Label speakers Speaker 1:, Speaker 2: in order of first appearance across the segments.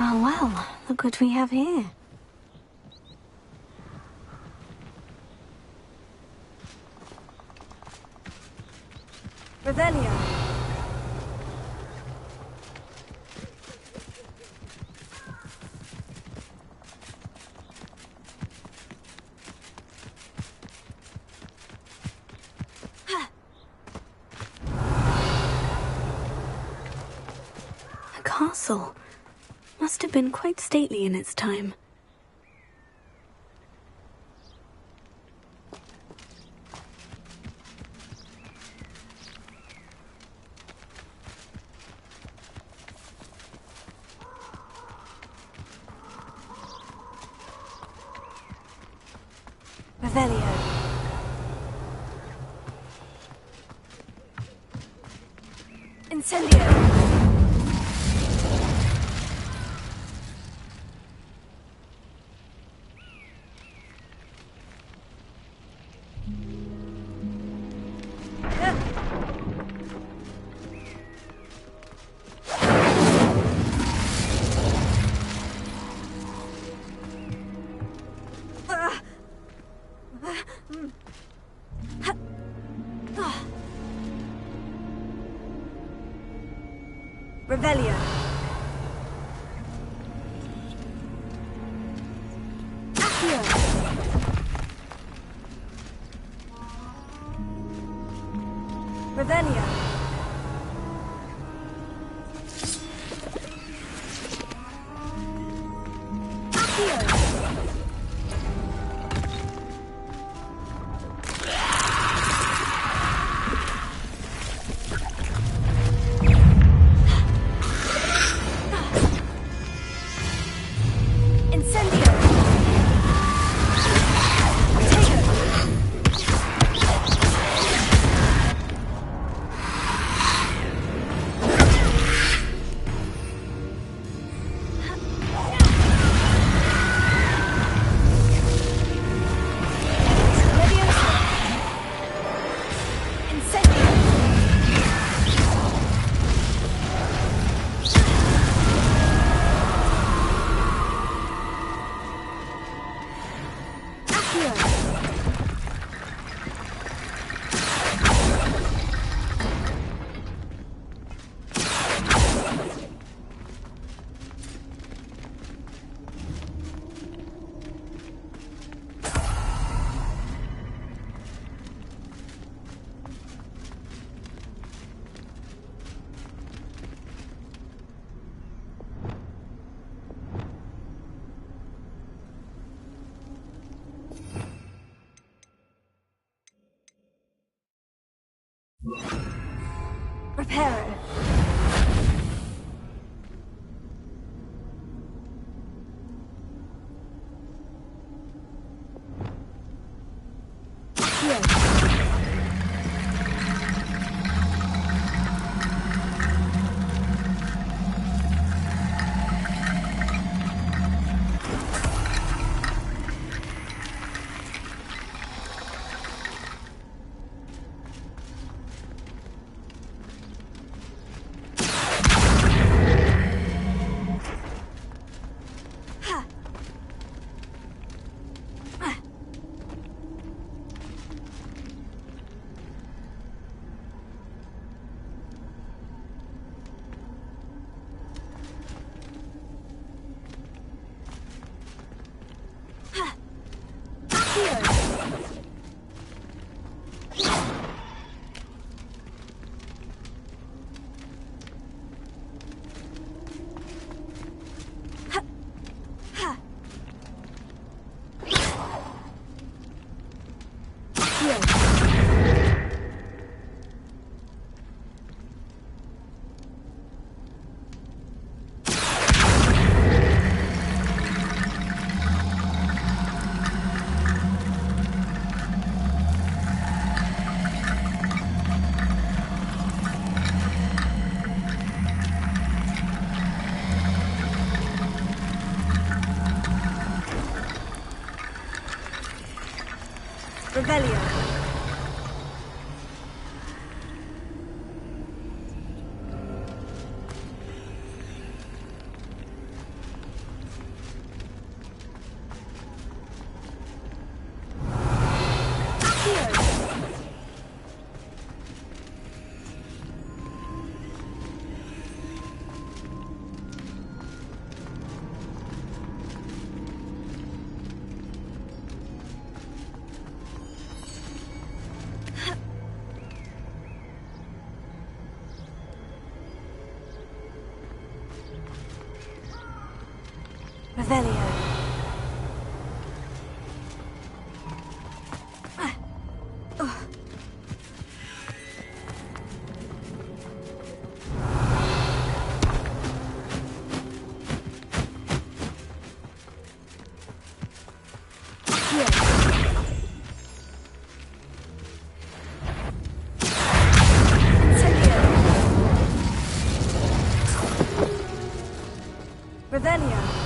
Speaker 1: Oh well, look what we have here.
Speaker 2: Revelio.
Speaker 1: A castle. Must have been quite stately in its time.
Speaker 2: Revelio. Incendio. Revelio. Accio. Revelio. Accio. Reparo. Accio. Revelio. Revelio. Revelio.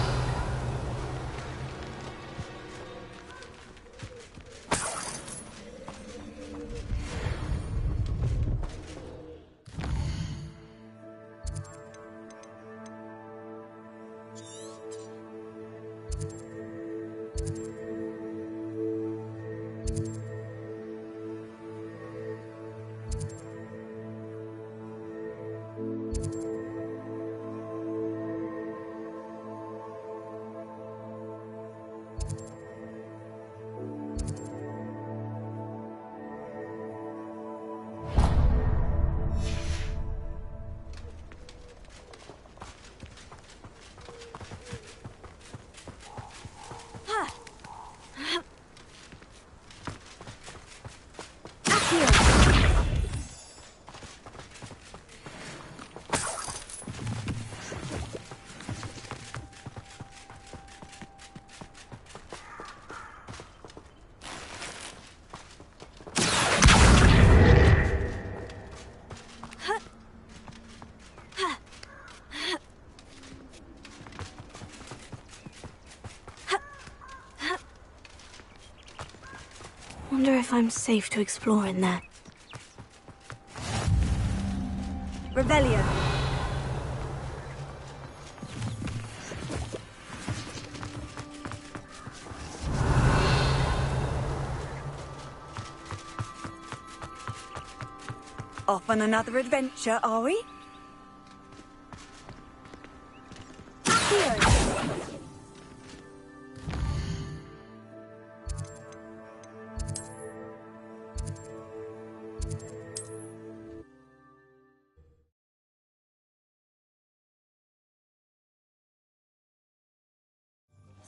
Speaker 1: Wonder if I'm safe to explore in there.
Speaker 2: Revelio. Off on another adventure, are we? Accio.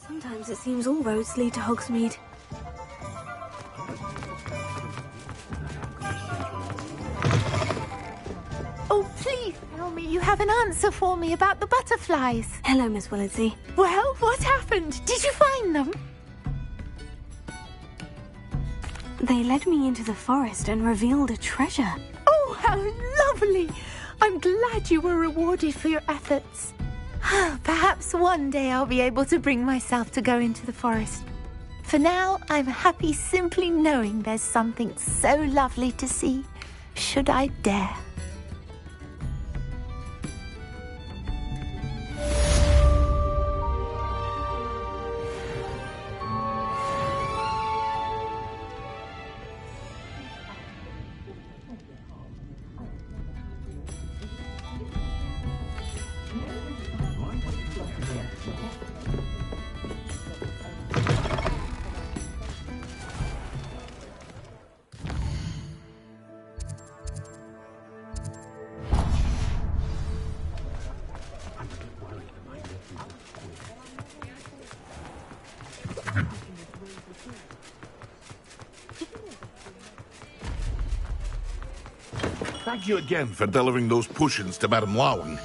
Speaker 1: Sometimes it seems all roads lead to Hogsmeade.
Speaker 3: Oh, please tell me you have an answer for me about the butterflies.
Speaker 1: Hello, Miss Willardsey.
Speaker 3: Well, what happened? Did you find them?
Speaker 1: They led me into the forest and revealed a treasure.
Speaker 3: Oh, how lovely! I'm glad you were rewarded for your efforts. Perhaps one day I'll be able to bring myself to go into the forest. For now, I'm happy simply knowing there's something so lovely to see, should I dare.
Speaker 4: Thank you again for delivering those potions to Madame Lowen.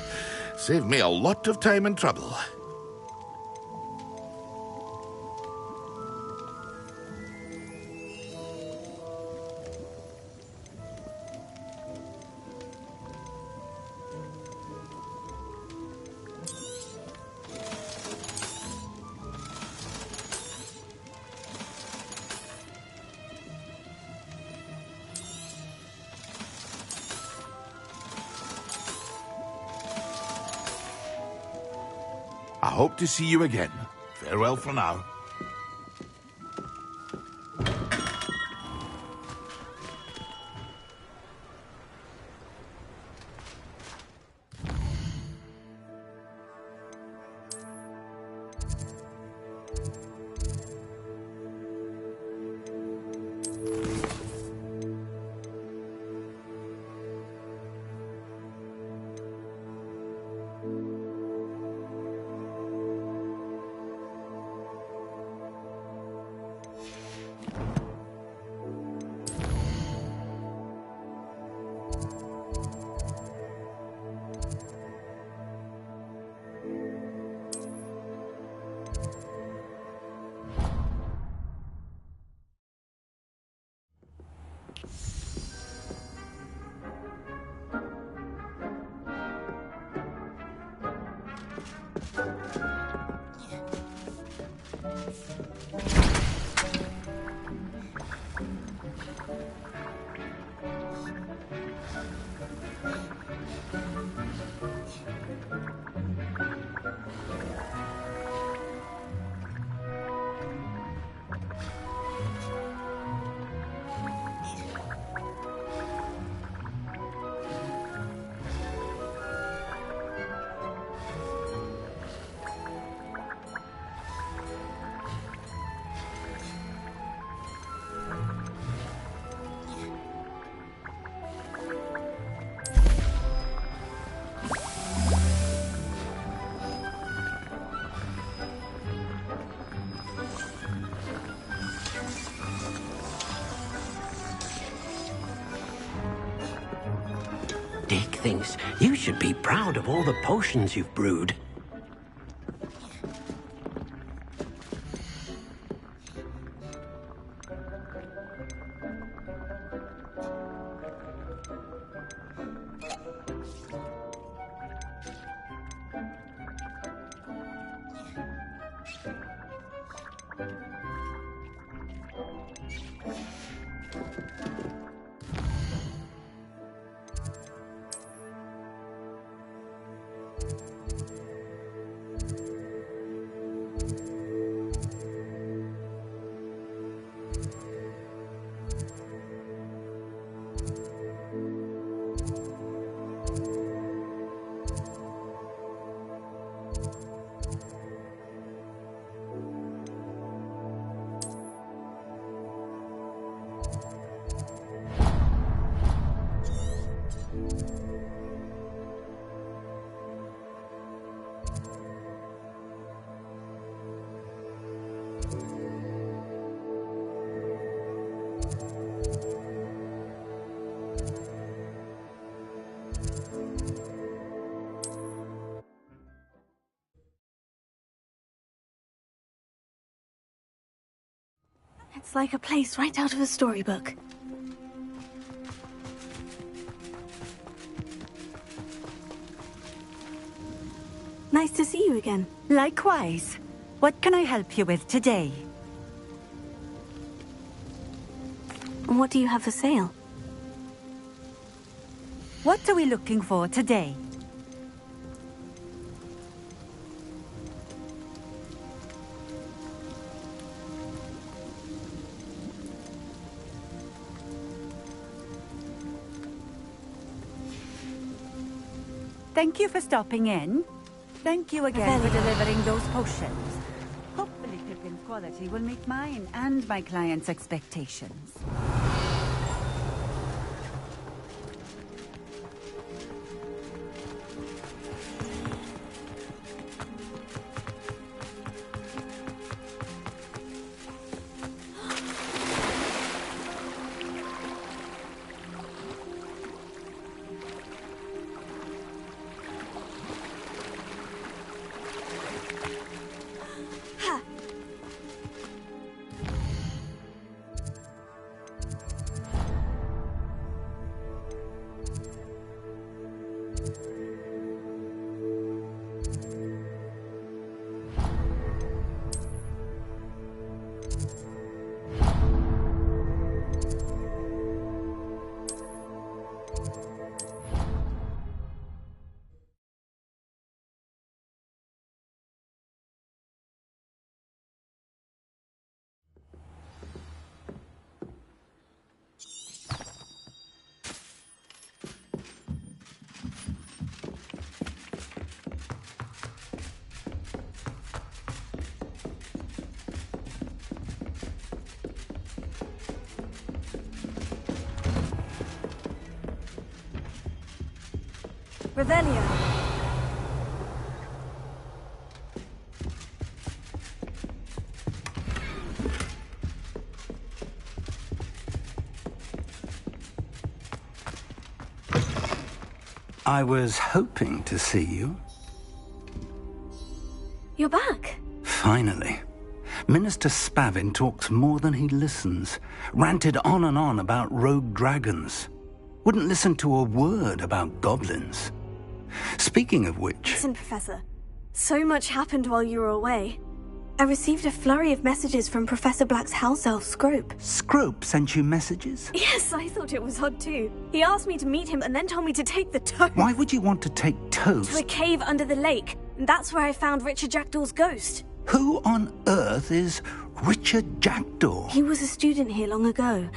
Speaker 4: Saved me a lot of time and trouble. I hope to see you again. Farewell for now.
Speaker 5: Dick thinks you should be proud of all the potions you've brewed.
Speaker 1: It's like a place right out of a storybook. Nice to see you again.
Speaker 2: Likewise. What can I help you with today?
Speaker 1: What do you have for sale?
Speaker 2: What are we looking for today? Thank you for stopping in. Thank you again for delivering those potions. Hopefully Pippin's quality will meet mine and my clients' expectations.
Speaker 1: Revelio.
Speaker 6: I was hoping to see you.
Speaker 1: You're back.
Speaker 6: Finally. Minister Spavin talks more than he listens. Ranted on and on about rogue dragons. Wouldn't listen to a word about goblins. Speaking of which...
Speaker 1: Listen, Professor. So much happened while you were away. I received a flurry of messages from Professor Black's house elf, Scrope.
Speaker 6: Scrope sent you messages?
Speaker 1: Yes, I thought it was odd too. He asked me to meet him and then told me to take the toast.
Speaker 6: Why would you want to take toast?
Speaker 1: To a cave under the lake. And that's where I found Richard Jackdaw's ghost.
Speaker 6: Who on earth is Richard Jackdaw?
Speaker 1: He was a student here long ago.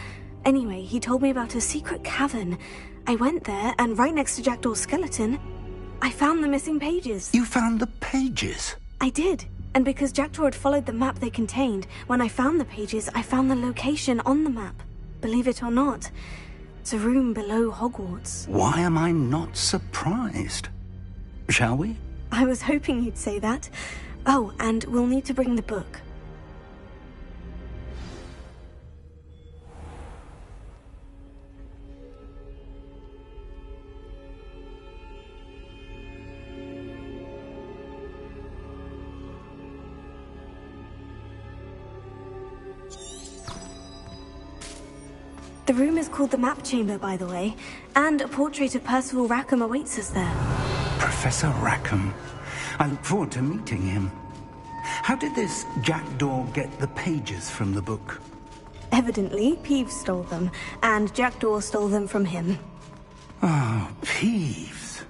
Speaker 1: Anyway, he told me about a secret cavern. I went there, and right next to Jackdaw's skeleton, I found the missing pages.
Speaker 6: You found the pages?
Speaker 1: I did. And because Jackdaw had followed the map they contained, when I found the pages, I found the location on the map. Believe it or not, it's a room below Hogwarts.
Speaker 6: Why am I not surprised? Shall we?
Speaker 1: I was hoping you'd say that. Oh, and we'll need to bring the book. The room is called the Map Chamber, by the way, and a portrait of Percival Rackham awaits us there.
Speaker 6: Professor Rackham. I look forward to meeting him. How did this Jackdaw get the pages from the book?
Speaker 1: Evidently, Peeves stole them, and Jackdaw stole them from him.
Speaker 6: Oh, Peeves.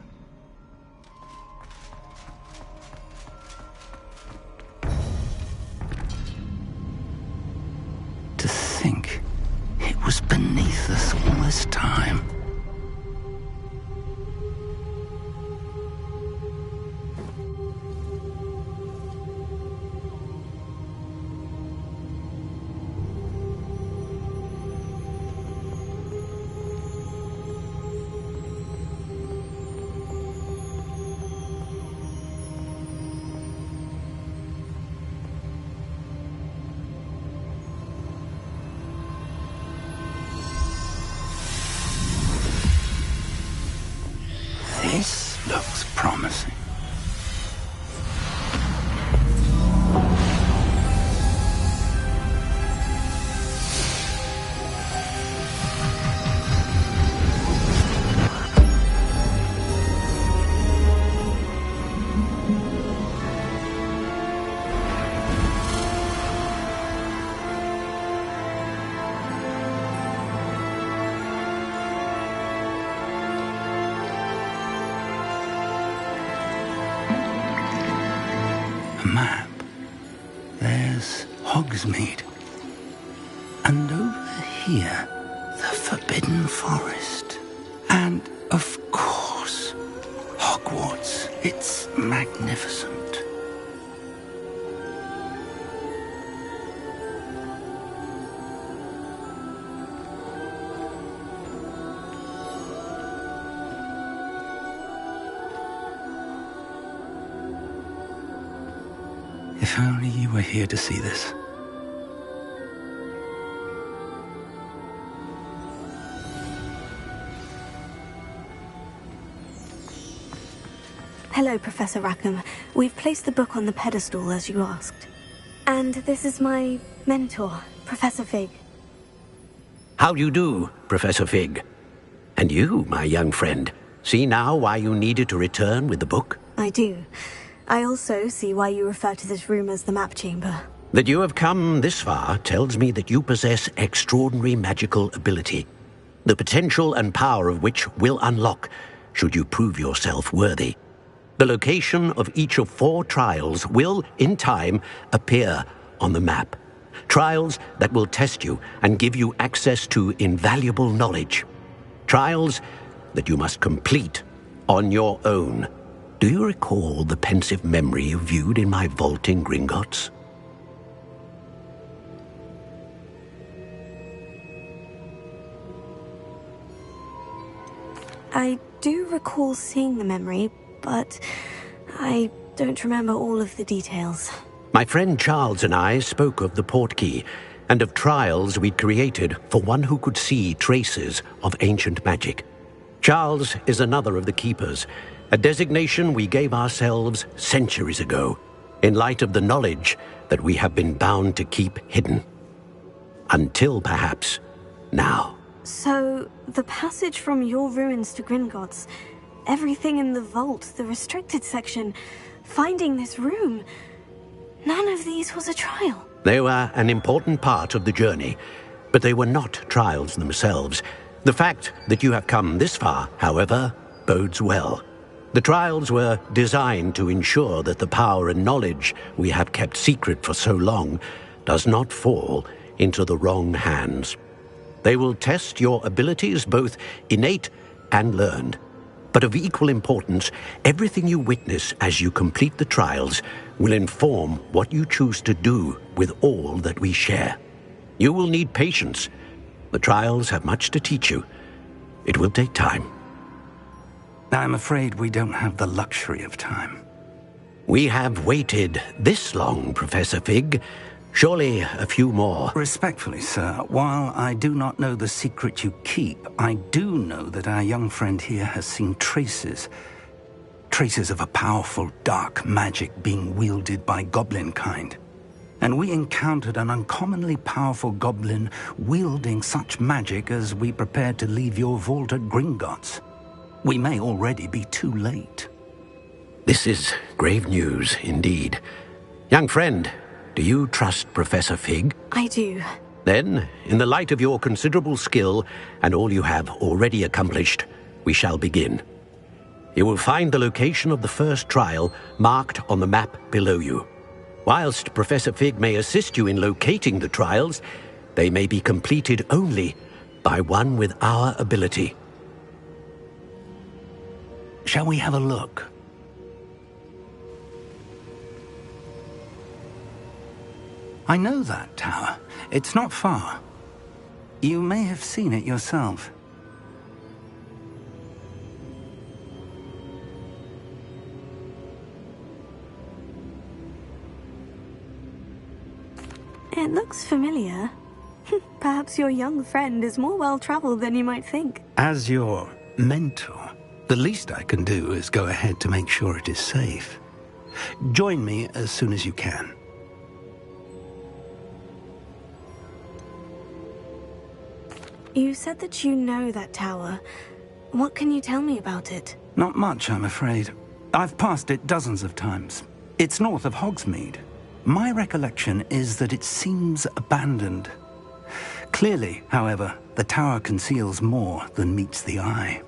Speaker 6: To think it was beneath us all this time. This looks promising. Map. There's Hogsmeade. And over here, the Forbidden Forest. And, of course, Hogwarts. It's magnificent. If only you were here to see this.
Speaker 1: Hello, Professor Rackham. We've placed the book on the pedestal, as you asked. And this is my mentor, Professor Fig.
Speaker 5: How do you do, Professor Fig? And you, my young friend, see now why you needed to return with the book?
Speaker 1: I do. I also see why you refer to this room as the Map Chamber.
Speaker 5: That you have come this far tells me that you possess extraordinary magical ability, the potential and power of which will unlock, should you prove yourself worthy. The location of each of 4 trials will, in time, appear on the map. Trials that will test you and give you access to invaluable knowledge. Trials that you must complete on your own. Do you recall the pensive memory you viewed in my vault in Gringotts?
Speaker 1: I do recall seeing the memory, but I don't remember all of the details.
Speaker 5: My friend Charles and I spoke of the portkey and of trials we'd created for one who could see traces of ancient magic. Charles is another of the keepers, a designation we gave ourselves centuries ago, in light of the knowledge that we have been bound to keep hidden. Until, perhaps, now.
Speaker 1: So, the passage from your ruins to Gringotts, everything in the vault, the restricted section, finding this room, none of these was a trial.
Speaker 5: They were an important part of the journey, but they were not trials themselves. The fact that you have come this far, however, bodes well. The trials were designed to ensure that the power and knowledge we have kept secret for so long does not fall into the wrong hands. They will test your abilities, both innate and learned. But of equal importance, everything you witness as you complete the trials will inform what you choose to do with all that we share. You will need patience. The trials have much to teach you. It will take time.
Speaker 6: I'm afraid we don't have the luxury of time.
Speaker 5: We have waited this long, Professor Fig. Surely a few more.
Speaker 6: Respectfully, sir, while I do not know the secret you keep, I do know that our young friend here has seen traces of a powerful dark magic being wielded by goblin kind. And we encountered an uncommonly powerful goblin wielding such magic as we prepared to leave your vault at Gringotts. We may already be too late.
Speaker 5: This is grave news indeed. Young friend, do you trust Professor Fig?
Speaker 1: I do.
Speaker 5: Then, in the light of your considerable skill and all you have already accomplished, we shall begin. You will find the location of the first trial marked on the map below you. Whilst Professor Fig may assist you in locating the trials, they may be completed only by one with our ability.
Speaker 6: Shall we have a look? I know that tower. It's not far. You may have seen it yourself.
Speaker 1: It looks familiar. Perhaps your young friend is more well-traveled than you might think.
Speaker 6: As your mentor, the least I can do is go ahead to make sure it is safe. Join me as soon as you can.
Speaker 1: You said that you know that tower. What can you tell me about it?
Speaker 6: Not much, I'm afraid. I've passed it dozens of times. It's north of Hogsmeade. My recollection is that it seems abandoned. Clearly, however, the tower conceals more than meets the eye.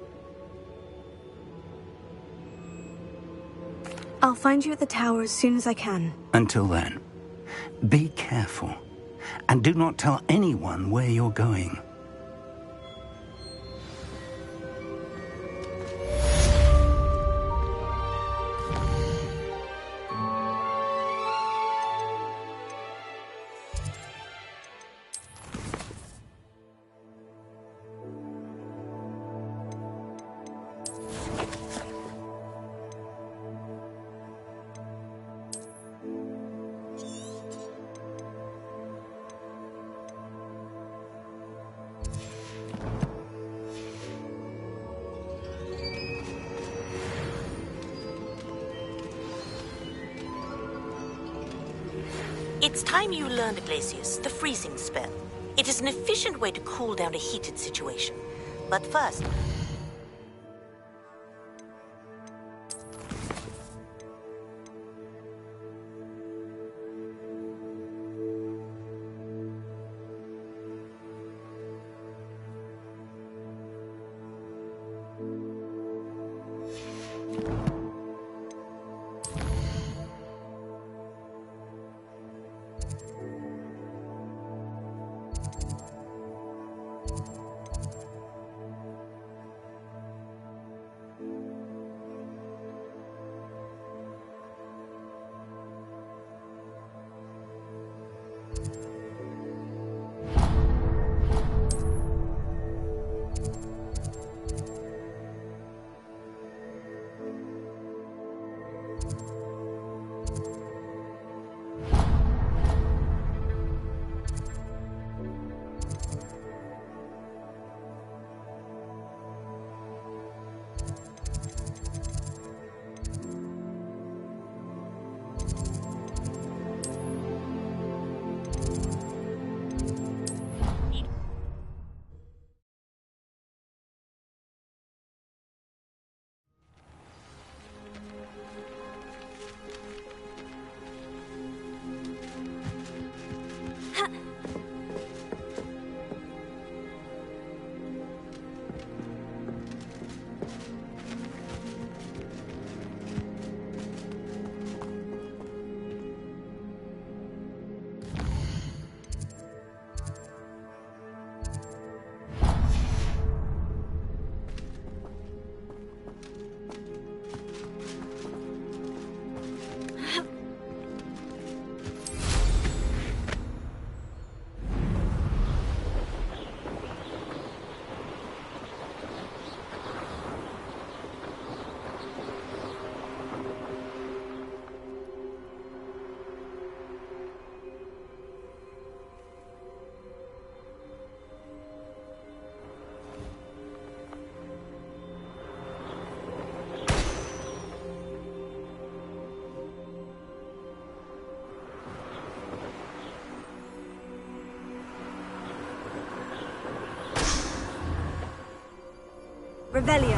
Speaker 1: I'll find you at the tower as soon as I can.
Speaker 6: Until then, be careful, and do not tell anyone where you're going.
Speaker 7: It's time you learned, Glacius, the freezing spell. It is an efficient way to cool down a heated situation. But first...
Speaker 1: Revelio.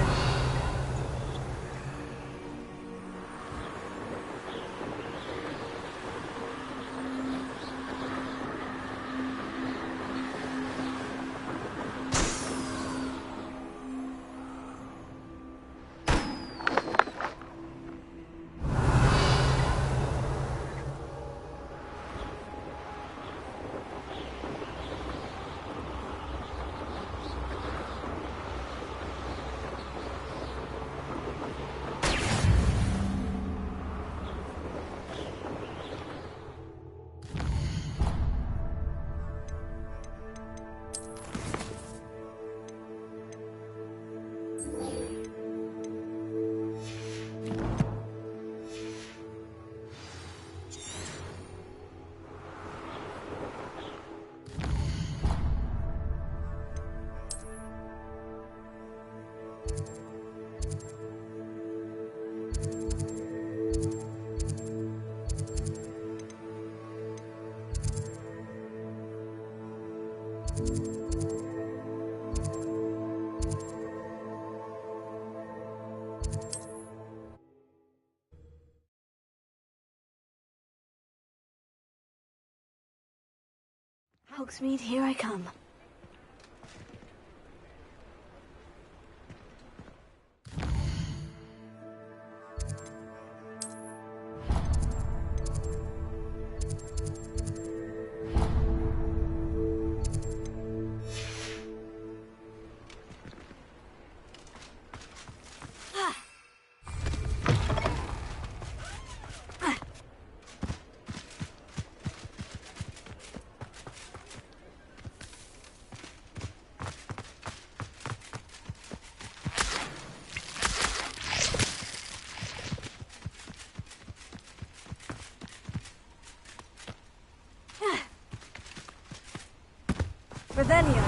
Speaker 1: Hogsmeade, here I come. Revelio.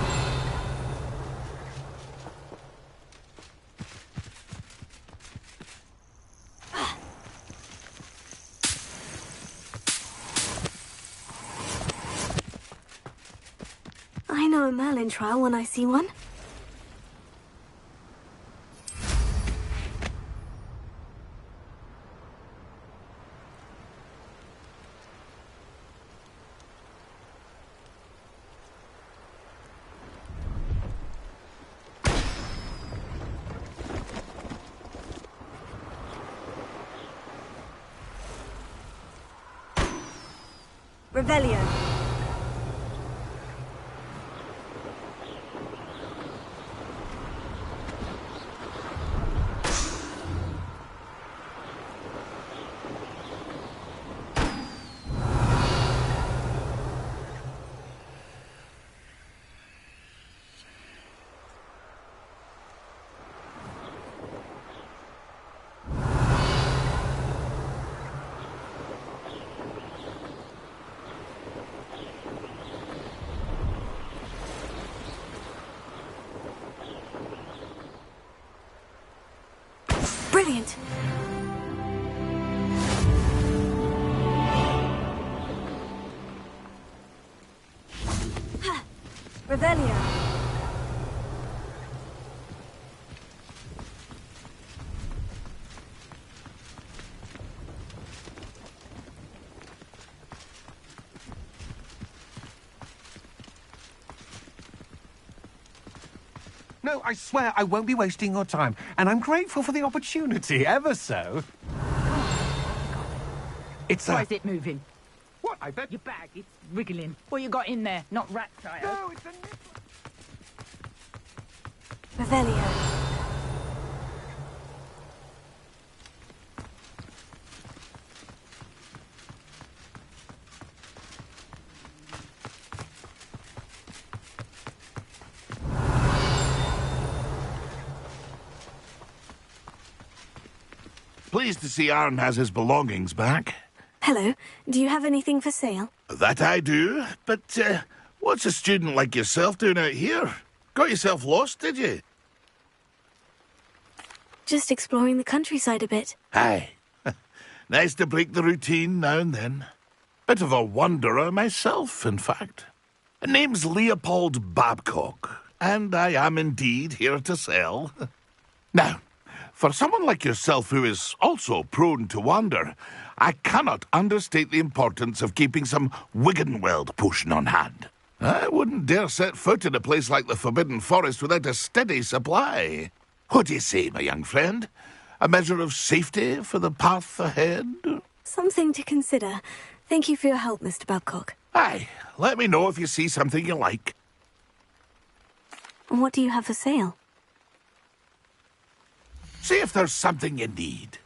Speaker 1: I know a Merlin trial when I see one. Revelio. Brilliant! Revelio.
Speaker 8: No, I swear I won't be wasting your time, and I'm grateful for the opportunity, ever so. It's
Speaker 9: Why is it moving?
Speaker 8: What? I bet...
Speaker 9: Your bag, it's wriggling. What you got in there? Not rat tire.
Speaker 8: No, it's a...
Speaker 1: Revelio.
Speaker 4: Pleased to see Arn has his belongings back.
Speaker 1: Hello. Do you have anything for sale?
Speaker 4: That I do, but what's a student like yourself doing out here? Got yourself lost, did you?
Speaker 1: Just exploring the countryside a bit.
Speaker 4: Aye. Nice to break the routine now and then. Bit of a wanderer myself, in fact. Name's Leopold Babcock, and I am indeed here to sell. Now, for someone like yourself who is also prone to wander, I cannot understate the importance of keeping some Wiggenweld potion on hand. I wouldn't dare set foot in a place like the Forbidden Forest without a steady supply. What do you say, my young friend? A measure of safety for the path ahead?
Speaker 1: Something to consider. Thank you for your help, Mr. Babcock.
Speaker 4: Aye, let me know if you see something you like.
Speaker 1: What do you have for sale?
Speaker 4: See if there's something you need.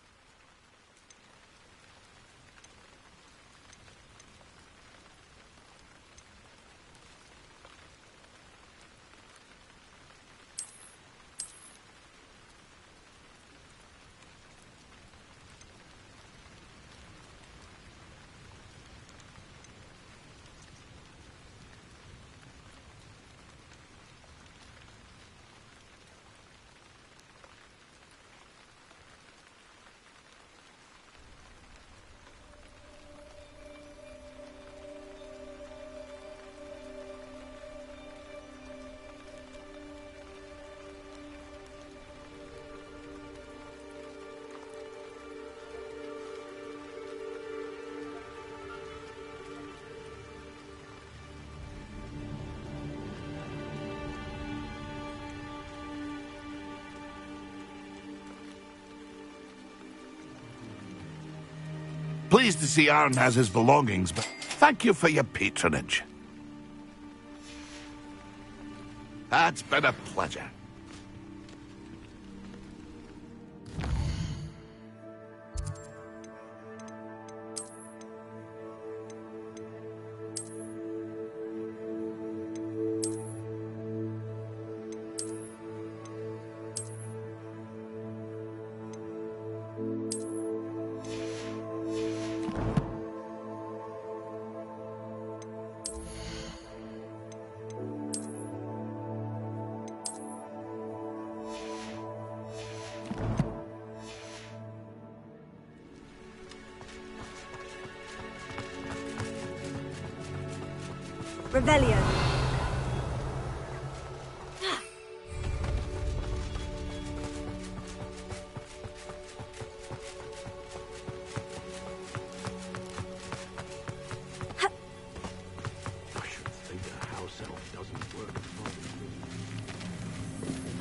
Speaker 4: Pleased to see Arn has his belongings, but thank you for your patronage. That's been a pleasure.
Speaker 1: Revelio.
Speaker 5: I should think a house elf doesn't work for me.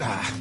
Speaker 4: Ah.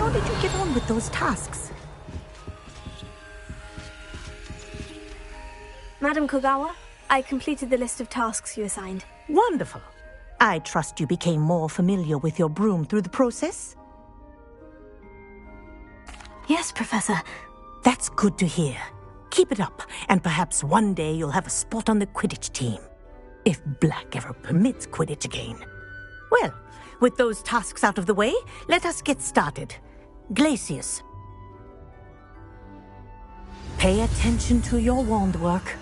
Speaker 7: How did you get on with those tasks?
Speaker 1: Madam Kogawa, I completed the list of tasks you assigned.
Speaker 7: Wonderful. I trust you became more familiar with your broom through the process?
Speaker 1: Yes, Professor.
Speaker 7: That's good to hear. Keep it up, and perhaps one day you'll have a spot on the Quidditch team. If Black ever permits Quidditch again. Well, with those tasks out of the way, let us get started. Glacius. Pay attention to your wand work.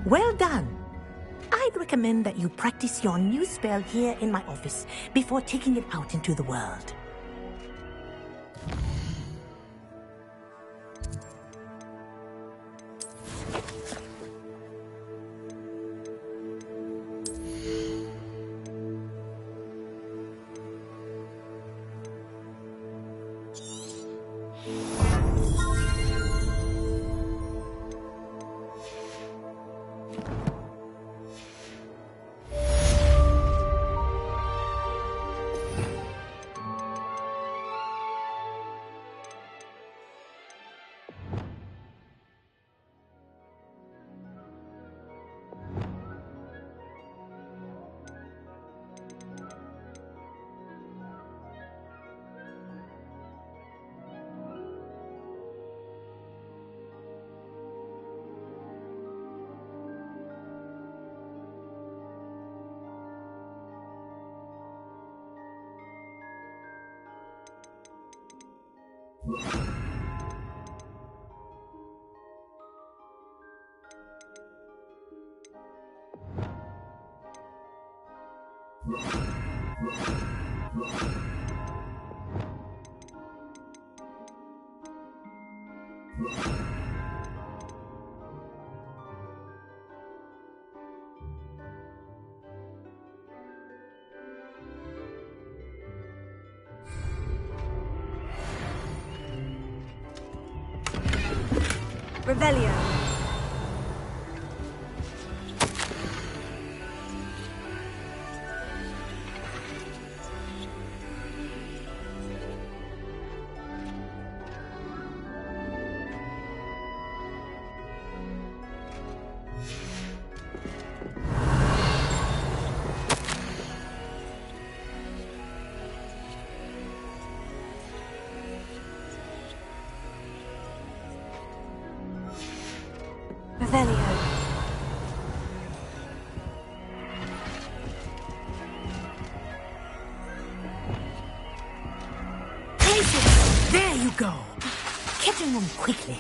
Speaker 7: Well done. I'd recommend that you practice your new spell here in my office before taking it out into the world.
Speaker 1: Revelio. Revelio.
Speaker 7: Places! There you go. Catching them quickly.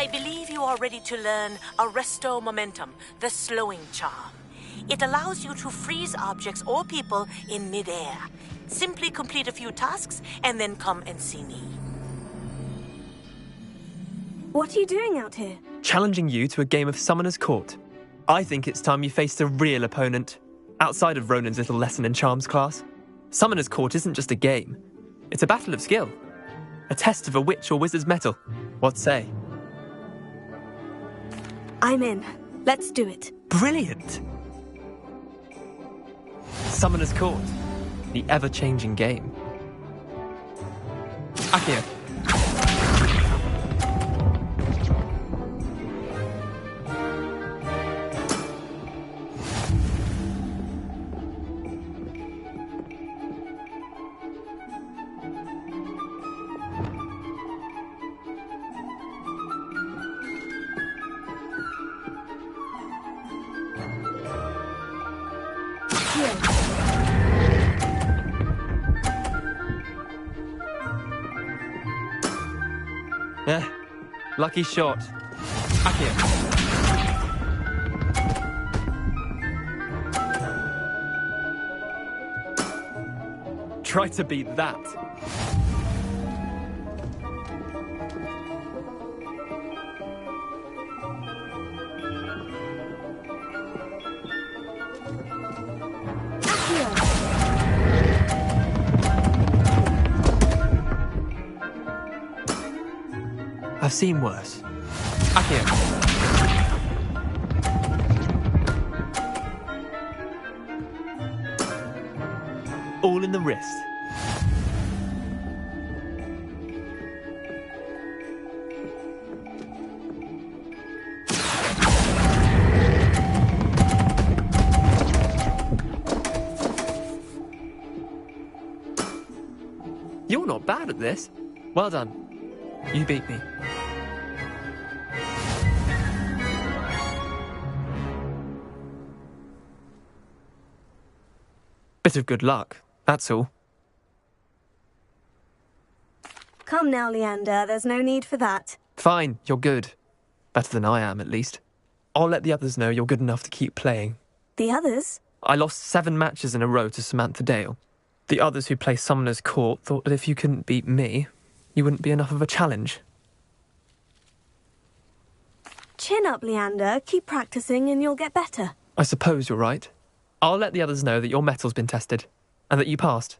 Speaker 7: I believe you are ready to learn Arresto Momentum, the slowing charm. It allows you to freeze objects or people in midair. Simply complete a few tasks and then come and see me.
Speaker 1: What are you doing out here?
Speaker 10: Challenging you to a game of Summoner's Court. I think it's time you faced a real opponent, outside of Ronan's little lesson in charms class. Summoner's Court isn't just a game. It's a battle of skill. A test of a witch or wizard's mettle. What say?
Speaker 1: I'm in. Let's do it.
Speaker 10: Brilliant! Summoner's Court. The ever-changing game. Accio. Lucky shot. Accio. Try to beat that. I've seen worse. Accio. All in the wrist. You're not bad at this. Well done. You beat me. Bit of good luck, that's all.
Speaker 1: Come now, Leander. There's no need for that.
Speaker 10: Fine, you're good. Better than I am, at least. I'll let the others know you're good enough to keep playing.
Speaker 1: The others?
Speaker 10: I lost 7 matches in a row to Samantha Dale. The others who play Summoner's Court thought that if you couldn't beat me, you wouldn't be enough of a challenge.
Speaker 1: Chin up, Leander. Keep practicing and you'll get better.
Speaker 10: I suppose you're right. I'll let the others know that your metal's been tested, and that you passed.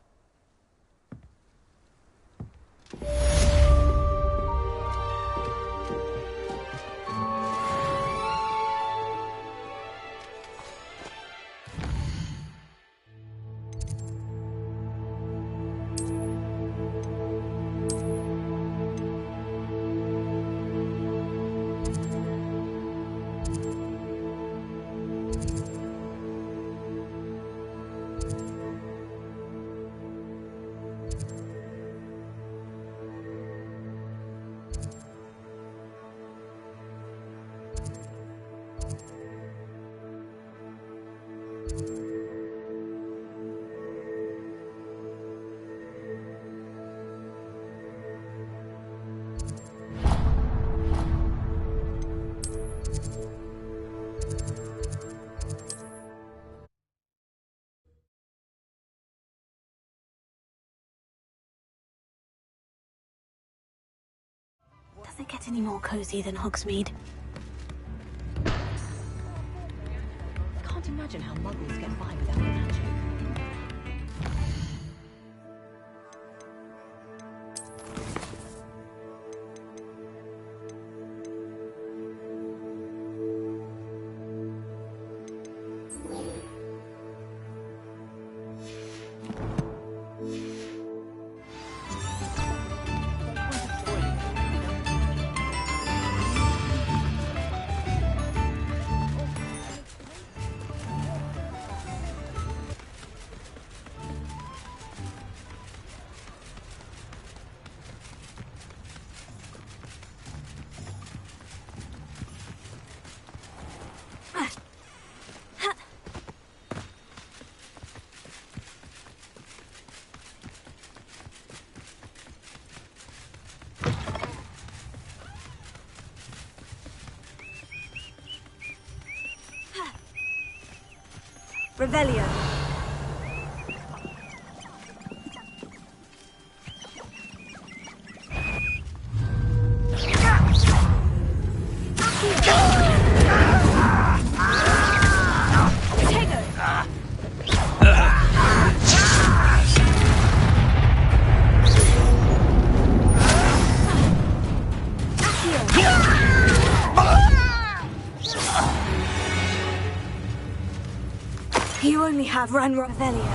Speaker 1: Does it get any more cozy than Hogsmeade?
Speaker 9: Can't imagine how muggles get by without magic.
Speaker 1: Revelio. You only have Ran Revelio.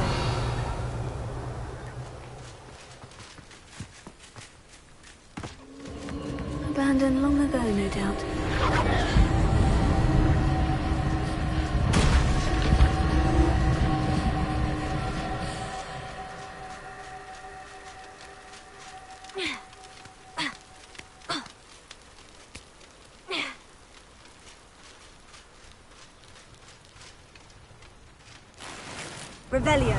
Speaker 1: Abandoned long ago, no doubt. Revelio.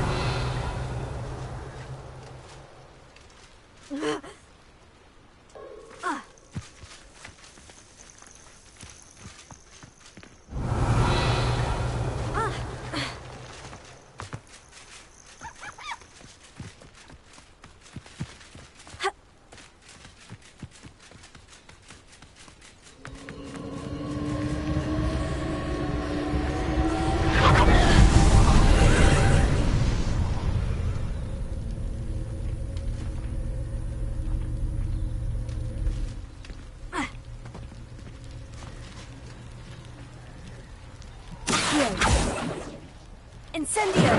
Speaker 1: Incendio!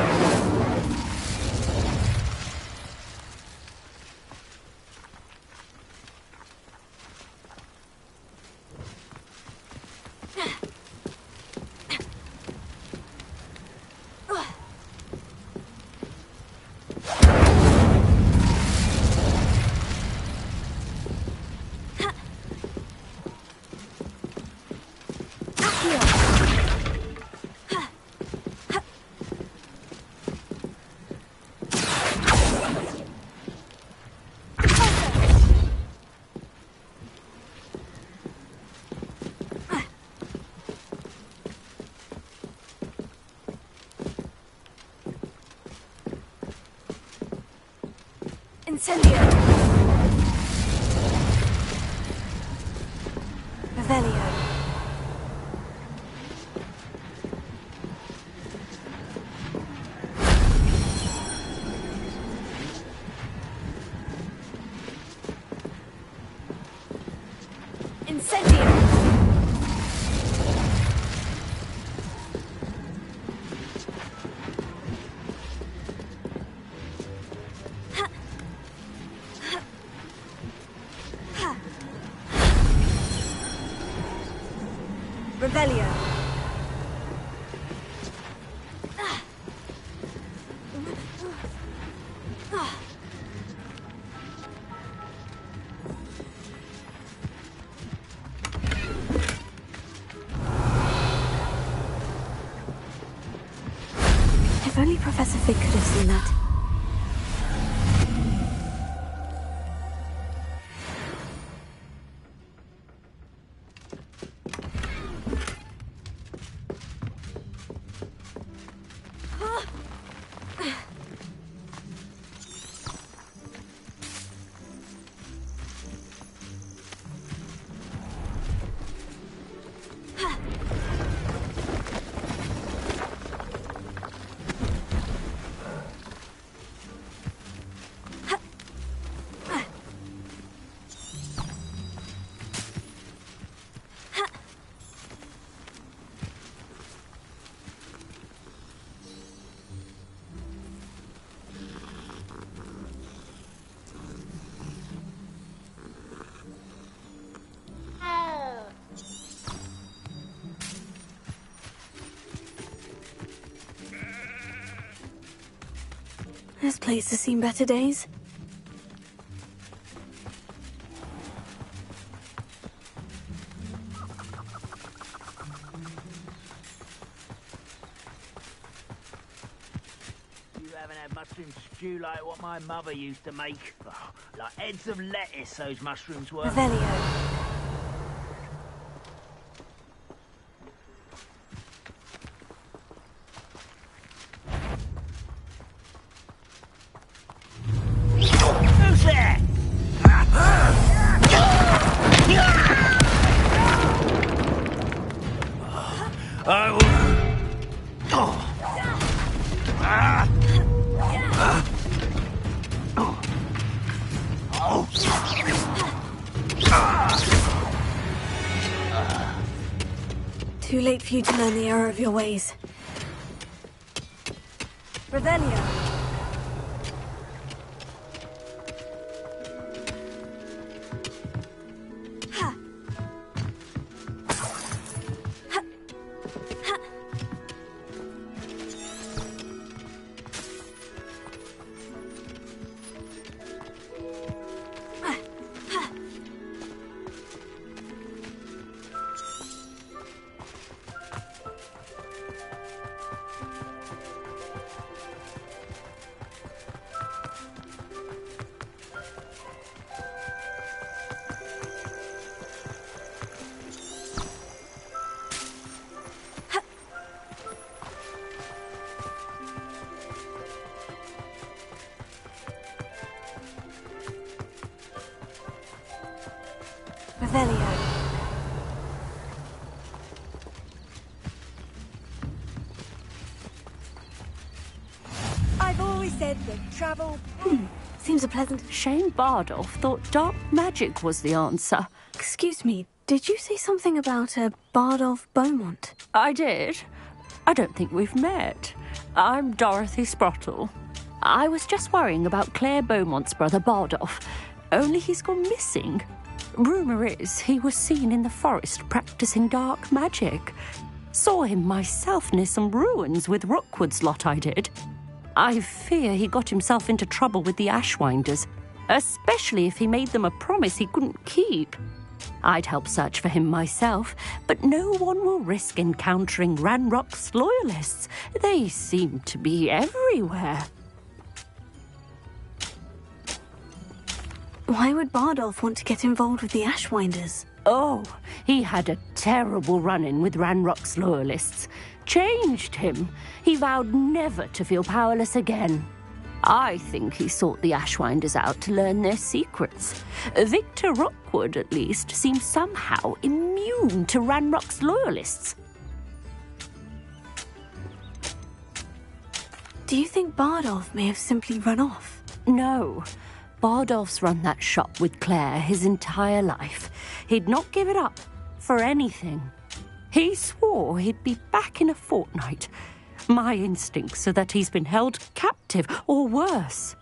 Speaker 1: Incendio! Revelio. Incendio! Revelio. If only Professor Fig could have seen that. This place has seen better days.
Speaker 11: You haven't had mushroom stew like what my mother used to make. Oh, like heads of lettuce, those mushrooms were.
Speaker 1: Revelio. for you to learn the error of your ways. Revelio. Revelio.
Speaker 12: I've always said that travel...
Speaker 1: Seems a pleasant...
Speaker 13: Shane Bardolph thought dark magic was the answer.
Speaker 1: Excuse me, did you say something about a Bardolph Beaumont?
Speaker 13: I did. I don't think we've met. I'm Dorothy Sprottle. I was just worrying about Claire Beaumont's brother Bardolph, only he's gone missing. Rumour is he was seen in the forest practising dark magic. Saw him myself near some ruins with Rookwood's lot I did. I fear he got himself into trouble with the Ashwinders, especially if he made them a promise he couldn't keep. I'd help search for him myself, but no one will risk encountering Ranrock's loyalists. They seem to be everywhere.
Speaker 1: Why would Bardolph want to get involved with the Ashwinders?
Speaker 13: Oh, he had a terrible run-in with Ranrock's loyalists. Changed him. He vowed never to feel powerless again. I think he sought the Ashwinders out to learn their secrets. Victor Rookwood, at least, seems somehow immune to Ranrock's loyalists.
Speaker 1: Do you think Bardolph may have simply run off?
Speaker 13: No. Bardolph's run that shop with Claire his entire life. He'd not give it up for anything. He swore he'd be back in a fortnight. My instincts are that he's been held captive, or worse.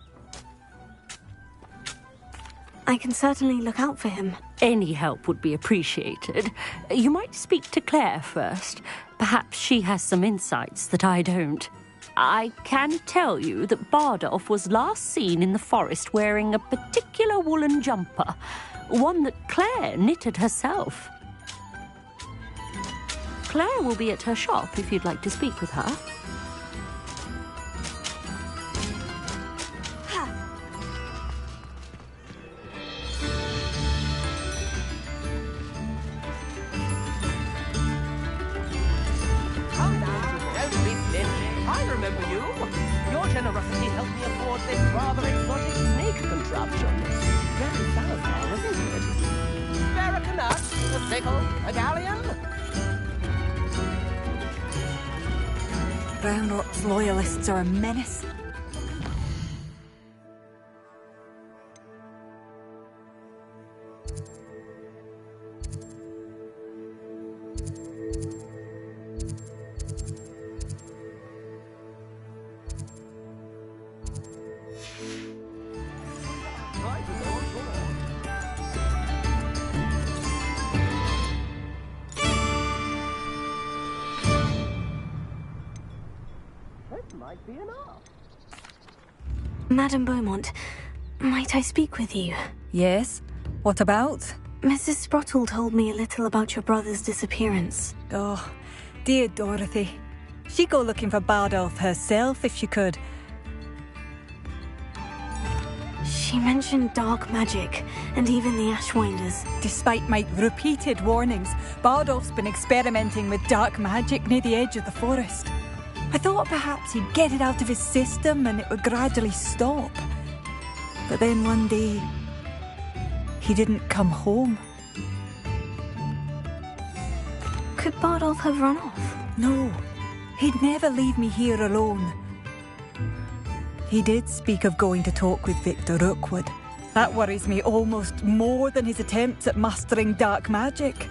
Speaker 1: I can certainly look out for him.
Speaker 13: Any help would be appreciated. You might speak to Claire first. Perhaps she has some insights that I don't. I can tell you that Bardolph was last seen in the forest wearing a particular woolen jumper, one that Claire knitted herself. Claire will be at her shop if you'd like to speak with her.
Speaker 14: I remember you. Your generosity helped me afford this rather exotic snake contraption. Very Salazar, isn't it? Spare a canut, a sickle, a galleon?
Speaker 12: Ranrock's loyalists are a menace.
Speaker 14: Might be enough.
Speaker 1: Madame Beaumont, might I speak with you?
Speaker 12: Yes? What about?
Speaker 1: Mrs. Sprottle told me a little about your brother's disappearance.
Speaker 12: Oh, dear Dorothy. She'd go looking for Bardolph herself if she could.
Speaker 1: She mentioned dark magic, and even the Ashwinders.
Speaker 12: Despite my repeated warnings, Bardolph's been experimenting with dark magic near the edge of the forest. I thought perhaps he'd get it out of his system and it would gradually stop. But then one day, he didn't come home.
Speaker 1: Could Bardolph have run off?
Speaker 12: No, he'd never leave me here alone. He did speak of going to talk with Victor Rookwood. That worries me almost more than his attempts at mastering dark magic.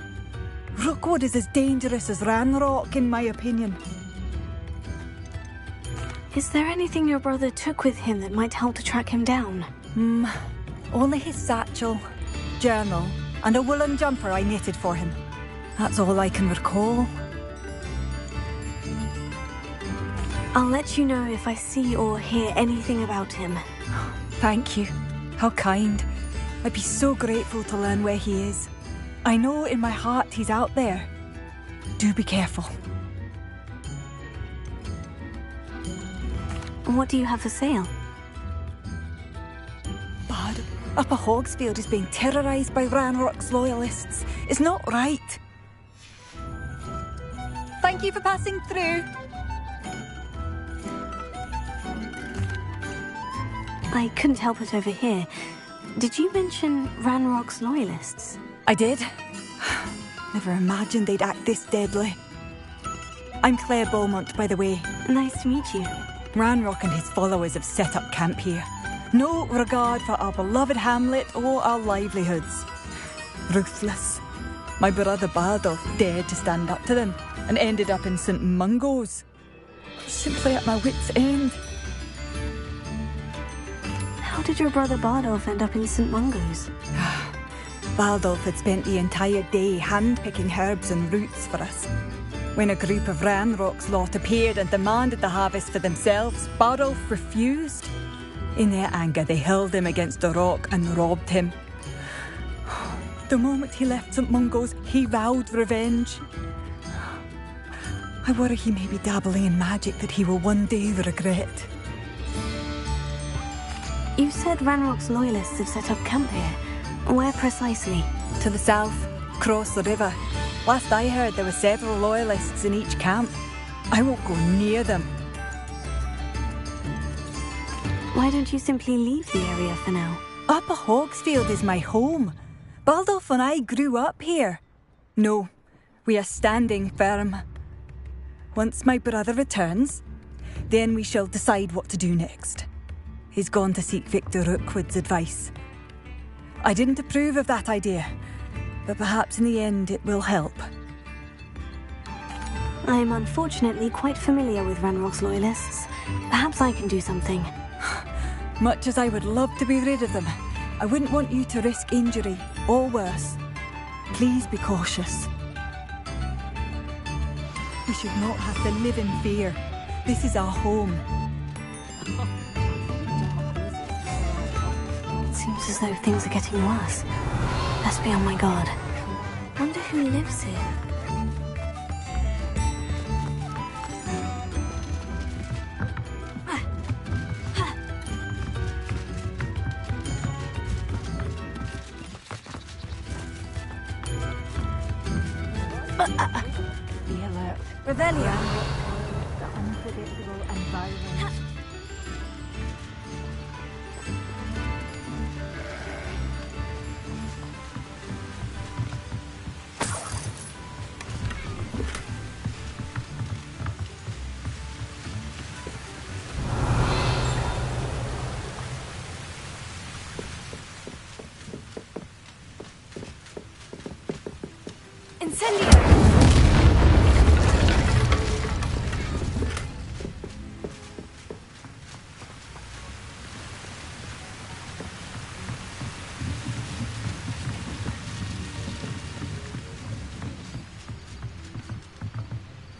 Speaker 12: Rookwood is as dangerous as Ranrock, in my opinion.
Speaker 1: Is there anything your brother took with him that might help to track him down?
Speaker 12: Only his satchel, journal, and a woolen jumper I knitted for him. That's all I can recall.
Speaker 1: I'll let you know if I see or hear anything about him.
Speaker 12: Thank you. How kind. I'd be so grateful to learn where he is. I know in my heart he's out there. Do be careful.
Speaker 1: What do you have for sale?
Speaker 12: Bard, Upper Hogsfield is being terrorised by Ranrock's loyalists. It's not right. Thank you for passing through.
Speaker 1: I couldn't help but overhear. Did you mention Ranrock's loyalists?
Speaker 12: I did. Never imagined they'd act this deadly. I'm Claire Beaumont, by the way.
Speaker 1: Nice to meet you.
Speaker 12: Ranrock and his followers have set up camp here. No regard for our beloved hamlet or our livelihoods. Ruthless. My brother Bardolph dared to stand up to them and ended up in St. Mungo's. Simply at my wit's end.
Speaker 1: How did your brother Bardolph end up in St. Mungo's?
Speaker 12: Bardolph had spent the entire day hand-picking herbs and roots for us. When a group of Ranrock's lot appeared and demanded the harvest for themselves, Bardolph refused. In their anger, they hurled him against a rock and robbed him. The moment he left St. Mungo's, he vowed revenge. I worry he may be dabbling in magic that he will one day regret.
Speaker 1: You said Ranrock's loyalists have set up camp here. Where precisely?
Speaker 12: To the south, across the river. Last I heard, there were several loyalists in each camp. I won't go near them.
Speaker 1: Why don't you simply leave the area for now?
Speaker 12: Upper Hogsfield is my home. Bardolph and I grew up here. No, we are standing firm. Once my brother returns, then we shall decide what to do next. He's gone to seek Victor Rookwood's advice. I didn't approve of that idea, but perhaps in the end it will help.
Speaker 1: I am unfortunately quite familiar with Ranrock's loyalists. Perhaps I can do something.
Speaker 12: Much as I would love to be rid of them, I wouldn't want you to risk injury, or worse. Please be cautious. We should not have to live in fear. This is our home.
Speaker 1: It seems as though things are getting worse. Best be on my guard. Wonder who lives here.
Speaker 2: Be alert.
Speaker 1: Revelio.
Speaker 2: The unpredictable and violent.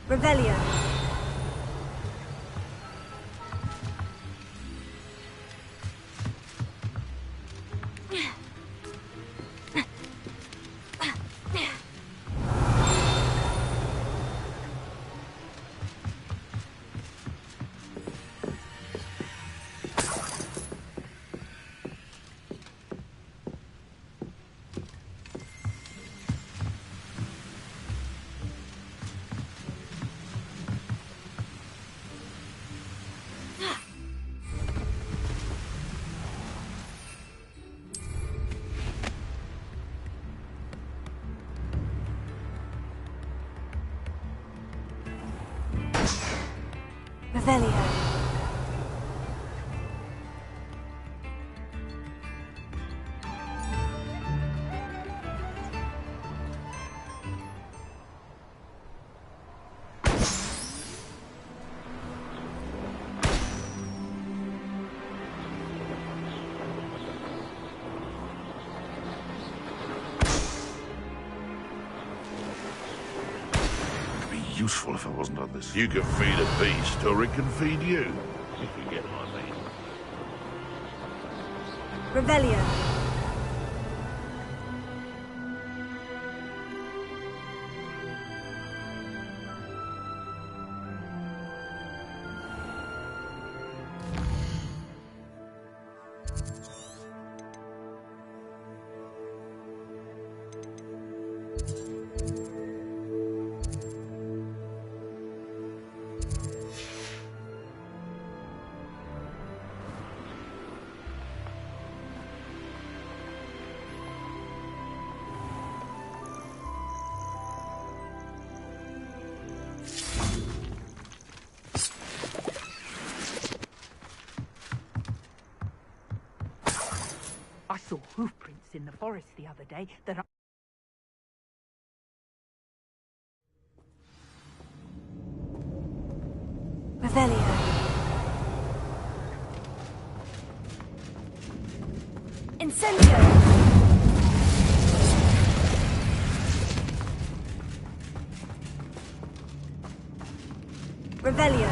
Speaker 1: Revelio. Revelio.
Speaker 4: useful if I wasn't on this. You can feed a beast, or it can feed you. If you get what I mean.
Speaker 1: Revelio.
Speaker 15: I saw hoof prints in the forest the other day that
Speaker 1: Revelio. Incendio. Revelio.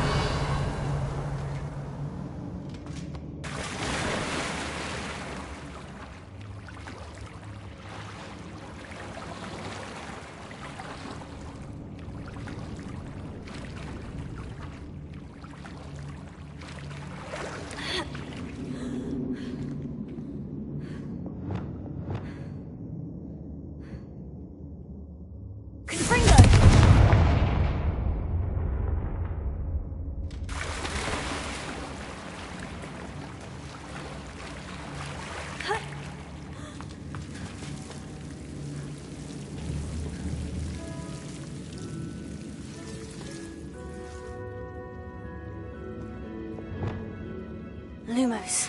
Speaker 1: Lumos.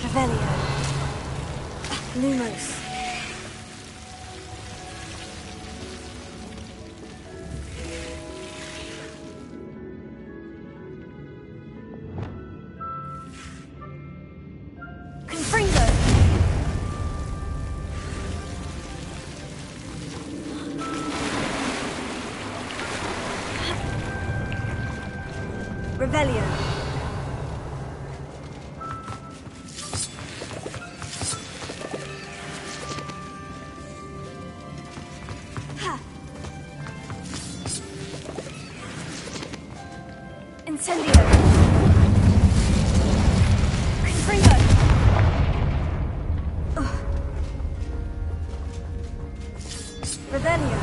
Speaker 1: Revelio. Lumos. Confringo. Revelio. Ha. Incendio. Confringo. Revelio.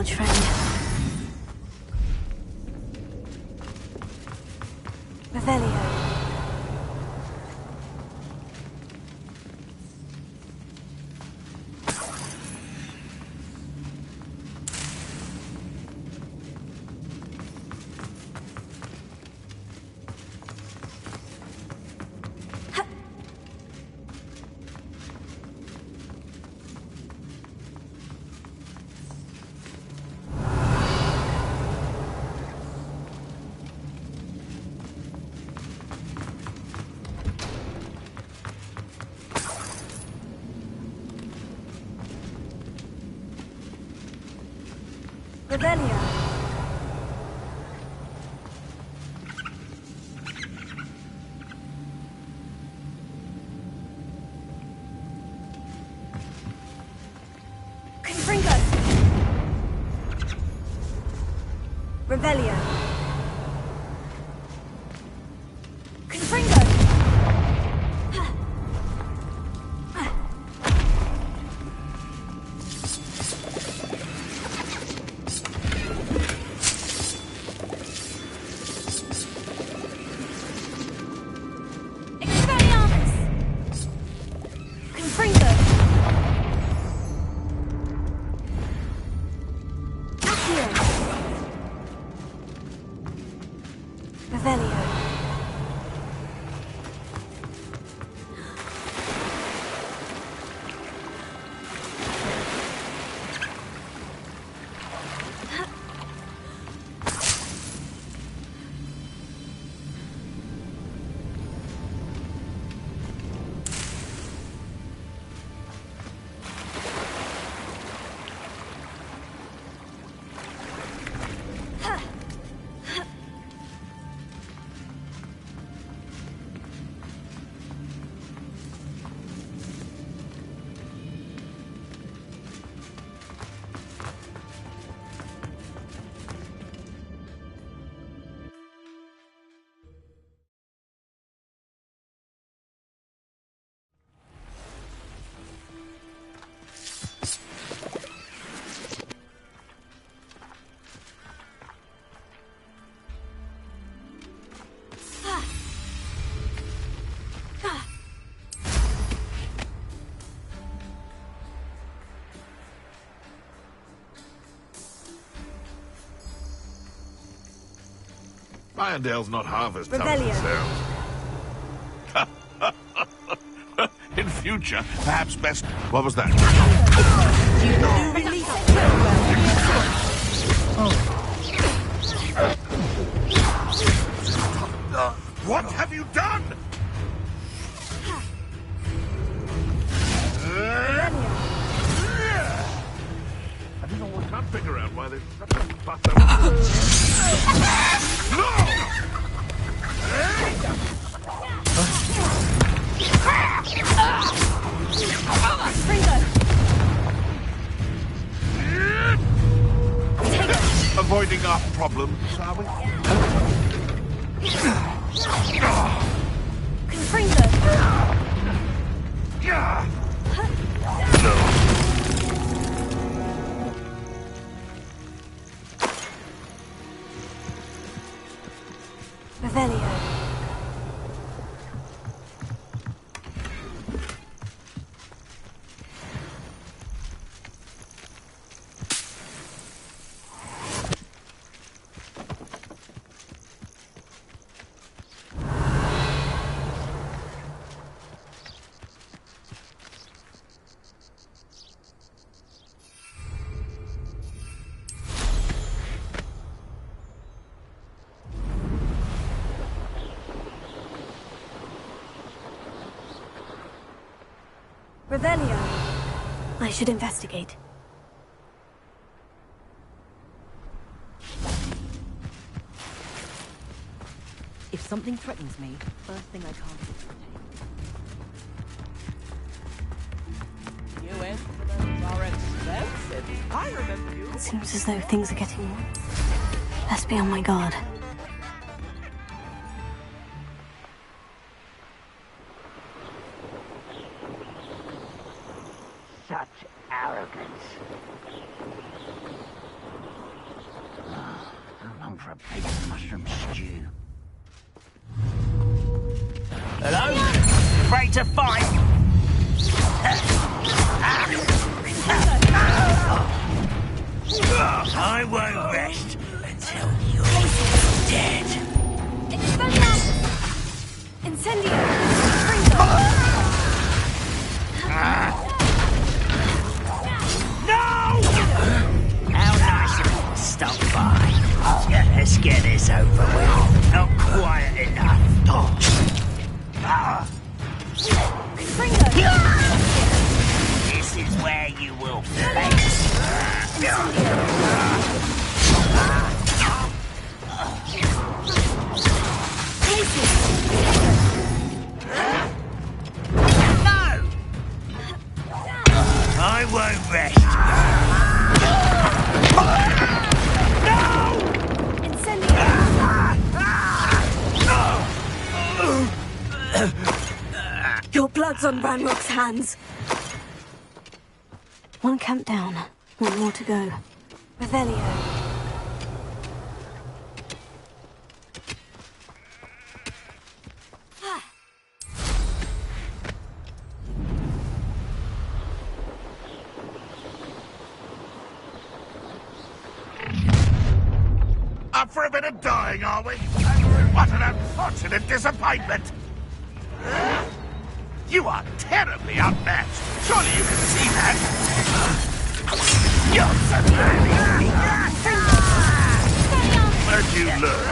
Speaker 1: much, friend. Revelio. Revelio. Confringo. Revelio. Confringo. Revelio.
Speaker 4: Irondale's not half as tough as it sounds. In future, perhaps best... What was that? What have you done? I don't know, I can't figure out why there's such a fuss over... No! Avoiding our problems, are we?
Speaker 1: Confringo.
Speaker 4: No.
Speaker 1: Revelio. Revelio. I should investigate.
Speaker 9: If something threatens me, first thing I can't do. You instruments are expensive. I remember you.
Speaker 1: It seems as though things are getting best be on my guard.
Speaker 11: Such arrogance. for a piece of mushroom stew. Hello? Afraid to fight? I won't rest until you're dead.
Speaker 1: Incendio!
Speaker 11: No! How nice of you to stop by. Let's get this over with. Not quiet enough. This is where you will place. No! I won't rest.
Speaker 1: Your blood's on Ranrock's hands. One camp down, one more to go. Revelio.
Speaker 4: Up for a bit of dying, are we? What an unfortunate disappointment! You are terribly outmatched. Surely you can see that. You're so Where'd you learn,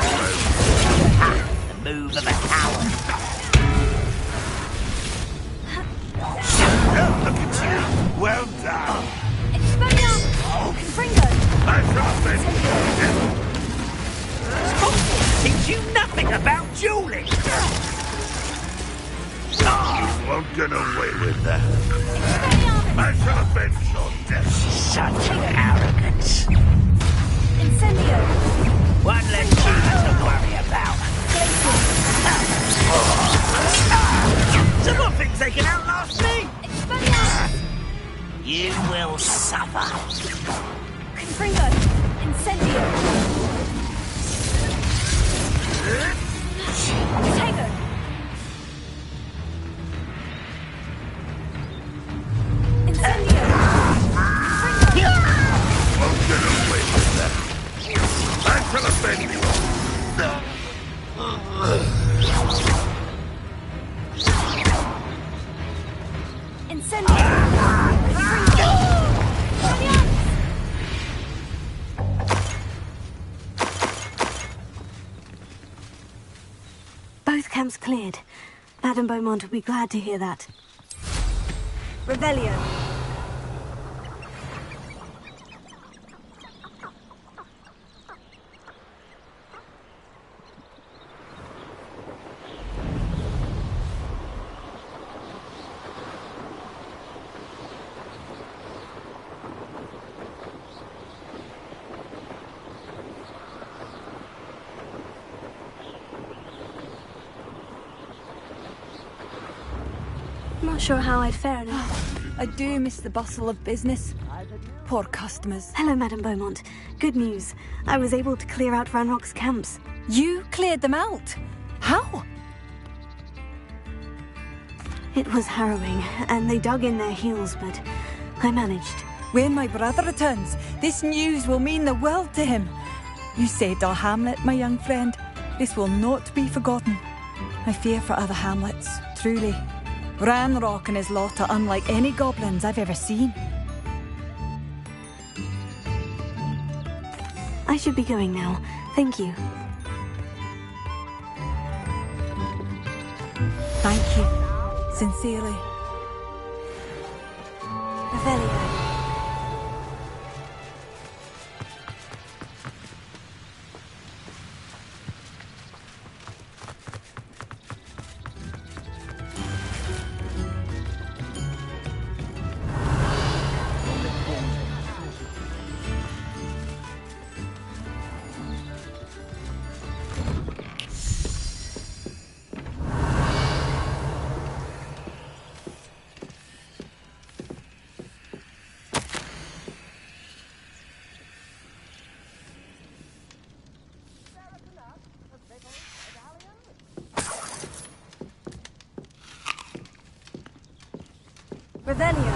Speaker 11: The move of a coward.
Speaker 4: Oh, look at you. Well done. Nice job,
Speaker 11: Teach you nothing about dueling.
Speaker 4: You won't get away with that. I shall avenge your death.
Speaker 11: Such arrogance.
Speaker 1: Incendio!
Speaker 11: One less human to worry about. Some more things they can outlast me. You will suffer.
Speaker 1: Confringo! Incendio! Tiger! Incendio!
Speaker 4: Won't get away with that. I shall avenge you.
Speaker 1: Incendio! Both camps cleared. Madame Beaumont will be glad to hear that. Revelio. Not sure how I'd fare now.
Speaker 12: I do miss the bustle of business. Poor customers.
Speaker 1: Hello, Madame Beaumont. Good news. I was able to clear out Ranrock's camps.
Speaker 12: You cleared them out? How?
Speaker 1: It was harrowing, and they dug in their heels, but I managed.
Speaker 12: When my brother returns, this news will mean the world to him. You saved our hamlet, my young friend. This will not be forgotten. I fear for other hamlets, truly. Ranrock and his lot are unlike any goblins I've ever seen.
Speaker 1: I should be going now. Thank you.
Speaker 12: Thank you. Sincerely.
Speaker 1: Revelio. Revelio.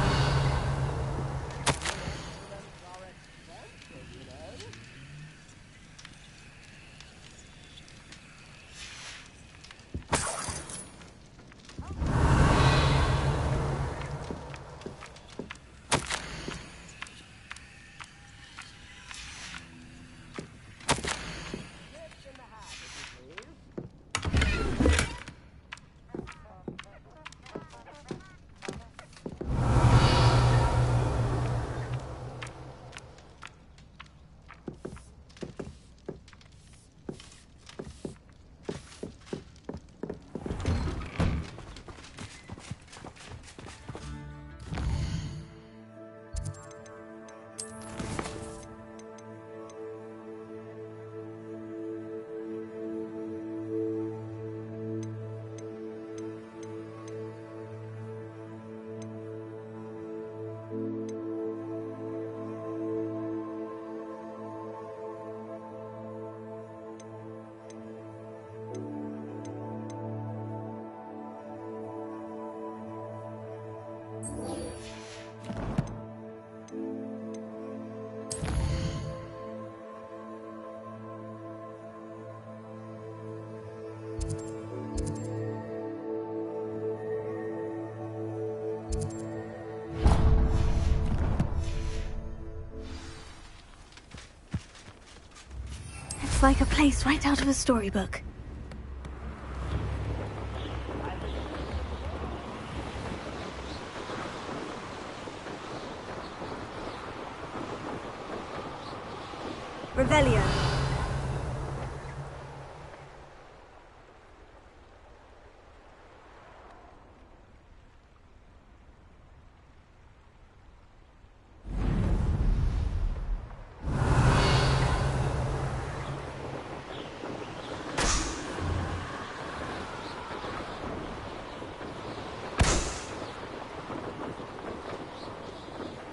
Speaker 1: It's like a place right out of a storybook. Revelio.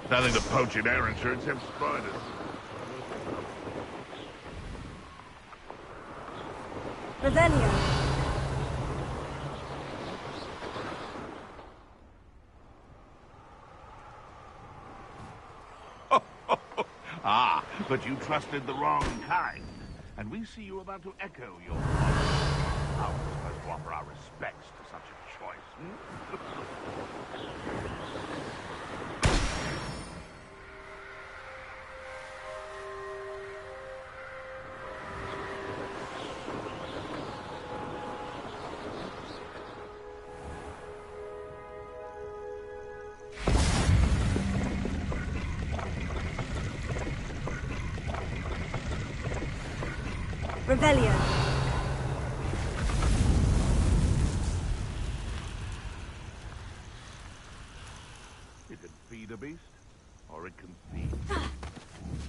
Speaker 4: Nothing to poach in air insurance have spiders.
Speaker 1: Revelio.
Speaker 4: Ah, but you trusted the wrong kind. And we see you about to echo your How are we supposed to offer our respects to such a choice?
Speaker 1: Revelio.
Speaker 4: It can feed a beast, or it can feed.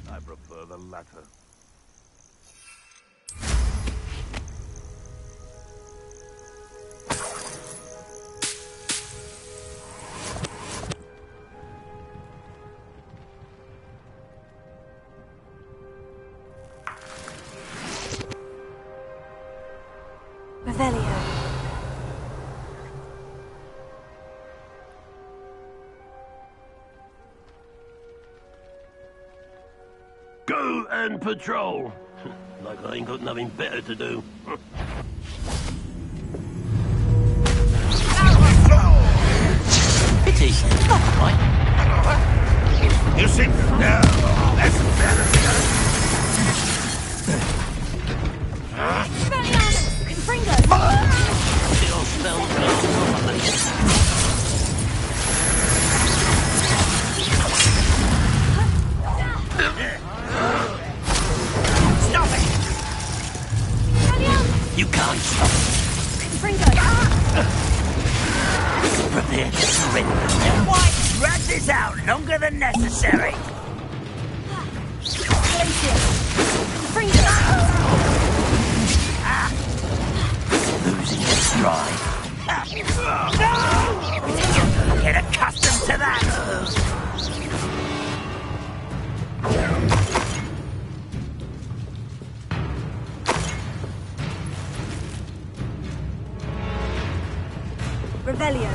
Speaker 4: I prefer the latter.
Speaker 1: Revelio.
Speaker 5: Go and patrol. Like I ain't got nothing better to do. Pity. Right.
Speaker 4: You see? No, that's better.
Speaker 5: Your spells go properly.
Speaker 11: Stop it!
Speaker 5: You can't stop it. Prepare to surrender now.
Speaker 11: Why? Drag this out longer than necessary.
Speaker 5: Losing your stride.
Speaker 11: No! Get accustomed to that.
Speaker 1: Revelio.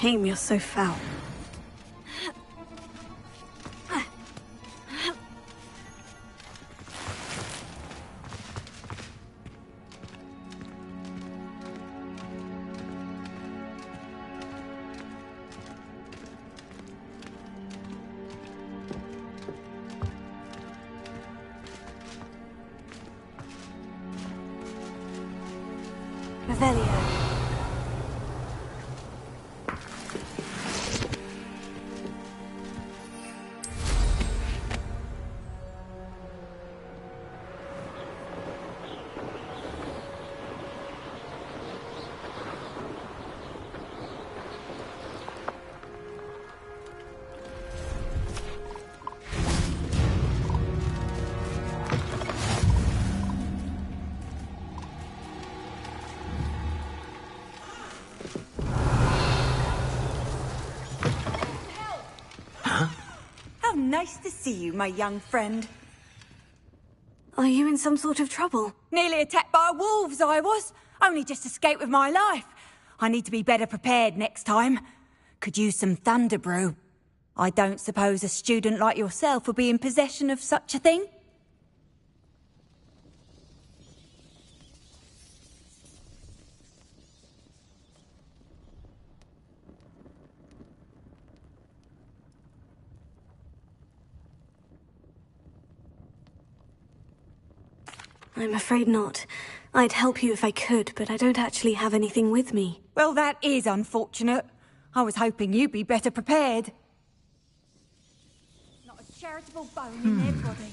Speaker 1: shame you're so foul. Revelio.
Speaker 12: Nice to see you, my young friend.
Speaker 1: Are you in some sort of trouble?
Speaker 12: Nearly attacked by wolves, I was. Only just escaped with my life. I need to be better prepared next time. Could use some thunder brew. I don't suppose a student like yourself would be in possession of such a thing?
Speaker 1: I'm afraid not. I'd help you if I could, but I don't actually have anything with me.
Speaker 12: Well, that is unfortunate. I was hoping you'd be better prepared. Not a charitable bone in their body.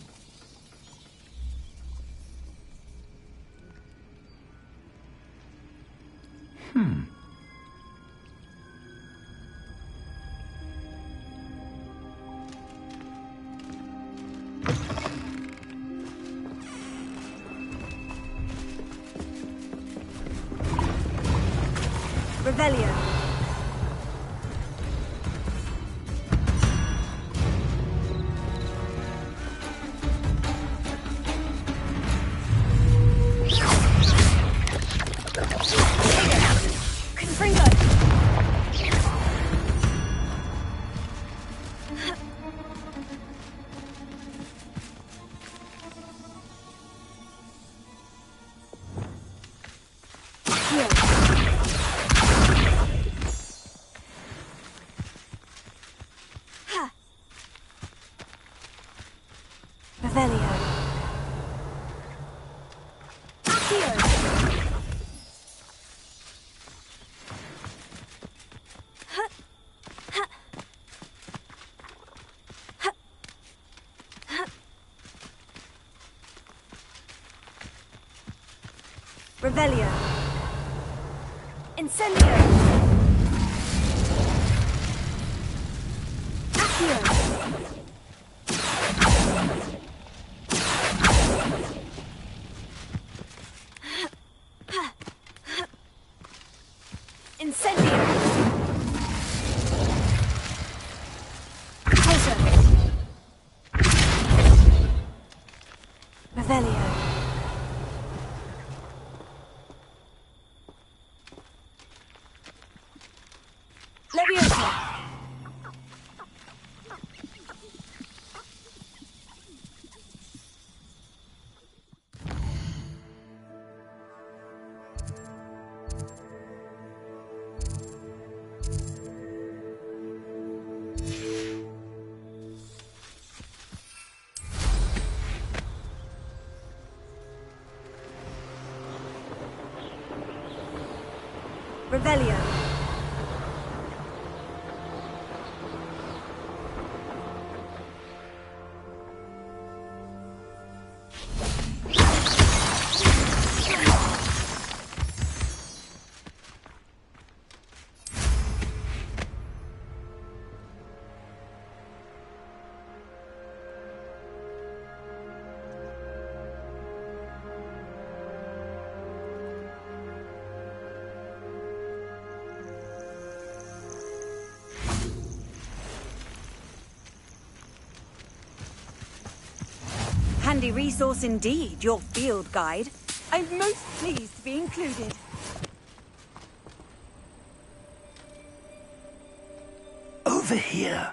Speaker 1: Revelio. Confringo. Revelio. Accio. Revelio. Incendio. Accio. Incendio. Closer. Revelio. Leviosa. Revelio. Handy resource indeed, your field guide. I'm most pleased to be included.
Speaker 6: over here.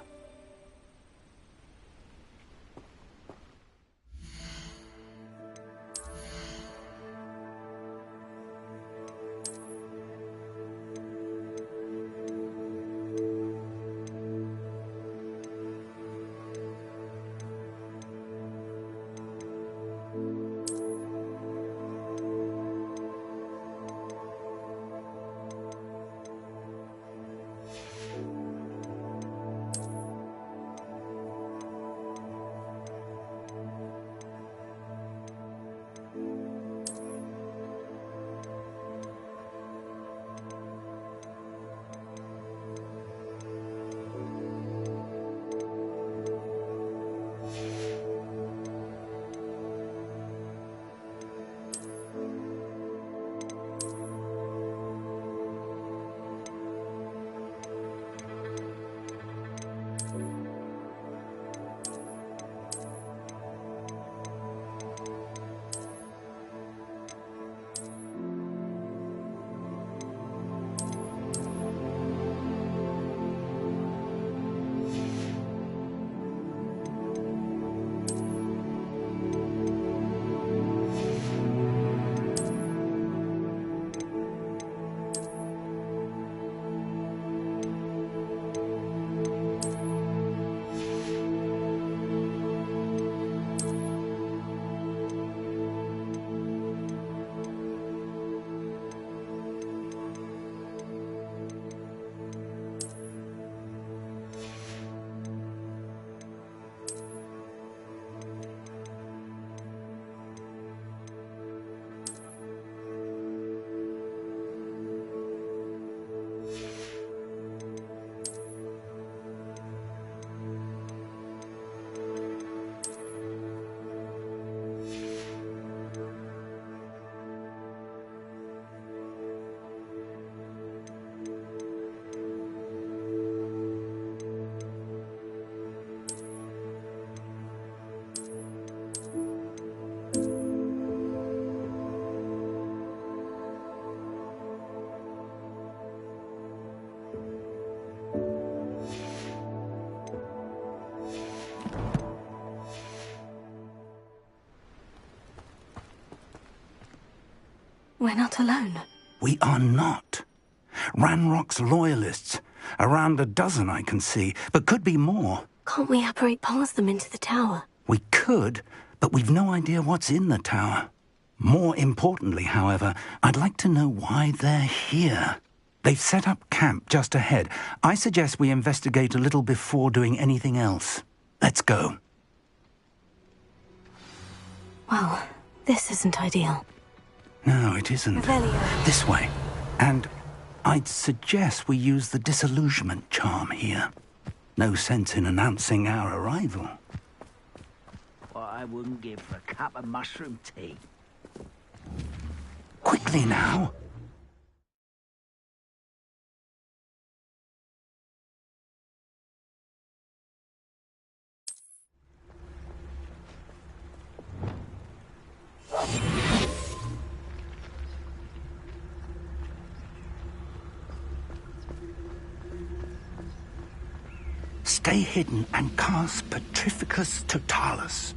Speaker 1: We're not alone.
Speaker 6: We are not. Ranrock's loyalists. Around a dozen I can see, but could be more.
Speaker 1: Can't we apparate past them into the tower?
Speaker 6: We could, but we've no idea what's in the tower. More importantly, however, I'd like to know why they're here. They've set up camp just ahead. I suggest we investigate a little before doing anything else. Let's go.
Speaker 1: Well, this isn't ideal.
Speaker 6: No, it isn't.
Speaker 1: Revelio.
Speaker 6: This way. And I'd suggest we use the disillusionment charm here. No sense in announcing our arrival.
Speaker 11: What I wouldn't give for a cup of mushroom tea.
Speaker 6: Quickly now. Stay hidden and cast Petrificus Totalis.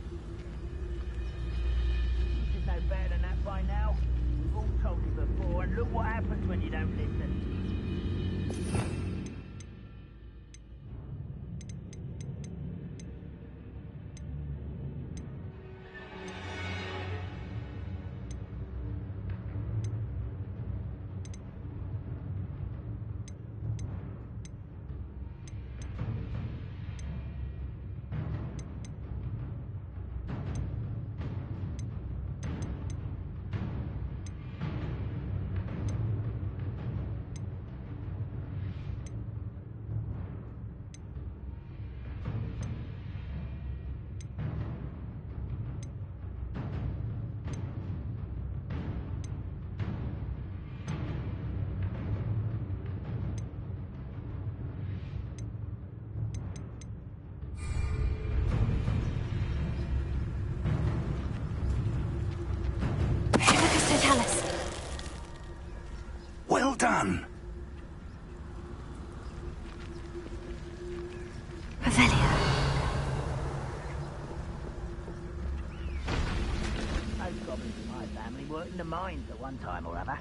Speaker 11: It's no better than that by now. We've all told you before, and look what happens when you don't listen.
Speaker 6: Well done.
Speaker 1: Revelio.
Speaker 11: Those goblins in my family worked in the mines at one time or other.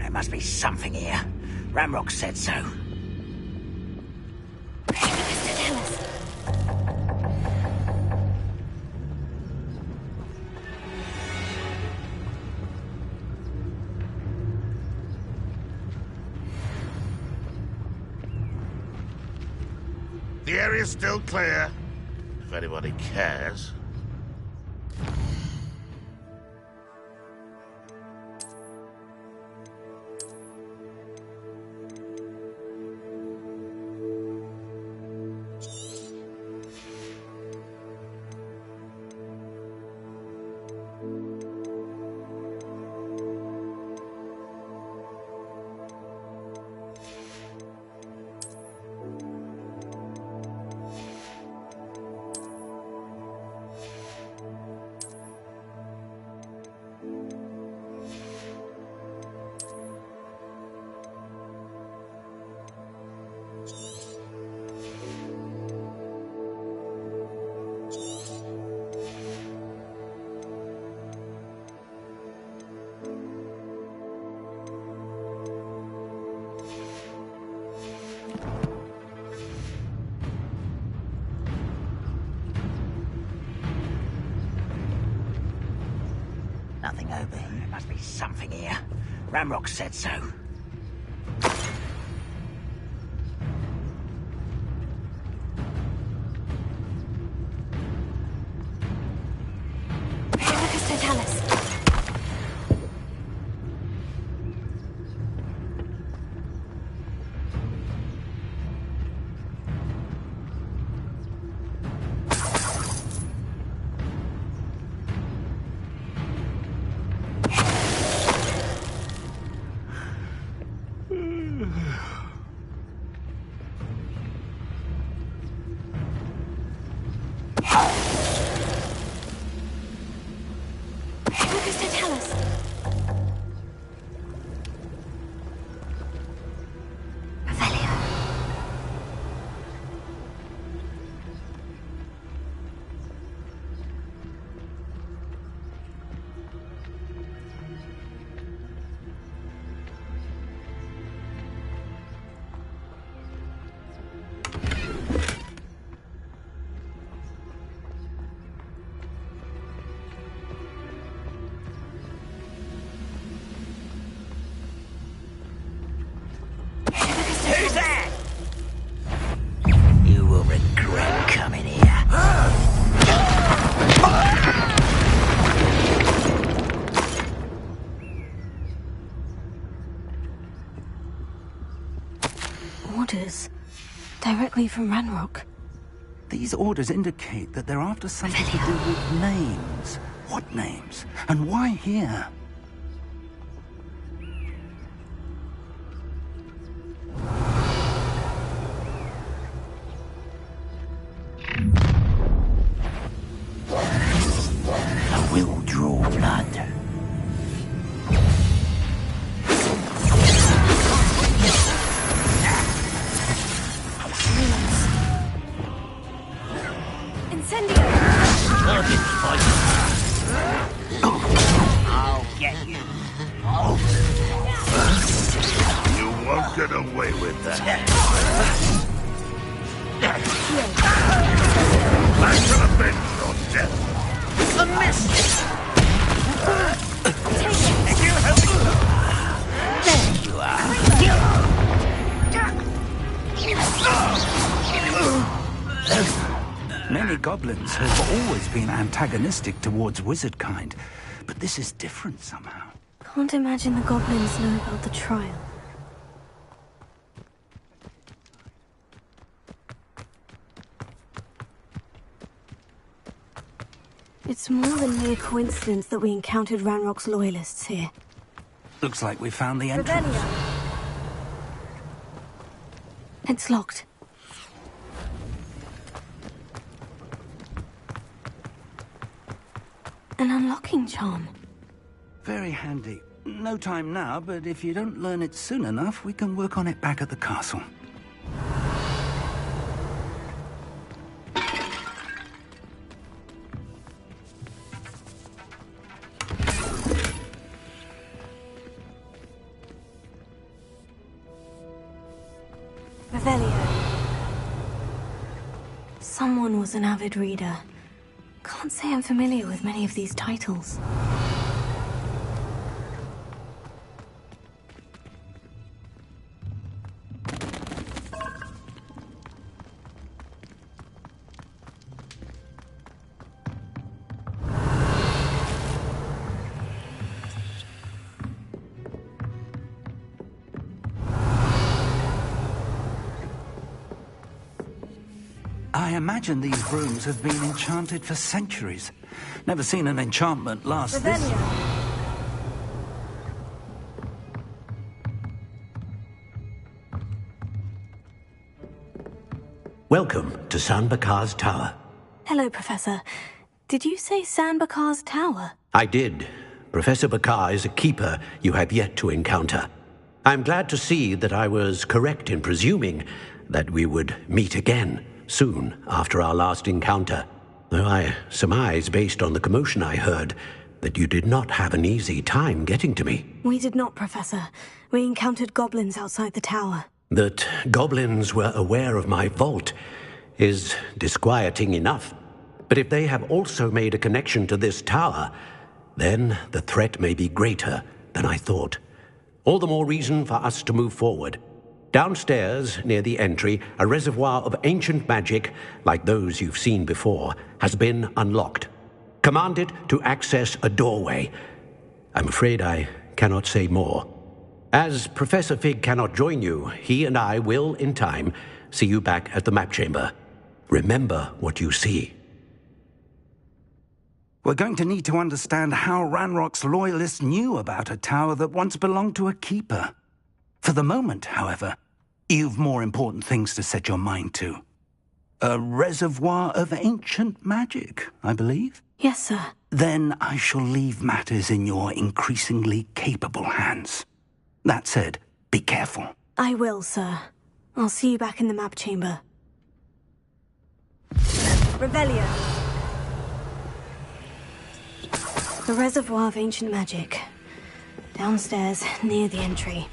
Speaker 11: There must be something here. Ramrock said so.
Speaker 1: Tell us.
Speaker 4: The area's still clear, if anybody cares.
Speaker 11: Nothing over here. There must be something here. Ramrock said so. Who's that? You will regret coming here.
Speaker 1: Orders. Directly from Ranrock.
Speaker 6: These orders indicate that they're after something to do with names. What names? And why here?
Speaker 11: I will draw blood. I'll get you.
Speaker 4: You won't get away with that. I shall avenge your death.
Speaker 11: A miss! Take you helping? There you
Speaker 6: are. Many goblins have always been antagonistic towards wizard kind, but this is different somehow.
Speaker 1: Can't imagine the goblins know about the trial. It's more than mere coincidence that we encountered Ranrock's loyalists here.
Speaker 6: Looks like we found the entrance.
Speaker 1: It's locked. An unlocking charm.
Speaker 6: Very handy. No time now, but if you don't learn it soon enough, we can work on it back at the castle.
Speaker 1: Revelio. Someone was an avid reader. Can't say I'm familiar with many of these titles.
Speaker 6: I imagine these rooms have been enchanted for centuries. Never seen an enchantment last this...
Speaker 5: Welcome to San Bakar's Tower.
Speaker 1: Hello, Professor. Did you say San Bakar's Tower?
Speaker 5: I did. Professor Bakar is a keeper you have yet to encounter. I'm glad to see that I was correct in presuming that we would meet again soon after our last encounter, though I surmise, based on the commotion I heard, that you did not have an easy time getting to me.
Speaker 1: We did not, Professor. We encountered goblins outside the tower.
Speaker 5: That goblins were aware of my vault is disquieting enough. But if they have also made a connection to this tower, then the threat may be greater than I thought. All the more reason for us to move forward. Downstairs, near the entry, a reservoir of ancient magic, like those you've seen before, has been unlocked. Command it to access a doorway. I'm afraid I cannot say more. As Professor Fig cannot join you, he and I will, in time, see you back at the map chamber. Remember what you see.
Speaker 6: We're going to need to understand how Ranrock's loyalists knew about a tower that once belonged to a keeper. For the moment, however, you've more important things to set your mind to. A reservoir of ancient magic, I believe?
Speaker 1: Yes, sir.
Speaker 6: Then I shall leave matters in your increasingly capable hands. That said, be careful.
Speaker 1: I will, sir. I'll see you back in the map chamber. Revelio. The reservoir of ancient magic. Downstairs, near the entry.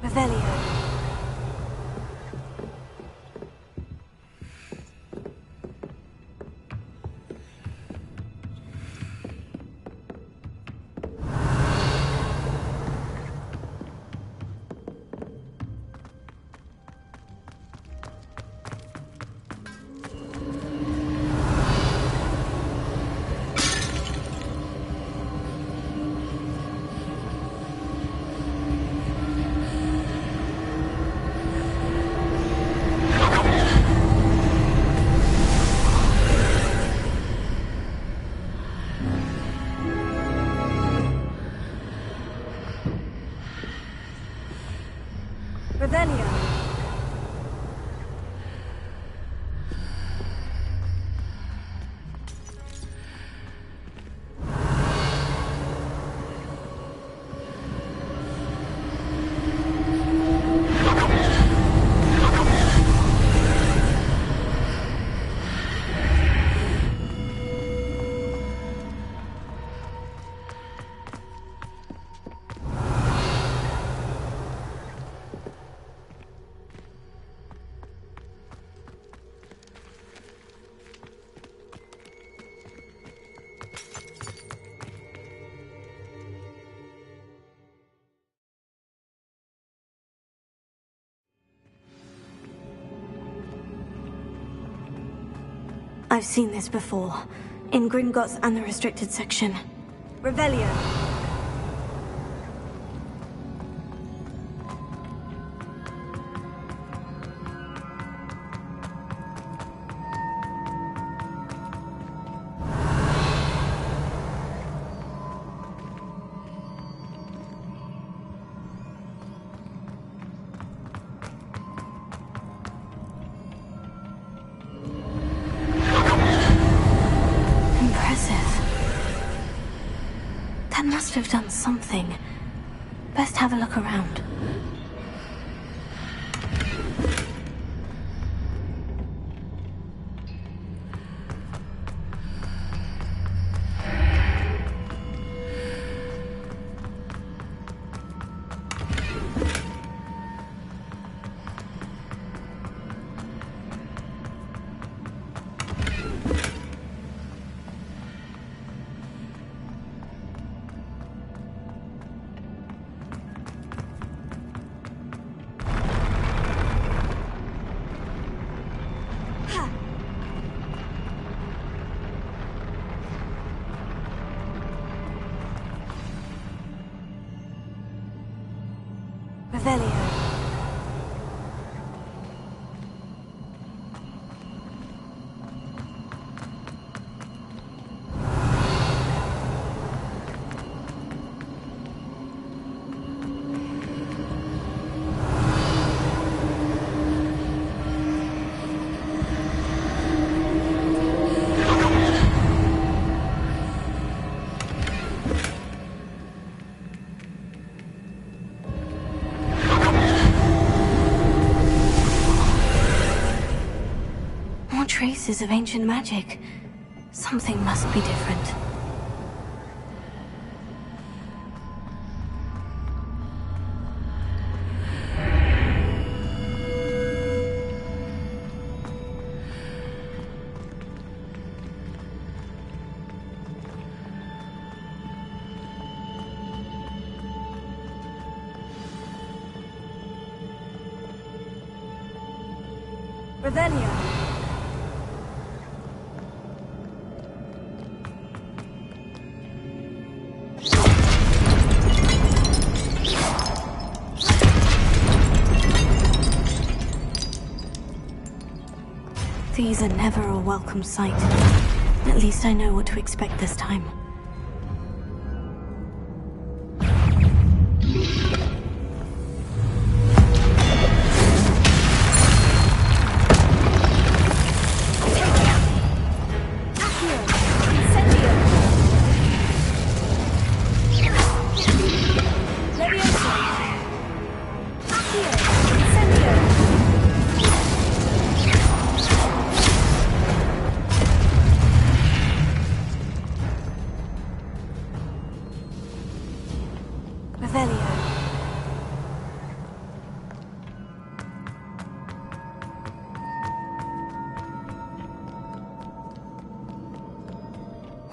Speaker 1: Revelio. I've seen this before. In Gringotts and the restricted section. Revelio. Must have done something. Best have a look around. Revelio. Traces of ancient magic. Something must be different. Revelio. These are never a welcome sight. At least I know what to expect this time.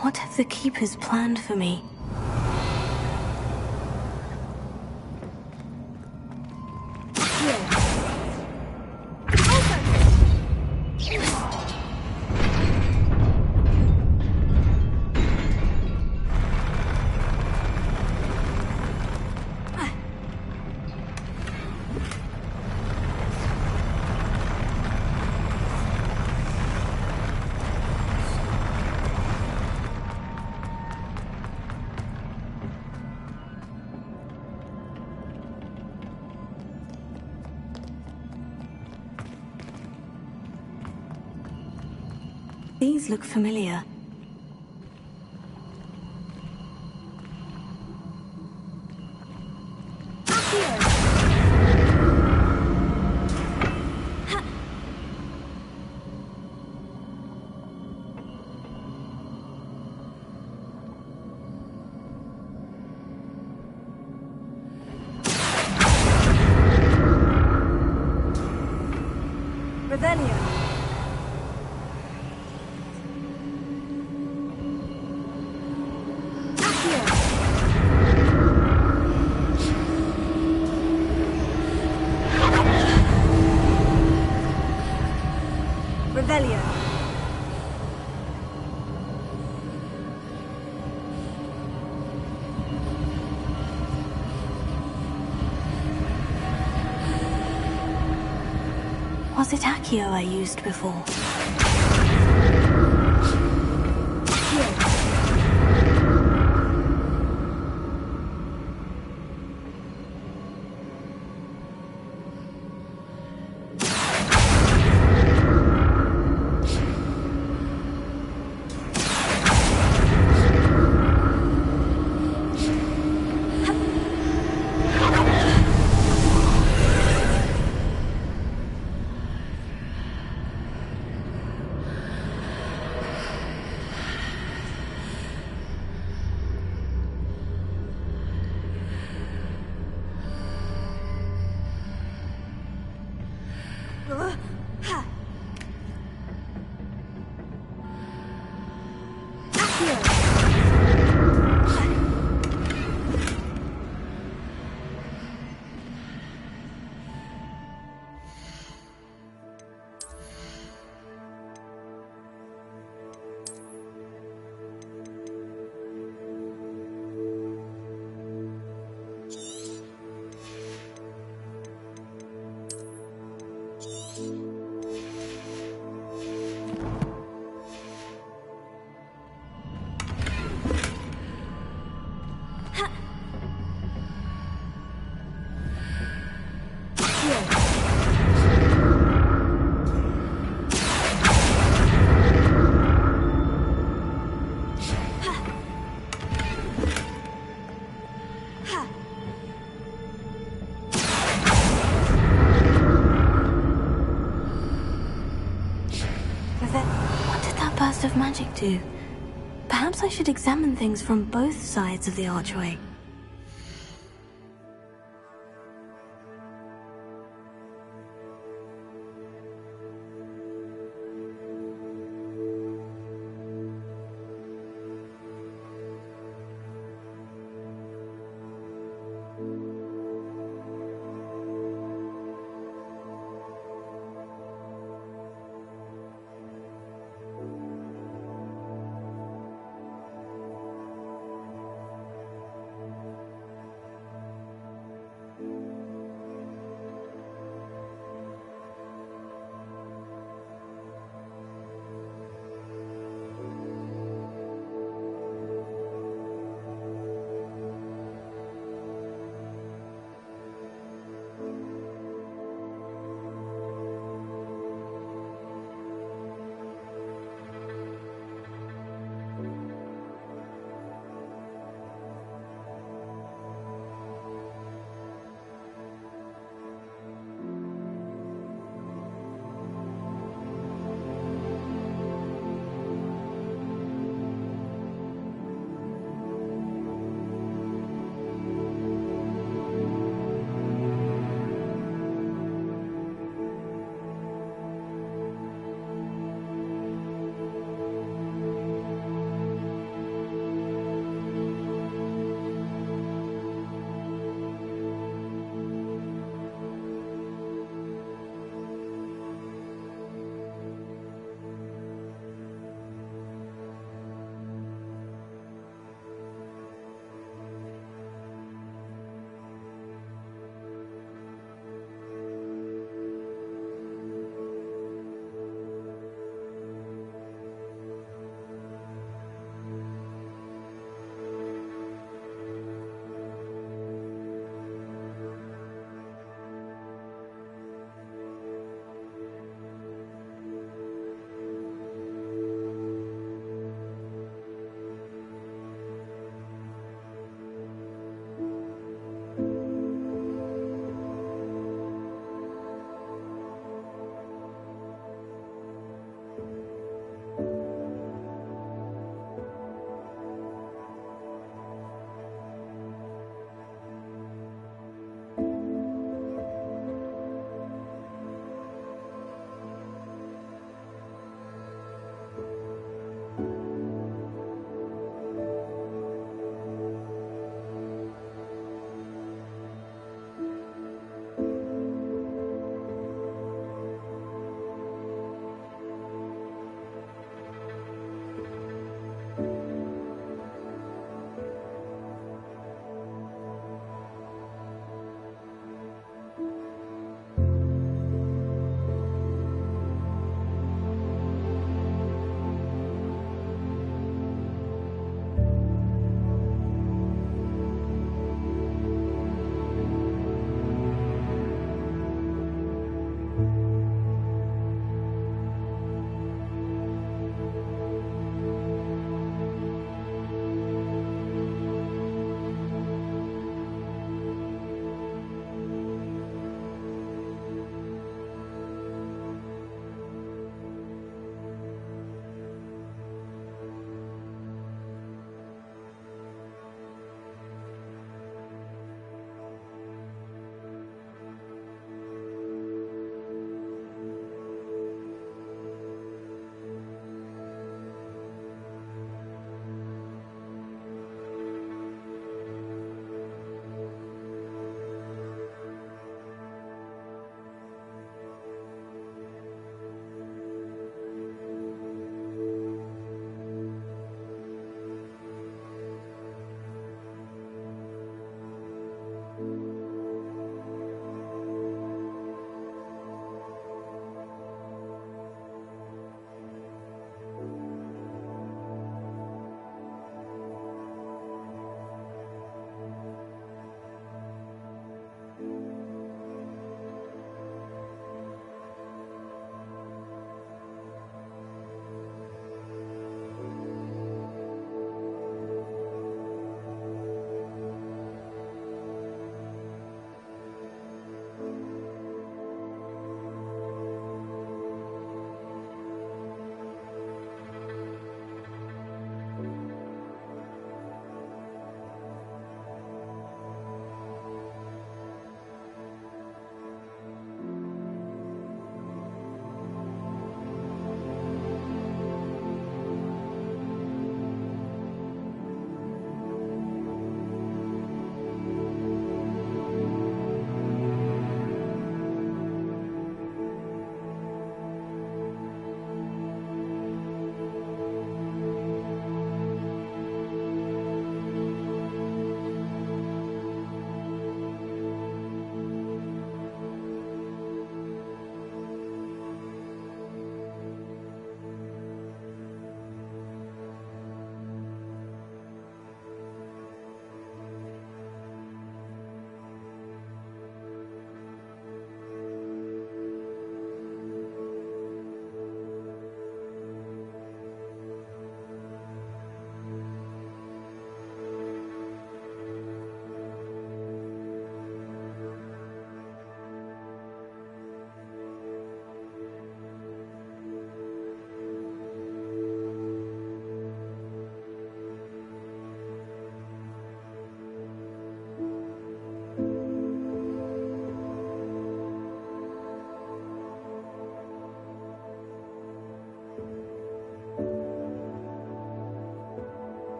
Speaker 1: What have the Keepers planned for me? These look familiar. Revelio. Revelio. Was it Accio I used before? Of magic do? Perhaps I should examine things from both sides of the archway.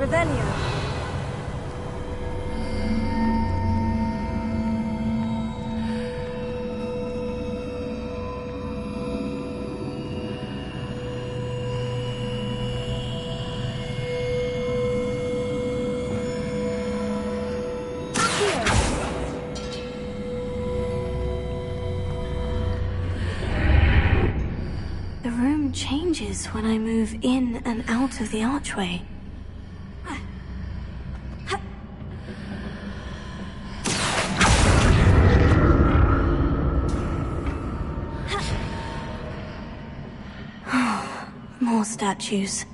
Speaker 1: Revelio. The room changes when I move in and out of the archway. More statues.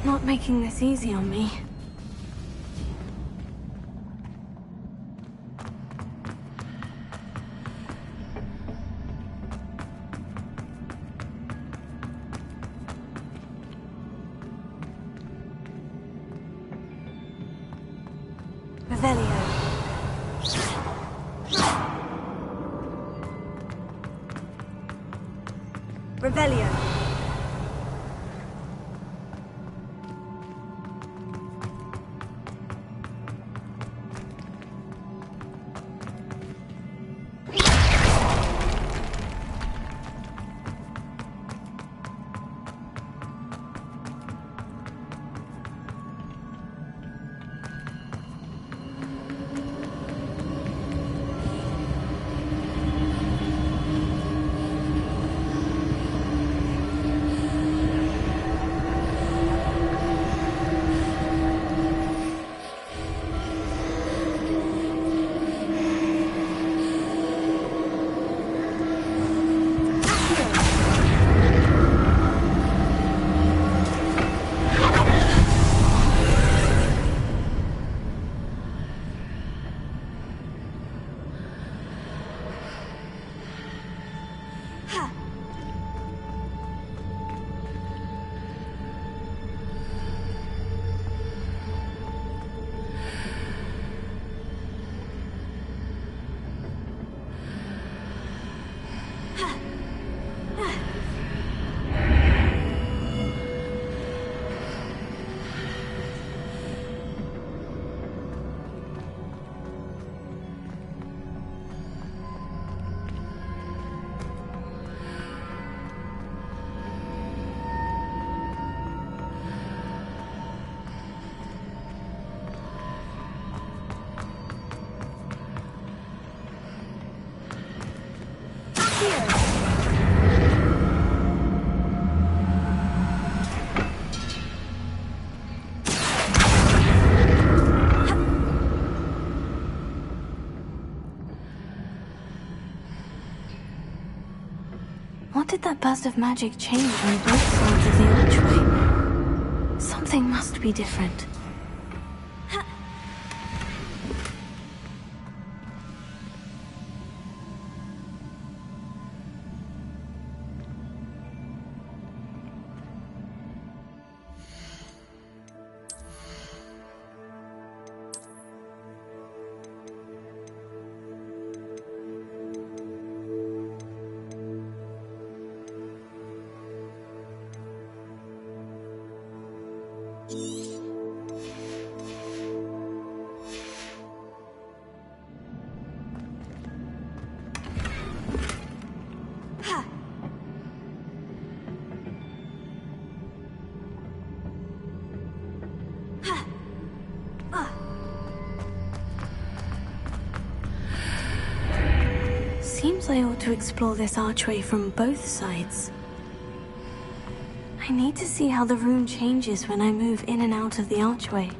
Speaker 1: Not making this easy on me. Revelio. Revelio. What did that burst of magic change on both sides of the archway? Something must be different. I ought to explore this archway from both sides. I need to see how the room changes when I move in and out of the archway.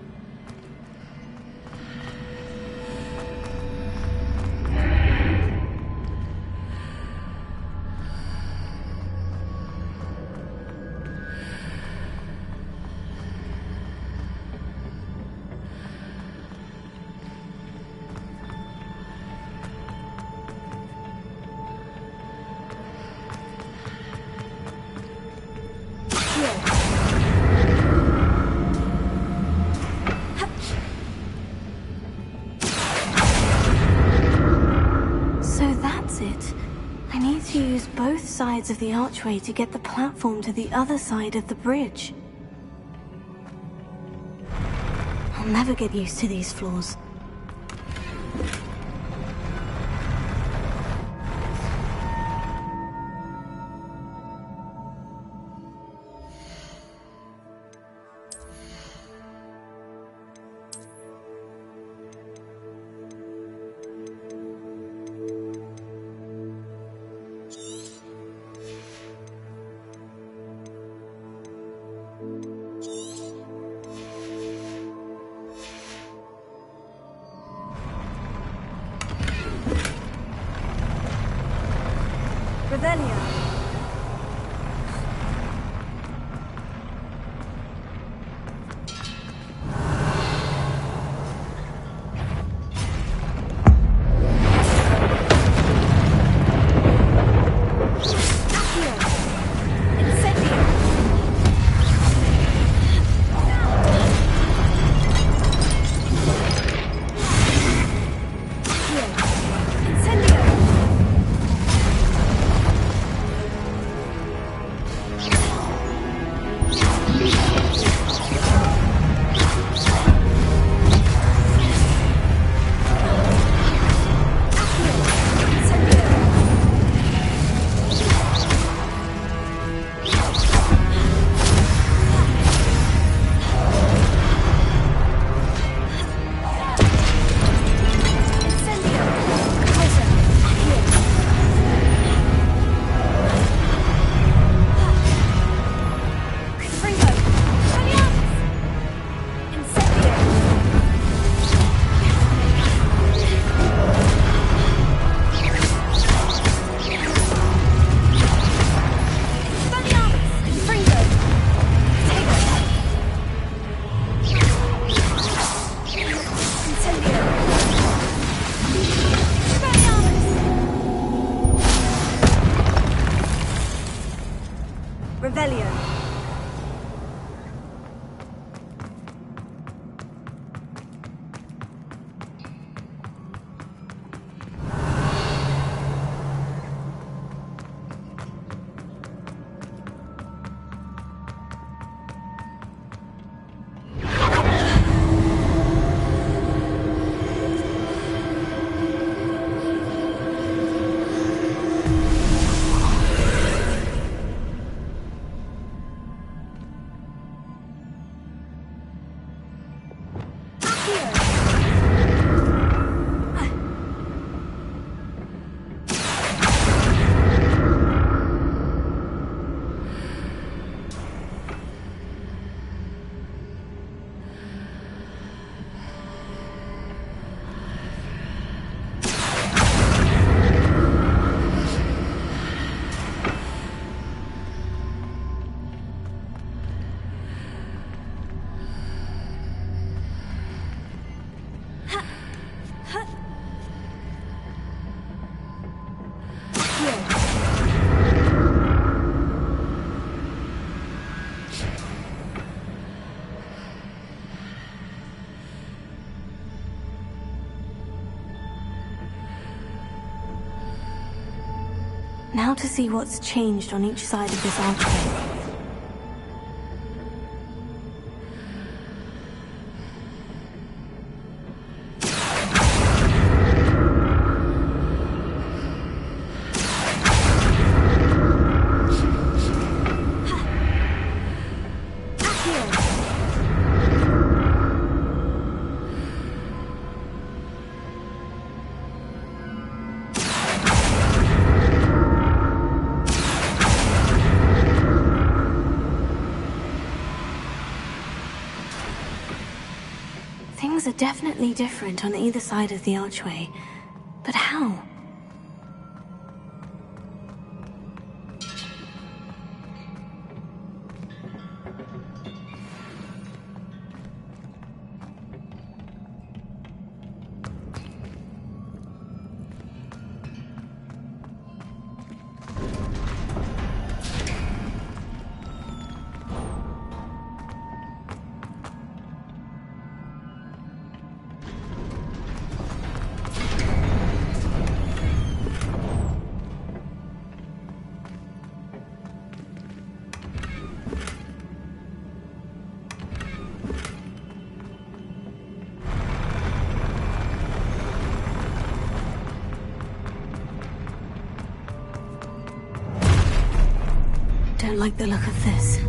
Speaker 1: Both sides of the archway to get the platform to the other side of the bridge. I'll never get used to these floors. Now to see what's changed on each side of this archway. Things are definitely different on either side of the archway. But how? Don't like the look of this.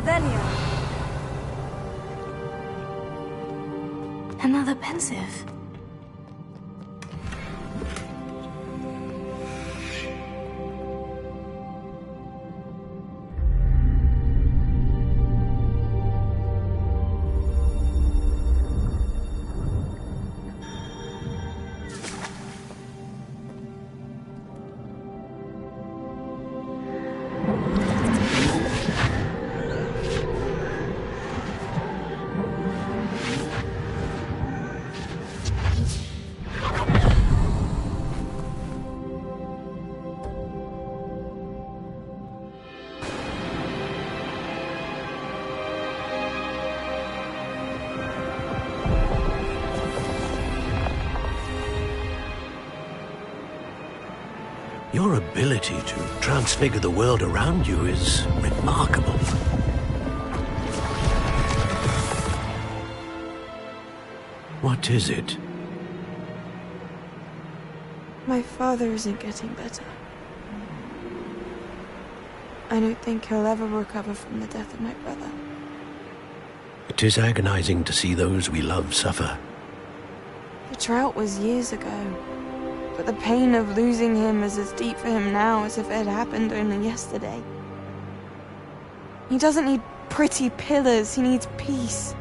Speaker 1: Revelio. Another pensive.
Speaker 5: Your ability to transfigure the world around you is remarkable. What is it?
Speaker 16: My father isn't getting better. I don't think he'll ever recover from the death of my brother.
Speaker 5: It is agonizing to see those we love suffer.
Speaker 16: The drought was years ago, but the pain of losing him is as deep for him now as if it had happened only yesterday. He doesn't need pretty pillars, he needs peace.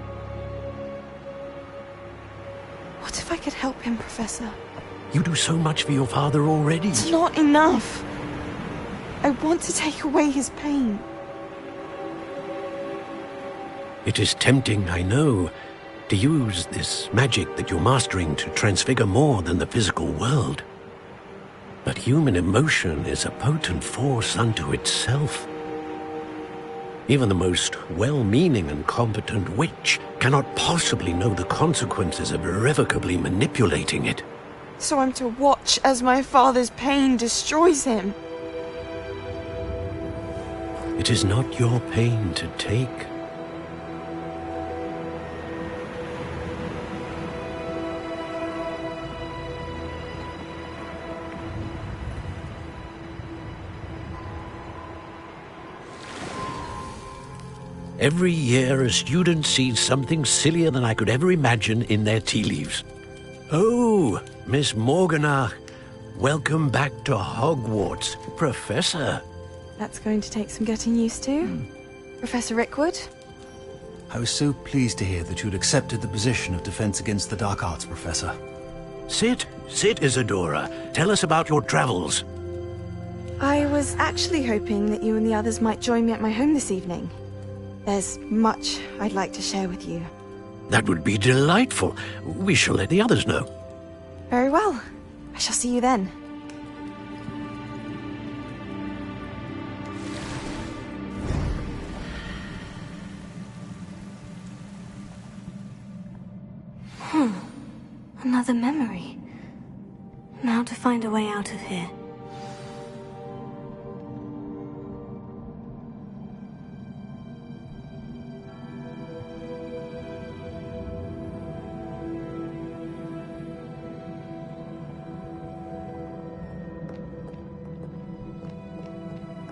Speaker 16: What if I could help him, Professor?
Speaker 5: You do so much for your father already.
Speaker 16: It's not enough. I want to take away his pain.
Speaker 5: It is tempting, I know, to use this magic that you're mastering to transfigure more than the physical world. But human emotion is a potent force unto itself. Even the most well-meaning and competent witch cannot possibly know the consequences of irrevocably manipulating it.
Speaker 16: So I'm to watch as my father's pain destroys him.
Speaker 5: It is not your pain to take. Every year, a student sees something sillier than I could ever imagine in their tea leaves. Oh, Miss Morganach, welcome back to Hogwarts, Professor.
Speaker 16: That's going to take some getting used to. Professor Rickwood?
Speaker 6: I was so pleased to hear that you'd accepted the position of Defense Against the Dark Arts, Professor.
Speaker 5: Sit, Isadora. Tell us about your travels.
Speaker 16: I was actually hoping that you and the others might join me at my home this evening. There's much I'd like to share with you.
Speaker 5: That would be delightful. We shall let the others know.
Speaker 16: Very well. I shall see you then.
Speaker 1: Another memory. Now to find a way out of here.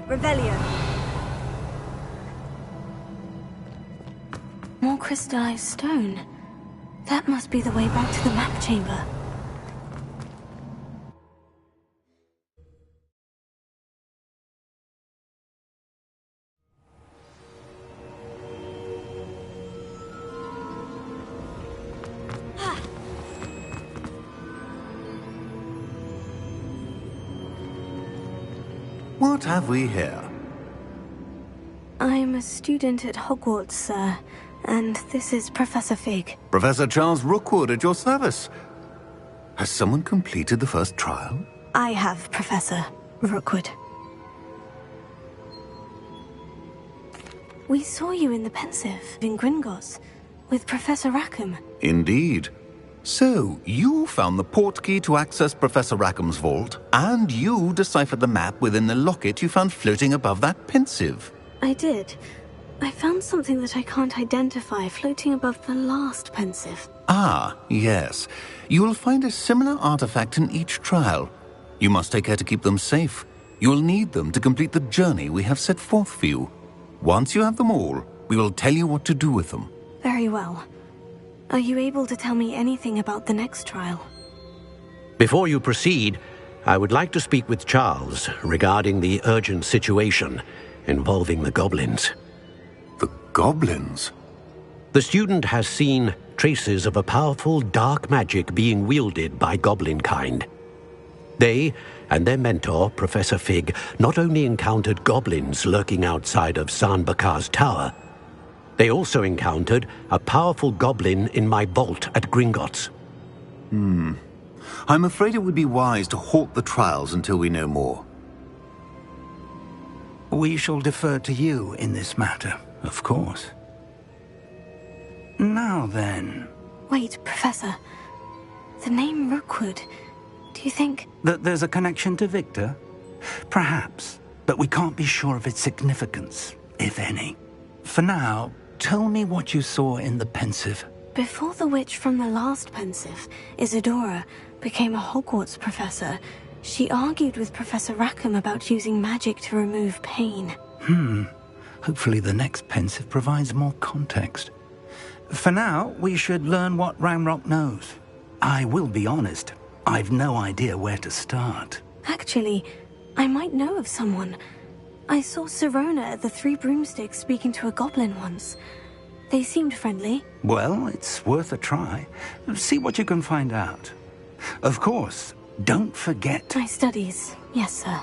Speaker 1: Revelio. More crystallized stone. That must be the way back to the map chamber.
Speaker 6: What have we here?
Speaker 1: I'm a student at Hogwarts, sir, and this is Professor Fig.
Speaker 6: Professor Charles Rookwood at your service. Has someone completed the first trial?
Speaker 1: I have, Professor Rookwood. We saw you in the Pensive in Gringotts with Professor Rackham.
Speaker 6: Indeed. So, you found the portkey to access Professor Rackham's vault, and you deciphered the map within the locket you found floating above that Pensive.
Speaker 1: I did. I found something that I can't identify floating above the last Pensive.
Speaker 6: Ah, yes. You will find a similar artifact in each trial. You must take care to keep them safe. You will need them to complete the journey we have set forth for you. Once you have them all,
Speaker 17: We will tell you what to do with them.
Speaker 1: Very well. Are you able to tell me anything about the next trial?
Speaker 5: Before you proceed, I would like to speak with Charles regarding the urgent situation involving the goblins.
Speaker 17: The goblins?
Speaker 5: The student has seen traces of a powerful dark magic being wielded by goblin kind. They and their mentor, Professor Fig, not only encountered goblins lurking outside of San Bakar's tower, they also encountered a powerful goblin in my vault at Gringotts.
Speaker 17: I'm afraid it would be wise to halt the trials until we know more.
Speaker 6: We shall defer to you in this matter, of course. Now then...
Speaker 1: Wait, Professor. The name Rookwood. Do you think...
Speaker 6: That there's a connection to Victor? Perhaps, but we can't be sure of its significance, if any. For now, tell me what you saw in the Pensive.
Speaker 1: Before the witch from the last Pensive, Isadora, became a Hogwarts professor, she argued with Professor Rackham about using magic to remove pain.
Speaker 6: Hopefully the next Pensive provides more context. For now, we should learn what Ranrock knows. I will be honest, I've no idea where to start.
Speaker 1: Actually, I might know of someone. I saw Sirona at the Three Broomsticks speaking to a goblin once. They seemed friendly.
Speaker 6: Well, it's worth a try. See what you can find out. Of course, don't forget...
Speaker 1: My studies, yes, sir.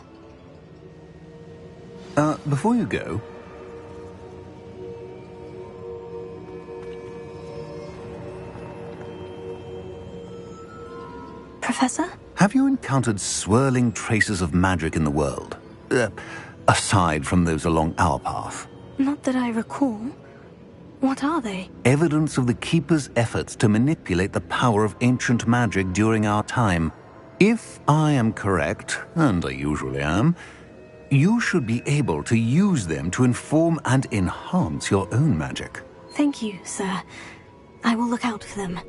Speaker 17: Before you go...
Speaker 1: Professor?
Speaker 17: Have you encountered swirling traces of magic in the world? Aside from those along our path?
Speaker 1: Not that I recall. What are they?
Speaker 17: Evidence of the Keeper's efforts to manipulate the power of ancient magic during our time. If I am correct, and I usually am, you should be able to use them to inform and enhance your own magic.
Speaker 1: Thank you, sir. I will look out for them.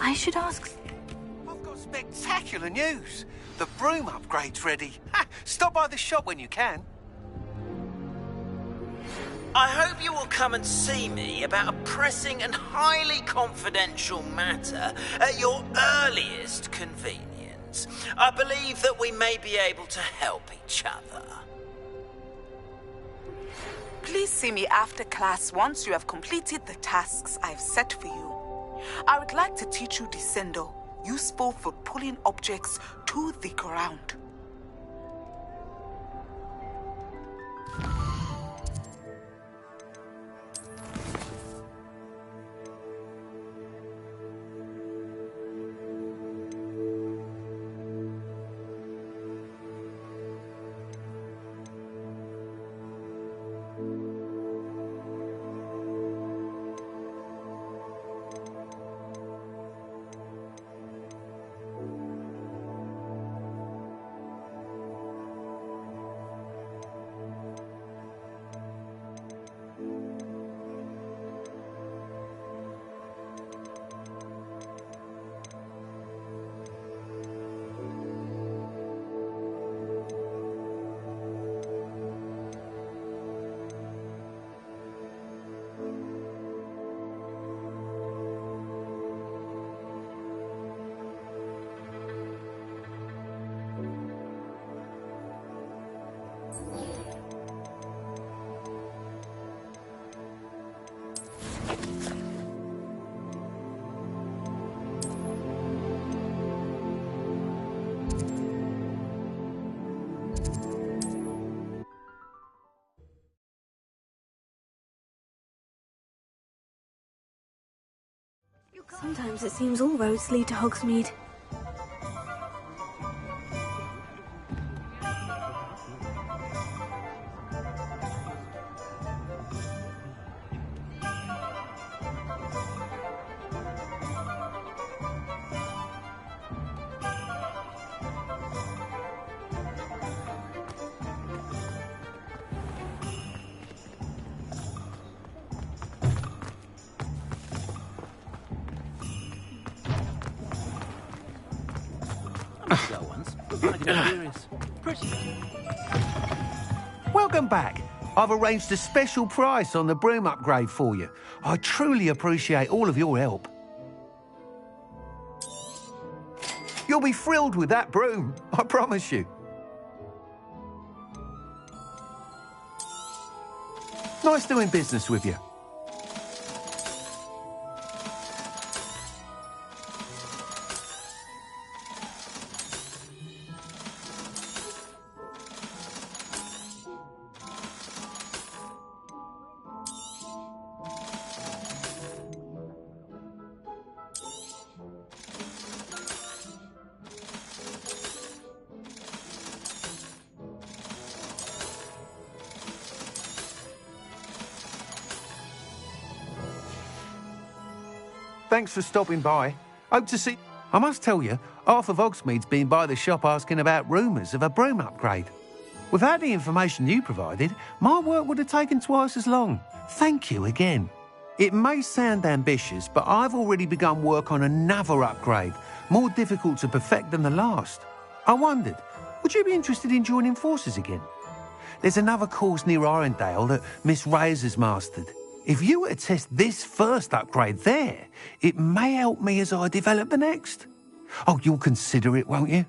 Speaker 1: I should ask...
Speaker 8: I've got spectacular news. The broom upgrade's ready. Ha! Stop by the shop when you can.
Speaker 18: I hope you will come and see me about a pressing and highly confidential matter at your earliest convenience. I believe that we may be able to help each other.
Speaker 19: Please see me after class once you have completed the tasks I've set for you. I would like to teach you Descendo, useful for pulling objects to the ground.
Speaker 1: Sometimes it seems all roads lead to Hogsmeade.
Speaker 20: Welcome back. I've arranged a special price on the broom upgrade for you. I truly appreciate all of your help. You'll be thrilled with that broom, I promise you. Nice doing business with you. Thanks for stopping by. Hope to see... I must tell you, half of Hogsmeade's been by the shop asking about rumours of a broom upgrade. Without the information you provided, my work would have taken twice as long. Thank you again. It may sound ambitious, but I've already begun work on another upgrade, more difficult to perfect than the last. I wondered, would you be interested in joining forces again? There's another course near Arendelle that Miss Reyes has mastered. If you were to test this first upgrade there, it may help me as I develop the next. Oh, you'll consider it, won't you?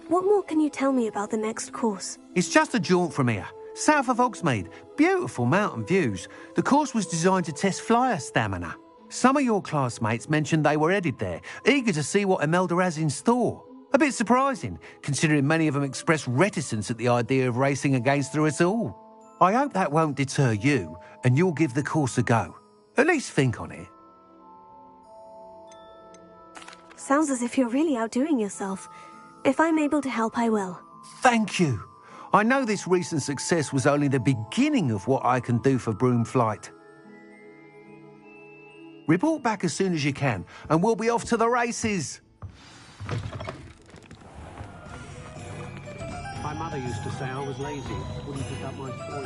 Speaker 1: What more can you tell me about the next course?
Speaker 20: It's just a jaunt from here, south of Hogsmeade. Beautiful mountain views. The course was designed to test flyer stamina. Some of your classmates mentioned they were headed there, eager to see what Imelda has in store. A bit surprising, considering many of them expressed reticence at the idea of racing against her at all. I hope that won't deter you, and you'll give the course a go. At least think on it.
Speaker 1: Sounds as if you're really outdoing yourself. If I'm able to help, I will.
Speaker 20: Thank you. I know this recent success was only the beginning of what I can do for Broomflight. Report back as soon as you can, and we'll be off to the races.
Speaker 21: My mother used to say I was lazy, wouldn't pick up my toys.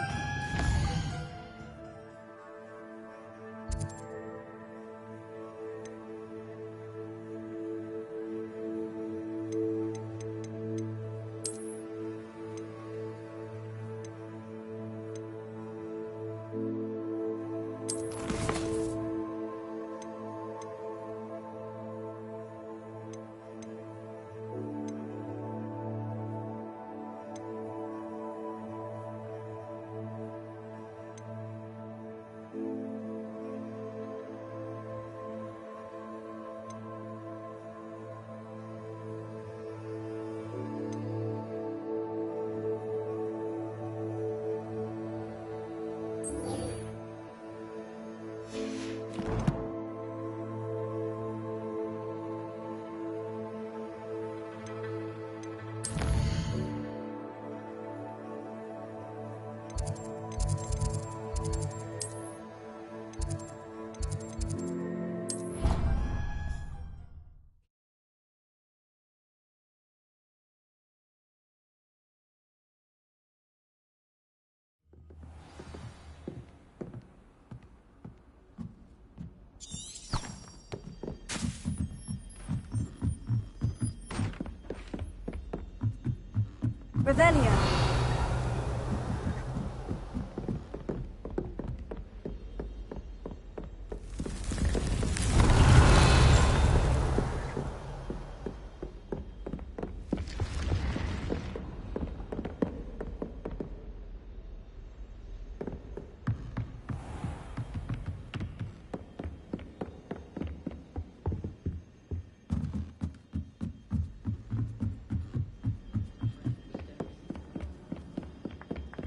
Speaker 1: Revelio.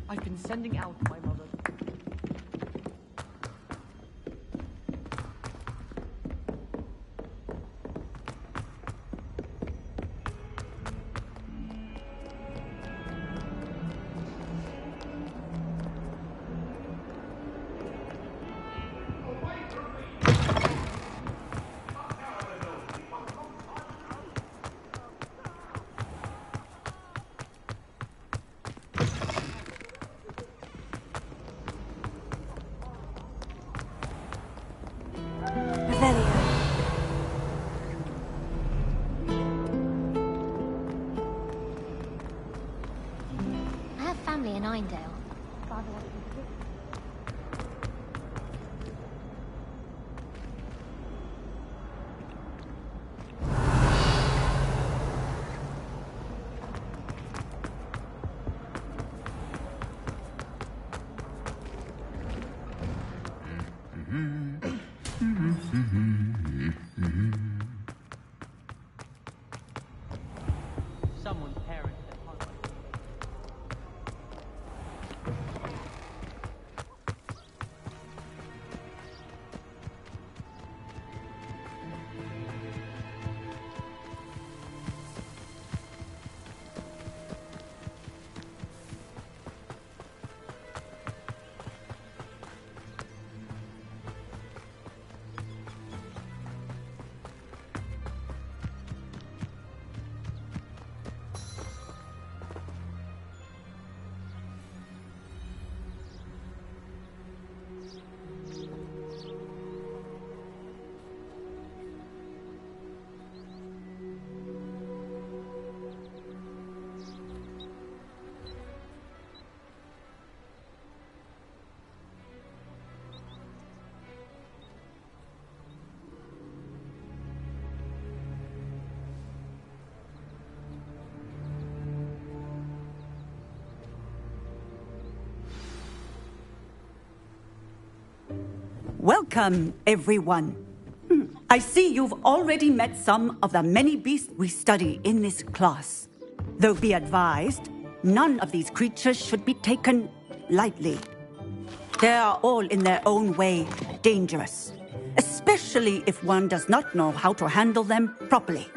Speaker 14: I've been sending out my mother.
Speaker 3: I have family in Einedale.
Speaker 14: Someone's parent at Hogwarts.
Speaker 2: Welcome, everyone. I see you've already met some of the many beasts we study in this class. Though be advised, none of these creatures should be taken lightly. They are all in their own way dangerous, especially if one does not know how to handle them properly.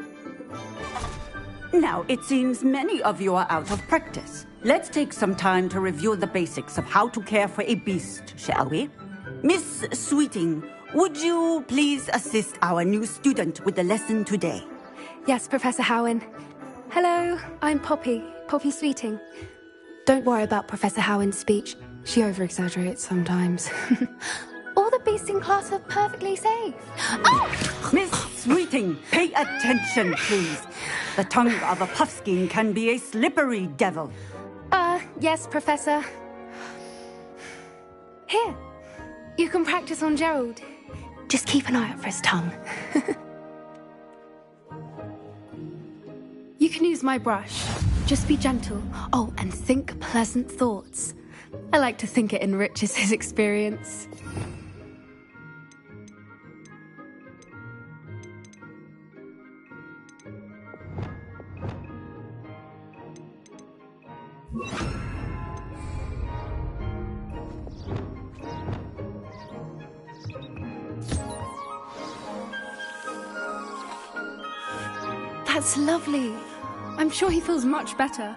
Speaker 2: Now, it seems many of you are out of practice. Let's take some time to review the basics of how to care for a beast, shall we? Miss Sweeting, would you please assist our new student with the lesson today?
Speaker 22: Yes, Professor Howen. Hello, I'm Poppy Sweeting. Don't worry about Professor Howen's speech. She over-exaggerates sometimes. All the beasts in class are perfectly safe. Oh!
Speaker 2: Miss Sweeting, pay attention, please. The tongue of a puffskein can be a slippery devil.
Speaker 22: Yes, Professor. Here, you can practice on Gerald. Just keep an eye out for his tongue. You can use my brush. Just be gentle. Oh, and think pleasant thoughts. I like to think it enriches his experience. That's lovely. I'm sure he feels much better.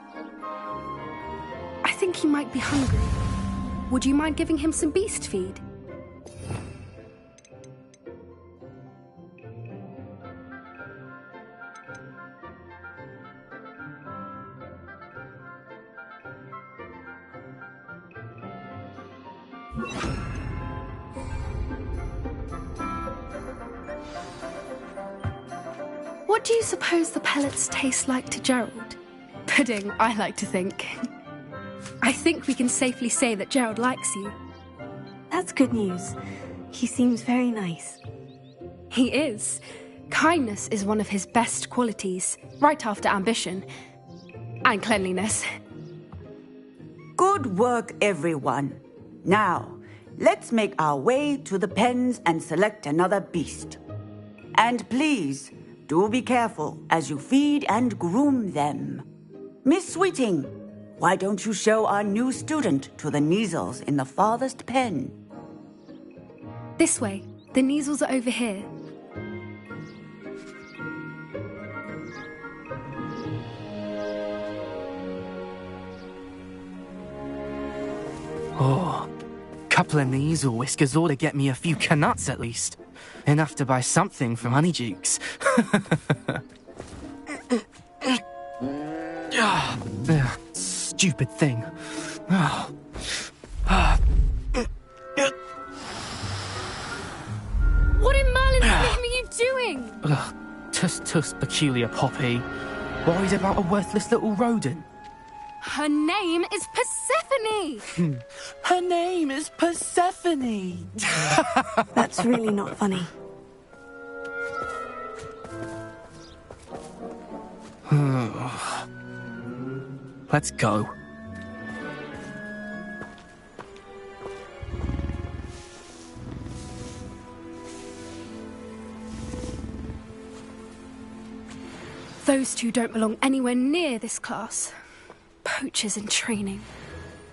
Speaker 22: I think he might be hungry. Would you mind giving him some beast feed? What do you suppose the pellets taste like to Gerald? pudding, I like to think. I think we can safely say that Gerald likes you.
Speaker 1: That's good news. He seems very nice.
Speaker 22: He is. Kindness is one of his best qualities, right after ambition. And cleanliness.
Speaker 2: Good work, everyone. Now, let's make our way to the pens and select another beast. And please, do be careful as you feed and groom them. Miss Sweeting, why don't you show our new student to the Kneazles in the farthest pen?
Speaker 22: This way. The Kneazles are over here.
Speaker 7: Oh, couple of Kneazle whiskers ought to get me a few canuts at least. Enough to buy something from Honeydukes. Stupid thing.
Speaker 22: What in Merlin's name are you doing?
Speaker 7: Tuss, peculiar Poppy. Worried about a worthless little rodent?
Speaker 22: Her name is Persephone!
Speaker 7: Her name is Persephone!
Speaker 1: That's really not funny.
Speaker 7: Let's go.
Speaker 22: Those two don't belong anywhere near this class. Poachers in training.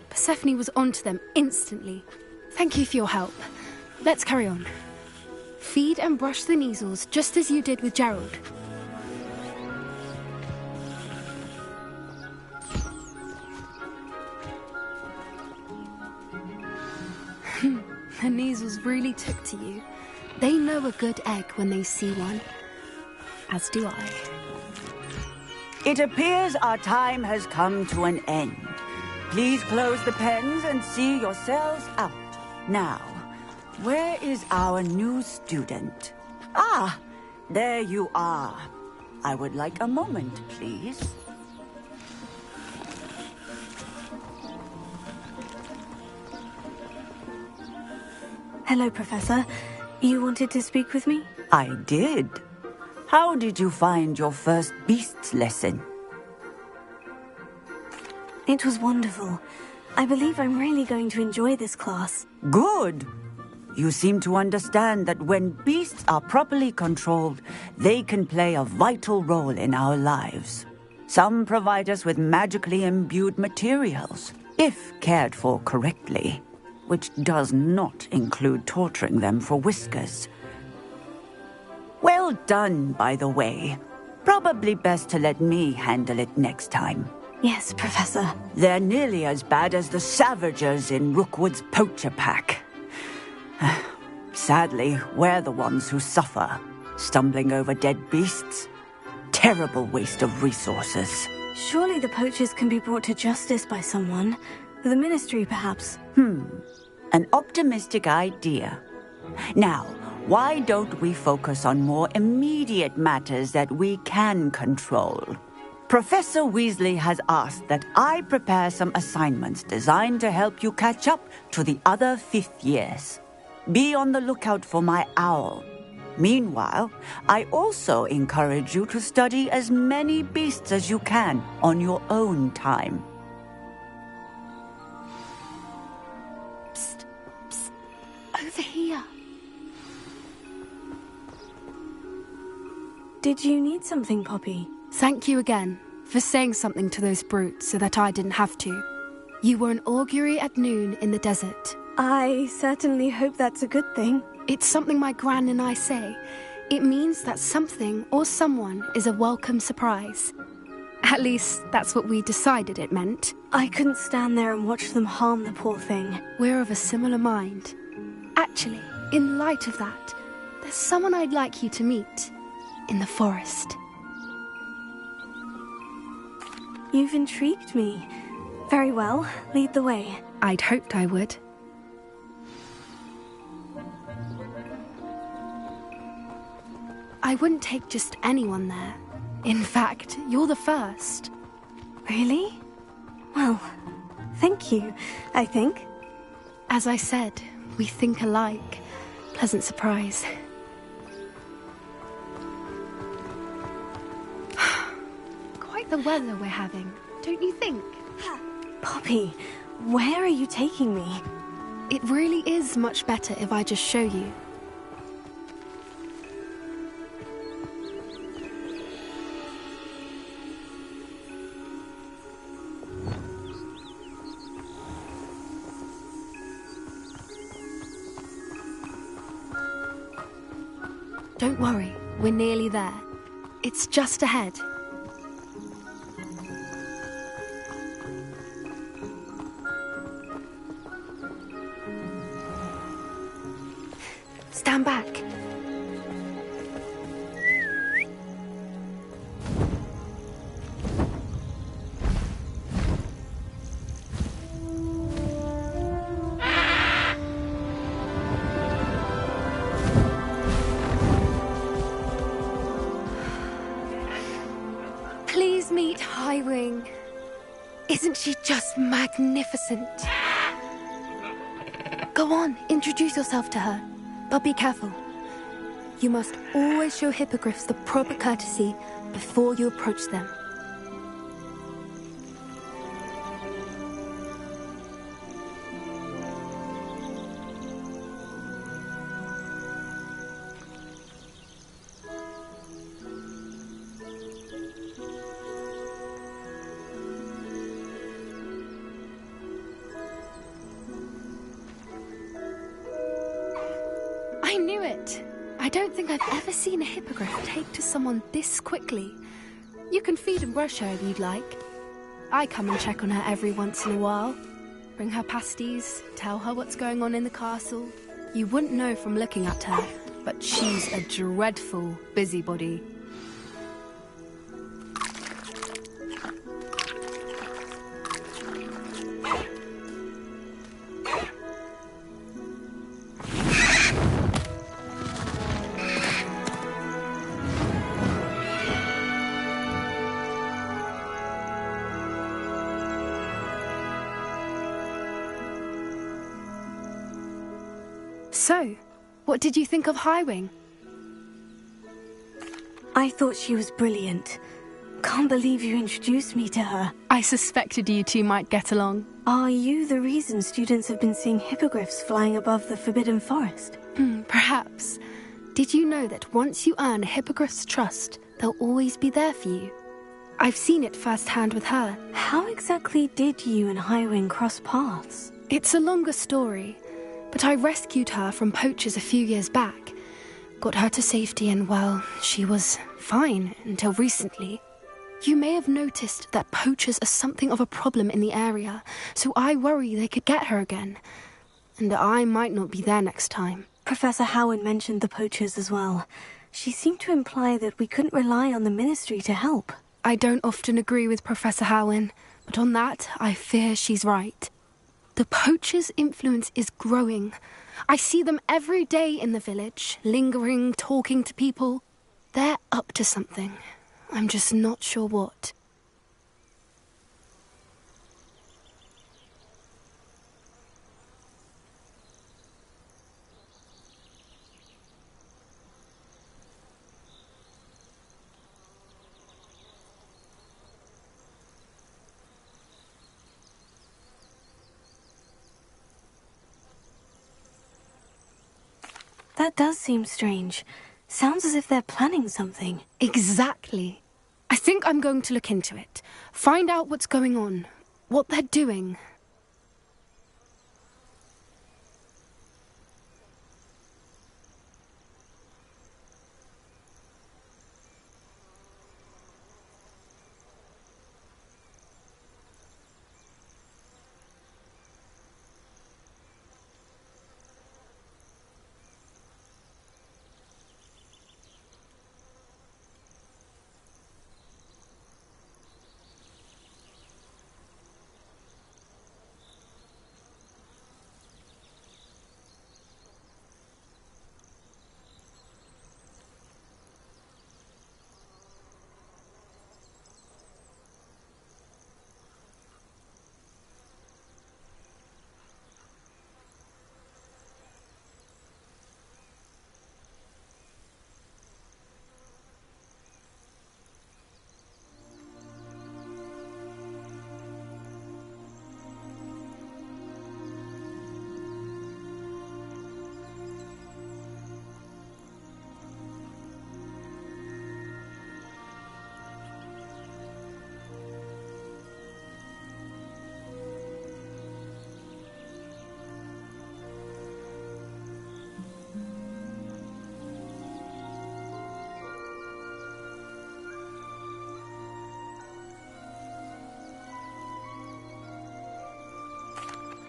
Speaker 22: Persephone was onto them instantly. Thank you for your help. Let's carry on. Feed and brush the Kneazles just as you did with Gerald. The Kneazles really took to you. They know a good egg when they see one. As do I.
Speaker 2: It appears our time has come to an end. Please close the pens and see yourselves out. Now, where is our new student? Ah, there you are. I would like a moment, please.
Speaker 1: Hello, Professor. You wanted to speak with me?
Speaker 2: I did. How did you find your first beasts lesson?
Speaker 1: It was wonderful. I believe I'm really going to enjoy this class.
Speaker 2: Good. You seem to understand that when beasts are properly controlled, they can play a vital role in our lives. Some provide us with magically imbued materials, if cared for correctly, which does not include torturing them for whiskers. Well done, by the way. Probably best to let me handle it next time.
Speaker 1: Yes, Professor.
Speaker 2: They're nearly as bad as the Savagers in Rookwood's poacher pack. Sadly, we're the ones who suffer, stumbling over dead beasts. Terrible waste of resources.
Speaker 1: Surely the poachers can be brought to justice by someone. The Ministry, perhaps.
Speaker 2: An optimistic idea. Now, why don't we focus on more immediate matters that we can control? Professor Weasley has asked that I prepare some assignments designed to help you catch up to the other 5th years. Be on the lookout for my owl. Meanwhile, I also encourage you to study as many beasts as you can on your own time.
Speaker 22: Psst, psst, over here.
Speaker 1: Did you need something, Poppy?
Speaker 22: Thank you again for saying something to those brutes so that I didn't have to. You were an augury at noon in the desert.
Speaker 1: I certainly hope that's a good thing.
Speaker 22: It's something my gran and I say. It means that something or someone is a welcome surprise. At least, that's what we decided it meant.
Speaker 1: I couldn't stand there and watch them harm the poor thing.
Speaker 22: We're of a similar mind. Actually, in light of that, there's someone I'd like you to meet. In the forest.
Speaker 1: You've intrigued me. Very well, lead the way.
Speaker 22: I'd hoped I would. I wouldn't take just anyone there. In fact, you're the first.
Speaker 1: Really? Well, thank you, I think.
Speaker 22: As I said, we think alike. Pleasant surprise. Quite the weather we're having, don't you think?
Speaker 1: Poppy, where are you taking me?
Speaker 22: It really is much better if I just show you. Don't worry, we're nearly there. It's just ahead. Stand back. Please meet Highwing. Isn't she just magnificent? Go on, introduce yourself to her. But be careful. You must always show hippogriffs the proper courtesy before you approach them. I knew it! I don't think I've ever seen a hippogriff take to someone this quickly. You can feed and brush her if you'd like. I come and check on her every once in a while. Bring her pasties, tell her what's going on in the castle. You wouldn't know from looking at her, but she's a dreadful busybody. So, what did you think of Highwing?
Speaker 1: I thought she was brilliant. Can't believe you introduced me to her.
Speaker 22: I suspected you two might get along.
Speaker 1: Are you the reason students have been seeing hippogriffs flying above the Forbidden Forest?
Speaker 22: Perhaps. Did you know that once you earn a hippogriff's trust, they'll always be there for you? I've seen it firsthand with her.
Speaker 1: How exactly did you and Highwing cross paths?
Speaker 22: It's a longer story, but I rescued her from poachers a few years back. Got her to safety and, well, she was fine until recently. You may have noticed that poachers are something of a problem in the area, so I worry they could get her again. And I might not be there next time.
Speaker 1: Professor Howard mentioned the poachers as well. She seemed to imply that we couldn't rely on the Ministry to help.
Speaker 22: I don't often agree with Professor Howin, but on that, I fear she's right. The poachers' influence is growing. I see them every day in the village, lingering, talking to people. They're up to something. I'm just not sure what.
Speaker 1: That does seem strange. Sounds as if they're planning something.
Speaker 22: Exactly. I think I'm going to look into it. Find out what's going on. What they're doing.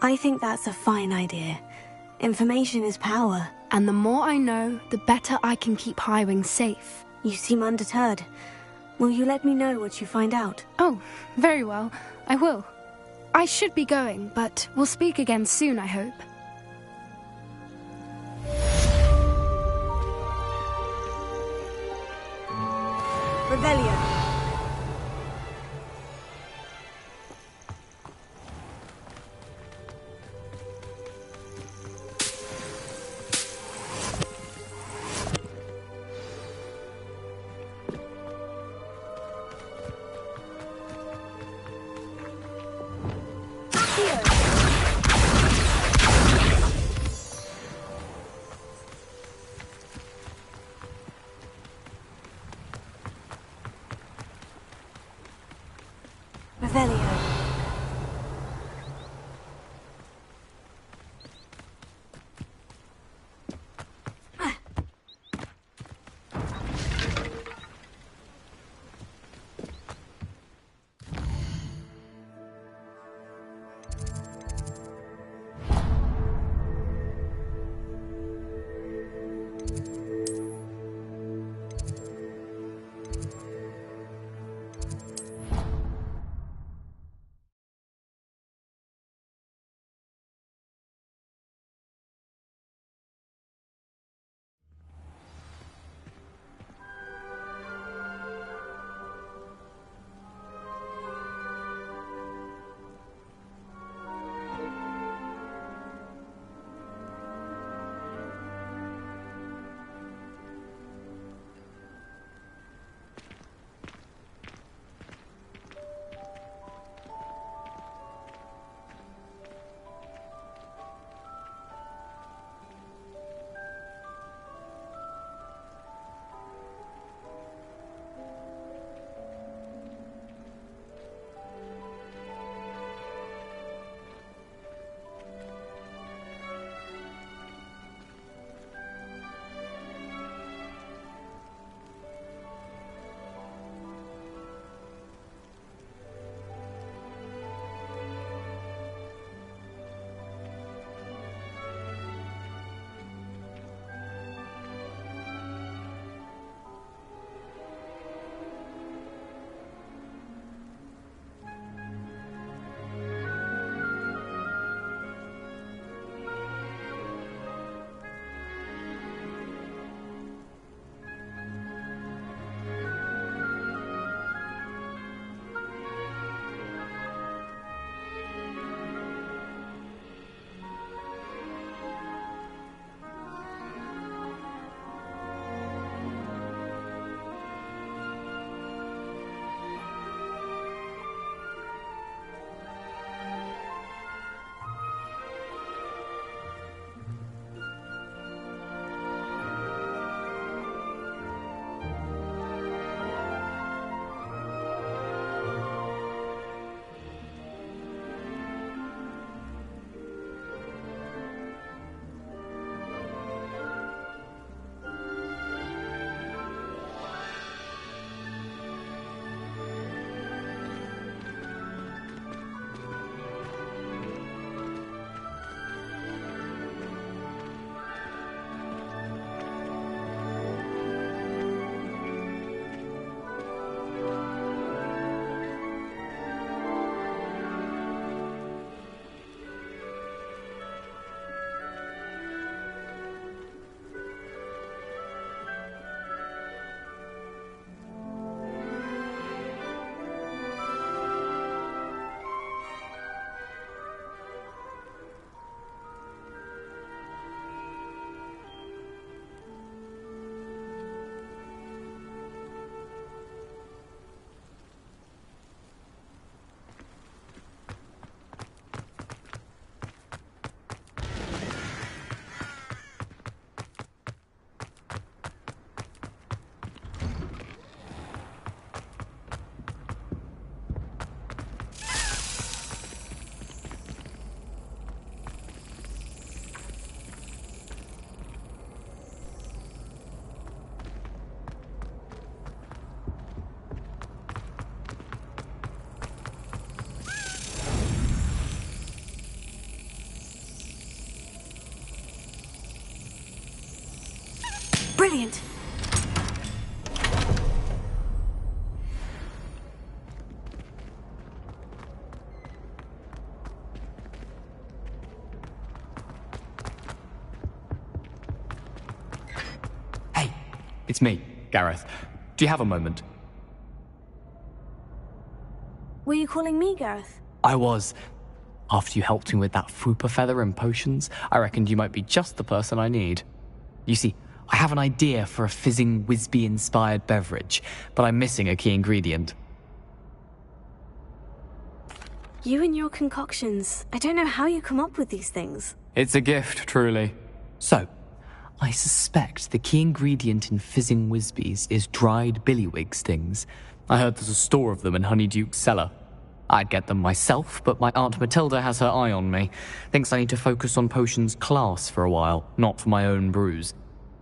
Speaker 1: I think that's a fine idea. Information is power.
Speaker 22: And the more I know, the better I can keep Highwing safe.
Speaker 1: You seem undeterred. Will you let me know what you find out?
Speaker 22: Oh, very well. I will. I should be going, but we'll speak again soon, I hope.
Speaker 1: Revelio. Revelio. Brilliant.
Speaker 10: Hey, it's me, Gareth. Do you have a moment?
Speaker 1: Were you calling me, Gareth?
Speaker 10: I was. After you helped me with that fupa feather and potions, I reckoned you might be just the person I need. You see, I have an idea for a fizzing Whizbee-inspired beverage, but I'm missing a key ingredient.
Speaker 1: You and your concoctions. I don't know how you come up with these things.
Speaker 10: It's a gift, truly. So, I suspect the key ingredient in fizzing Whizbees is dried billywig stings. I heard there's a store of them in Honeyduke's cellar. I'd get them myself, but my Aunt Matilda has her eye on me. Thinks I need to focus on potions class for a while, not for my own brews.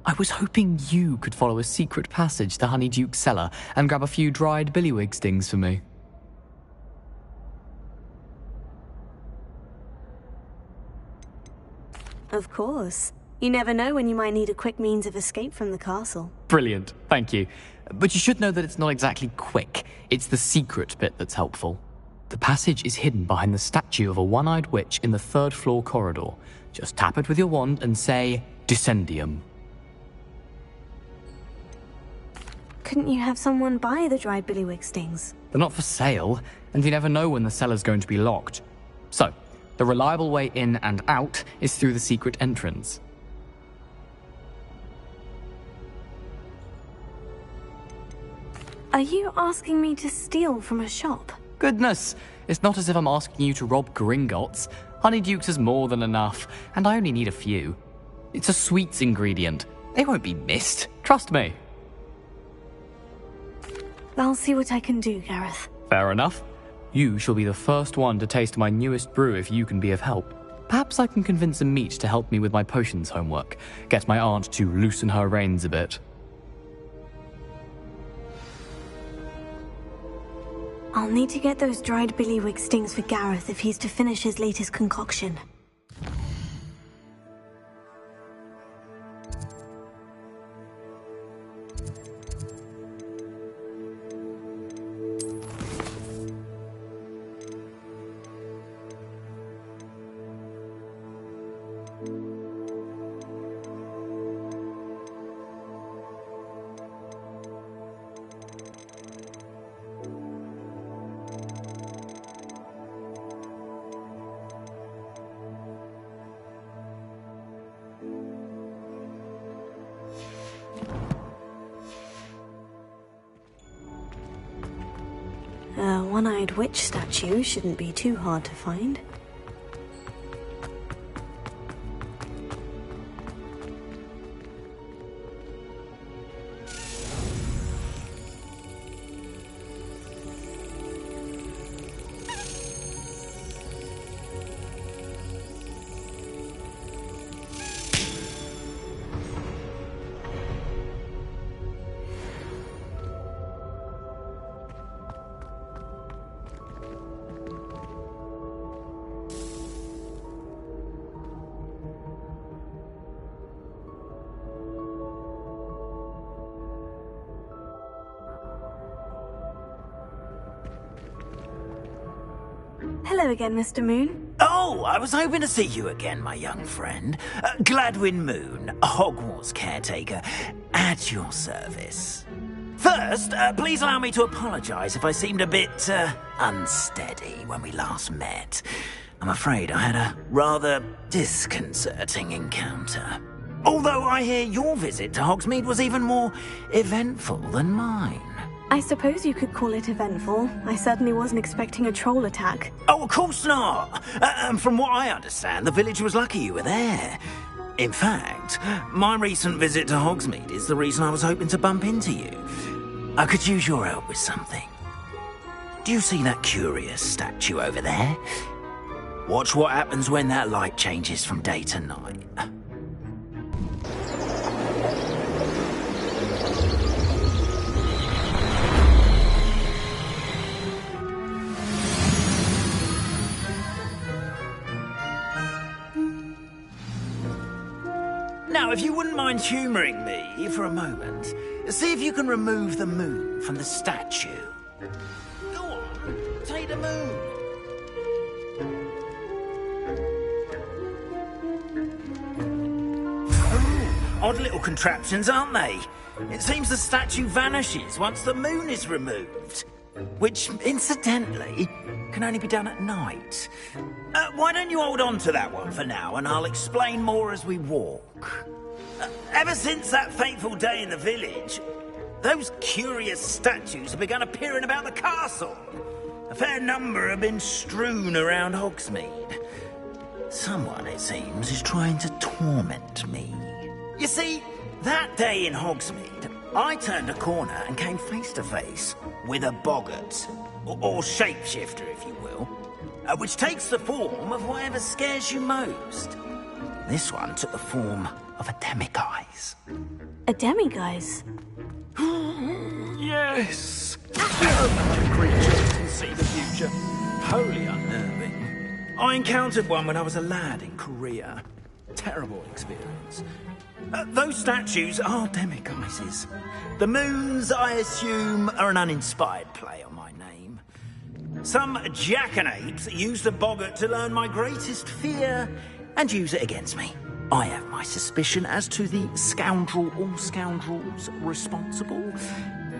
Speaker 10: I was hoping you could follow a secret passage to Honeyduke's cellar and grab a few dried billywig stings for me.
Speaker 1: Of course. You never know when you might need a quick means of escape from the castle.
Speaker 10: Brilliant, thank you. But you should know that it's not exactly quick. It's the secret bit that's helpful. The passage is hidden behind the statue of a one-eyed witch in the third-floor corridor. Just tap it with your wand and say, Descendium.
Speaker 1: Couldn't you have someone buy the dried billywig stings?
Speaker 10: They're not for sale, and you never know when the cellar's going to be locked. So, the reliable way in and out is through the secret entrance.
Speaker 1: Are you asking me to steal from a shop?
Speaker 10: Goodness, it's not as if I'm asking you to rob Gringotts. Honeyduke's is more than enough, and I only need a few. It's a sweets ingredient. They won't be missed, trust me.
Speaker 1: I'll see what I can do, Gareth.
Speaker 10: Fair enough. You shall be the first one to taste my newest brew if you can be of help. Perhaps I can convince a meat to help me with my potions homework. Get my aunt to loosen her reins a bit.
Speaker 1: I'll need to get those dried billywig stings for Gareth if he's to finish his latest concoction. A one-eyed witch statue shouldn't be too hard to find. Hello again, Mr. Moon.
Speaker 18: Oh, I was hoping to see you again, my young friend. Gladwin Moon, Hogwarts caretaker, at your service. First, please allow me to apologise if I seemed a bit, unsteady when we last met. I'm afraid I had a rather disconcerting encounter. Although I hear your visit to Hogsmeade was even more eventful than mine.
Speaker 1: I suppose you could call it eventful. I certainly wasn't expecting a troll attack.
Speaker 18: Oh, of course not! From what I understand, the village was lucky you were there. In fact, my recent visit to Hogsmeade is the reason I was hoping to bump into you. I could use your help with something. Do you see that curious statue over there? Watch what happens when that light changes from day to night. Now, if you wouldn't mind humouring me for a moment, see if you can remove the moon from the statue. Go on, take the moon. Oh, odd little contraptions, aren't they? It seems the statue vanishes once the moon is removed. Which, incidentally, can only be done at night. Why don't you hold on to that one for now, and I'll explain more as we walk. Ever since that fateful day in the village, those curious statues have begun appearing about the castle. A fair number have been strewn around Hogsmeade. Someone, it seems, is trying to torment me. You see, that day in Hogsmeade, I turned a corner and came face to face with a boggart, or shapeshifter, if you will, which takes the form of whatever scares you most. This one took the form of a demiguise.
Speaker 1: A demiguise?
Speaker 18: Yes! Magic creatures can see the future. Wholly unnerving. I encountered one when I was a lad in Korea. Terrible experience. Those statues are demiguises. The moons, I assume, are an uninspired play on my name. Some jackanapes used a boggart to learn my greatest fear and use it against me. I have my suspicion as to the scoundrel or scoundrels responsible.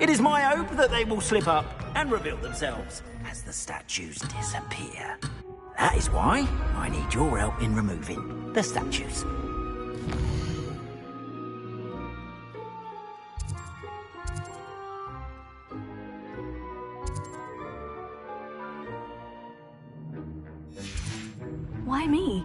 Speaker 18: It is my hope that they will slip up and reveal themselves as the statues disappear. That is why I need your help in removing the statues.
Speaker 1: Why me?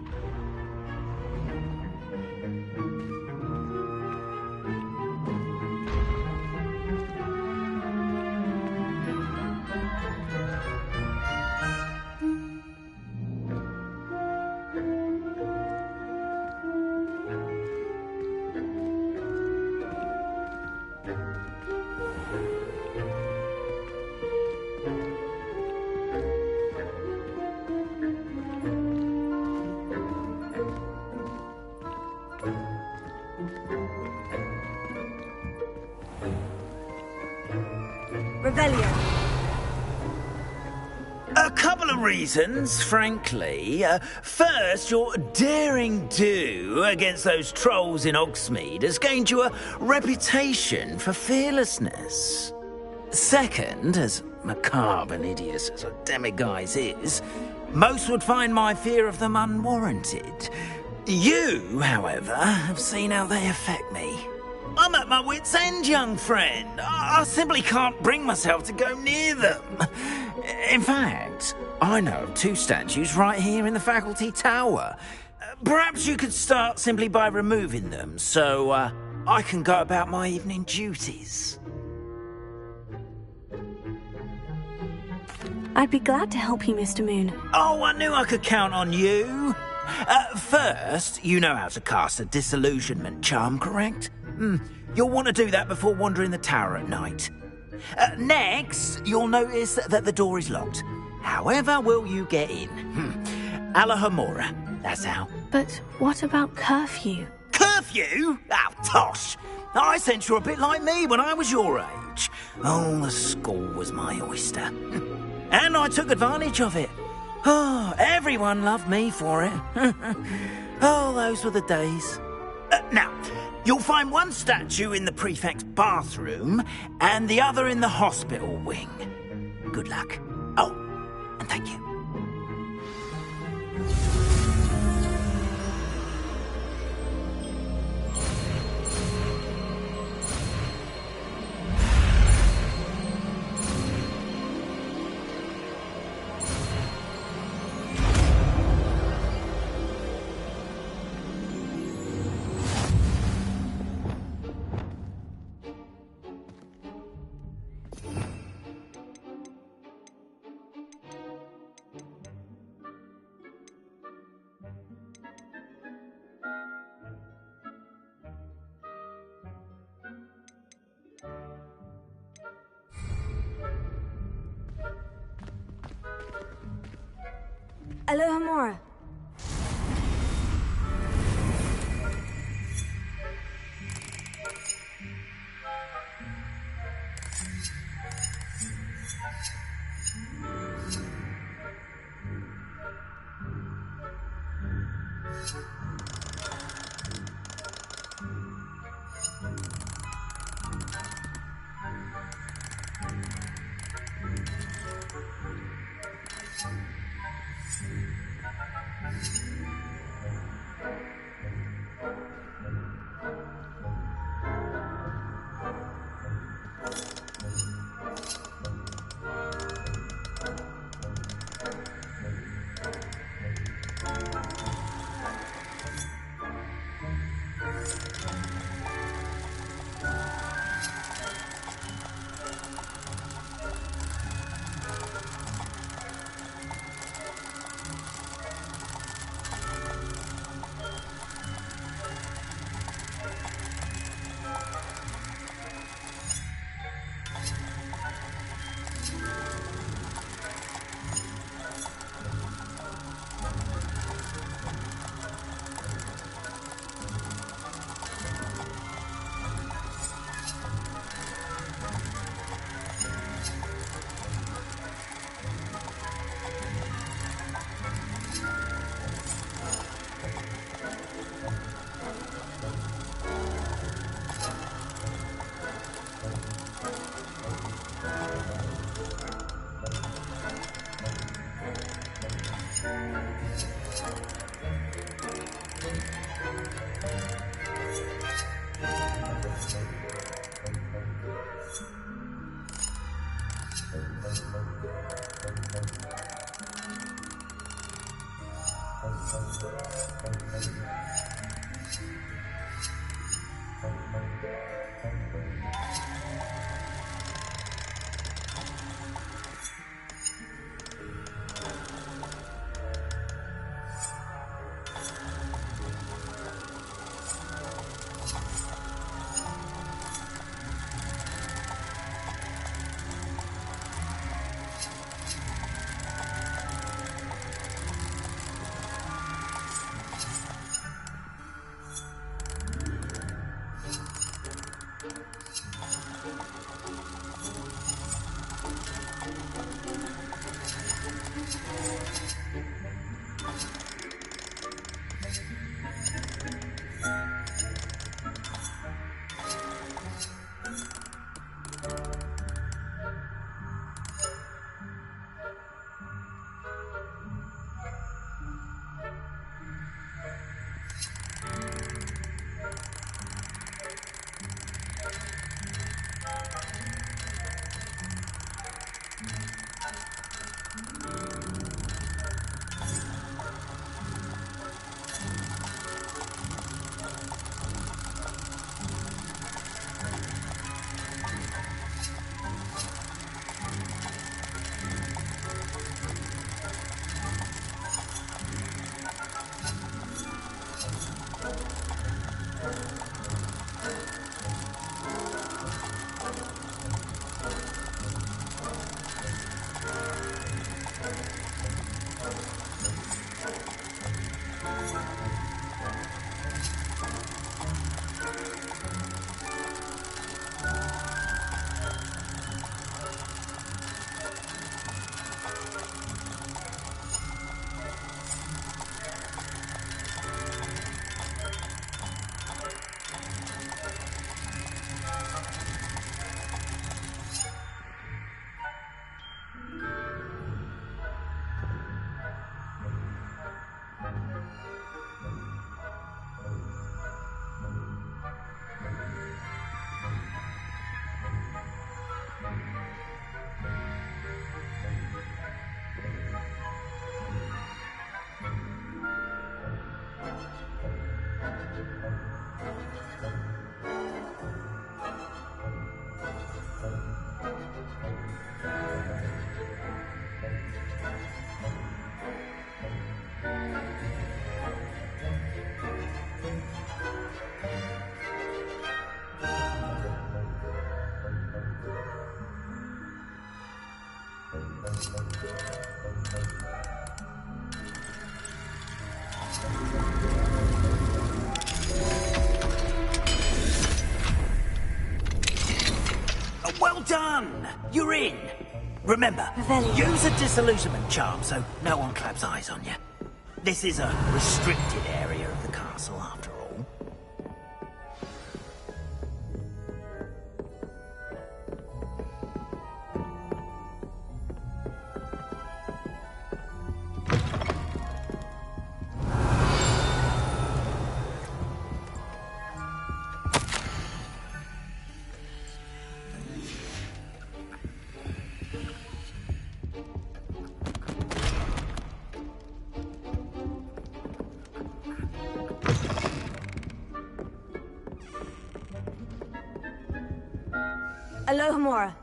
Speaker 18: A couple of reasons, frankly. First, your daring do against those trolls in Hogsmeade has gained you a reputation for fearlessness. Second, as macabre and hideous as a demiguise is, most would find my fear of them unwarranted. You, however, have seen how they affect me. I'm at my wit's end, young friend. I simply can't bring myself to go near them. In fact, I know of 2 statues right here in the faculty tower. Perhaps you could start simply by removing them, so I can go about my evening duties.
Speaker 1: I'd be glad to help you, Mr. Moon.
Speaker 18: Oh, I knew I could count on you. First, you know how to cast a disillusionment charm, correct? You'll want to do that before wandering the tower at night. Next, you'll notice that the door is locked. However will you get in? Alahomora, that's how.
Speaker 1: But what about curfew?
Speaker 18: Curfew? Oh, tosh. I sense you're a bit like me when I was your age. Oh, the school was my oyster. And I took advantage of it. Oh, everyone loved me for it. Oh, those were the days. Now, you'll find one statue in the prefect's bathroom and the other in the hospital wing. Good luck. Oh, and thank you.
Speaker 1: Alohomora.
Speaker 11: Well done! You're in. Remember, use a disillusionment charm so no one claps eyes on you. This is a restricted area of the castle, after all.
Speaker 1: Alohomora.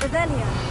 Speaker 1: Revelia.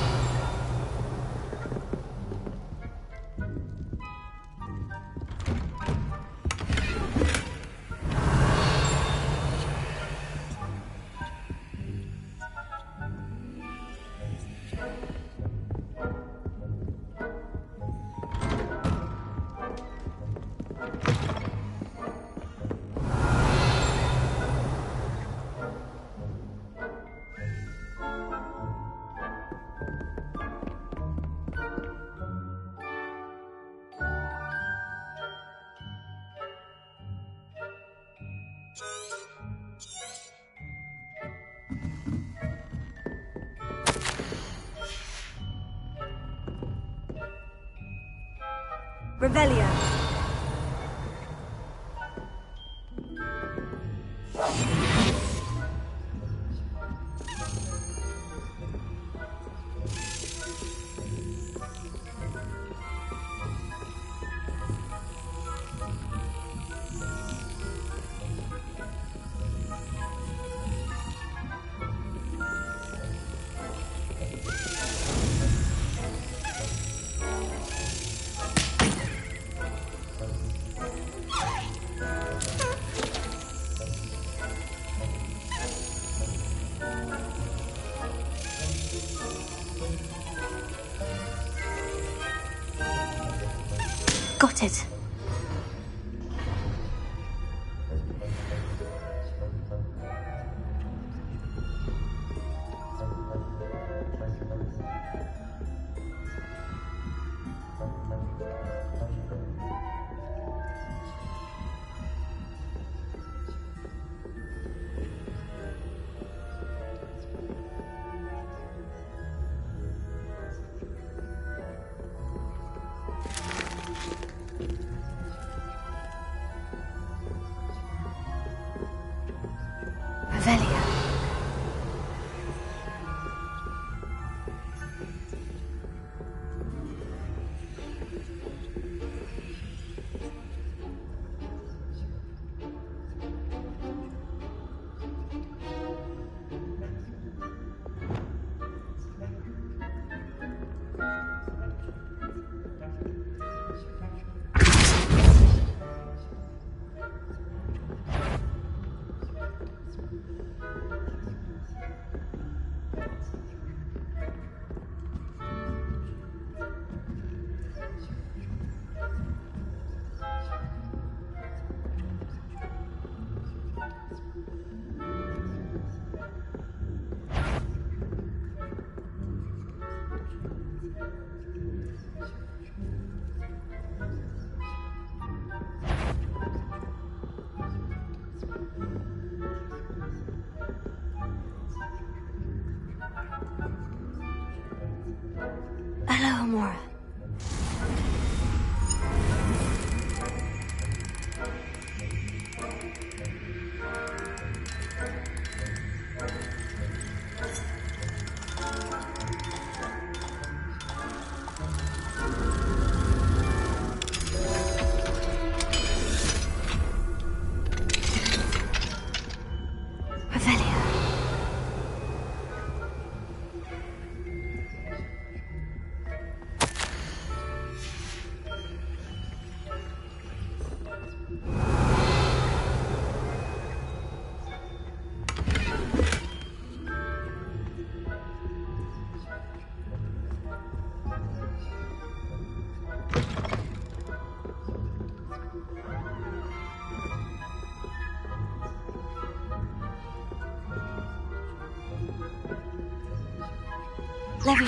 Speaker 1: Revelia. Got it. Revelia. Alohomora. Revelia. Levy.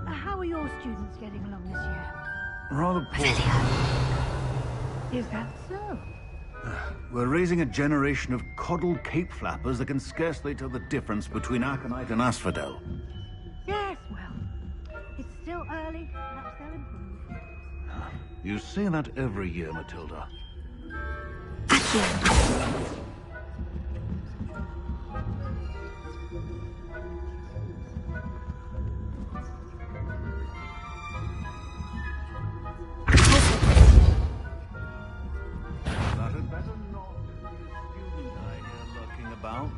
Speaker 13: How are your students getting along this year?
Speaker 15: Rather poor.
Speaker 13: Is that so?
Speaker 15: We're raising a generation of coddled cape flappers that can scarcely tell the difference between aconite and asphodel.
Speaker 13: Yes, well, it's still early. Perhaps they'll improve.
Speaker 15: You say that every year, Matilda. That had better not be a student I hear lurking about.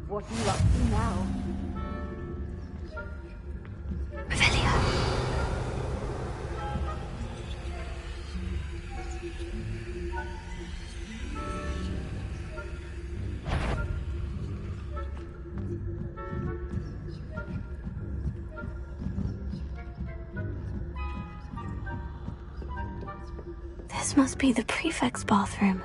Speaker 13: What are you up to now?
Speaker 1: This must be the prefect's bathroom.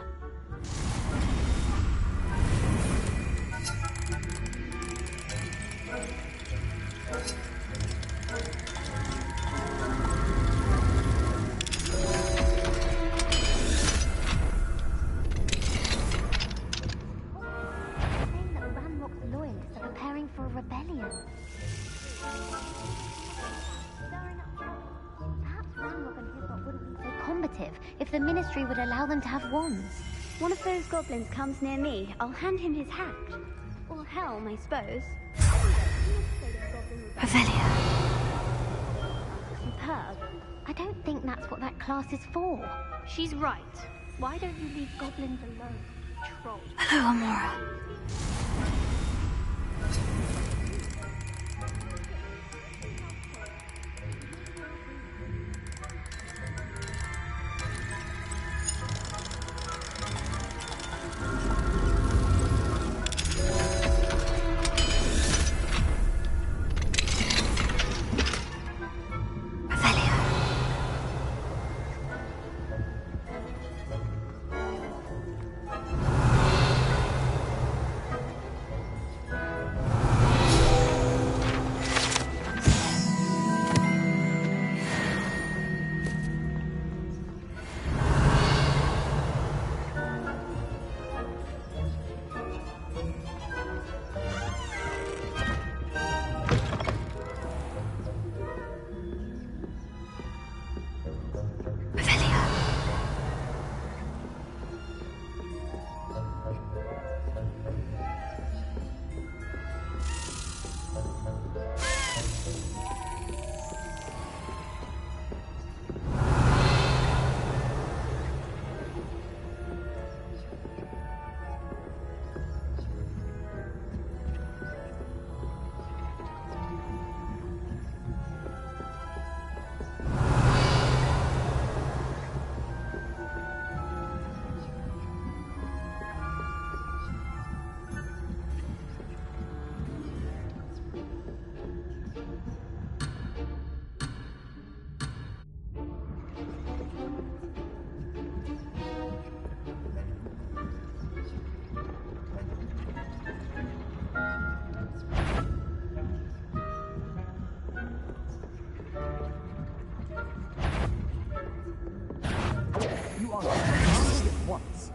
Speaker 3: If the Ministry would allow them to have wands.
Speaker 23: One of those goblins comes near me, I'll hand him his hat. Or helm, I suppose.
Speaker 1: Revelia.
Speaker 3: Superb. I don't think that's what that class is for.
Speaker 23: She's right. Why don't you leave goblins alone, troll?
Speaker 1: Hello, Amora.
Speaker 14: once.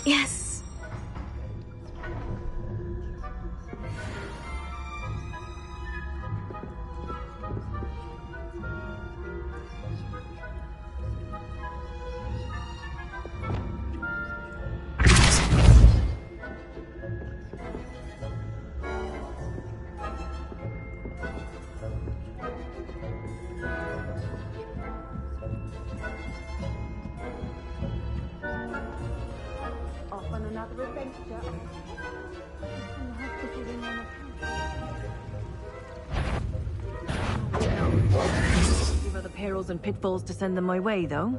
Speaker 1: Yes.
Speaker 13: Off on another adventure. From the hospital wing on account.
Speaker 14: Give other perils and pitfalls to send them my way, though.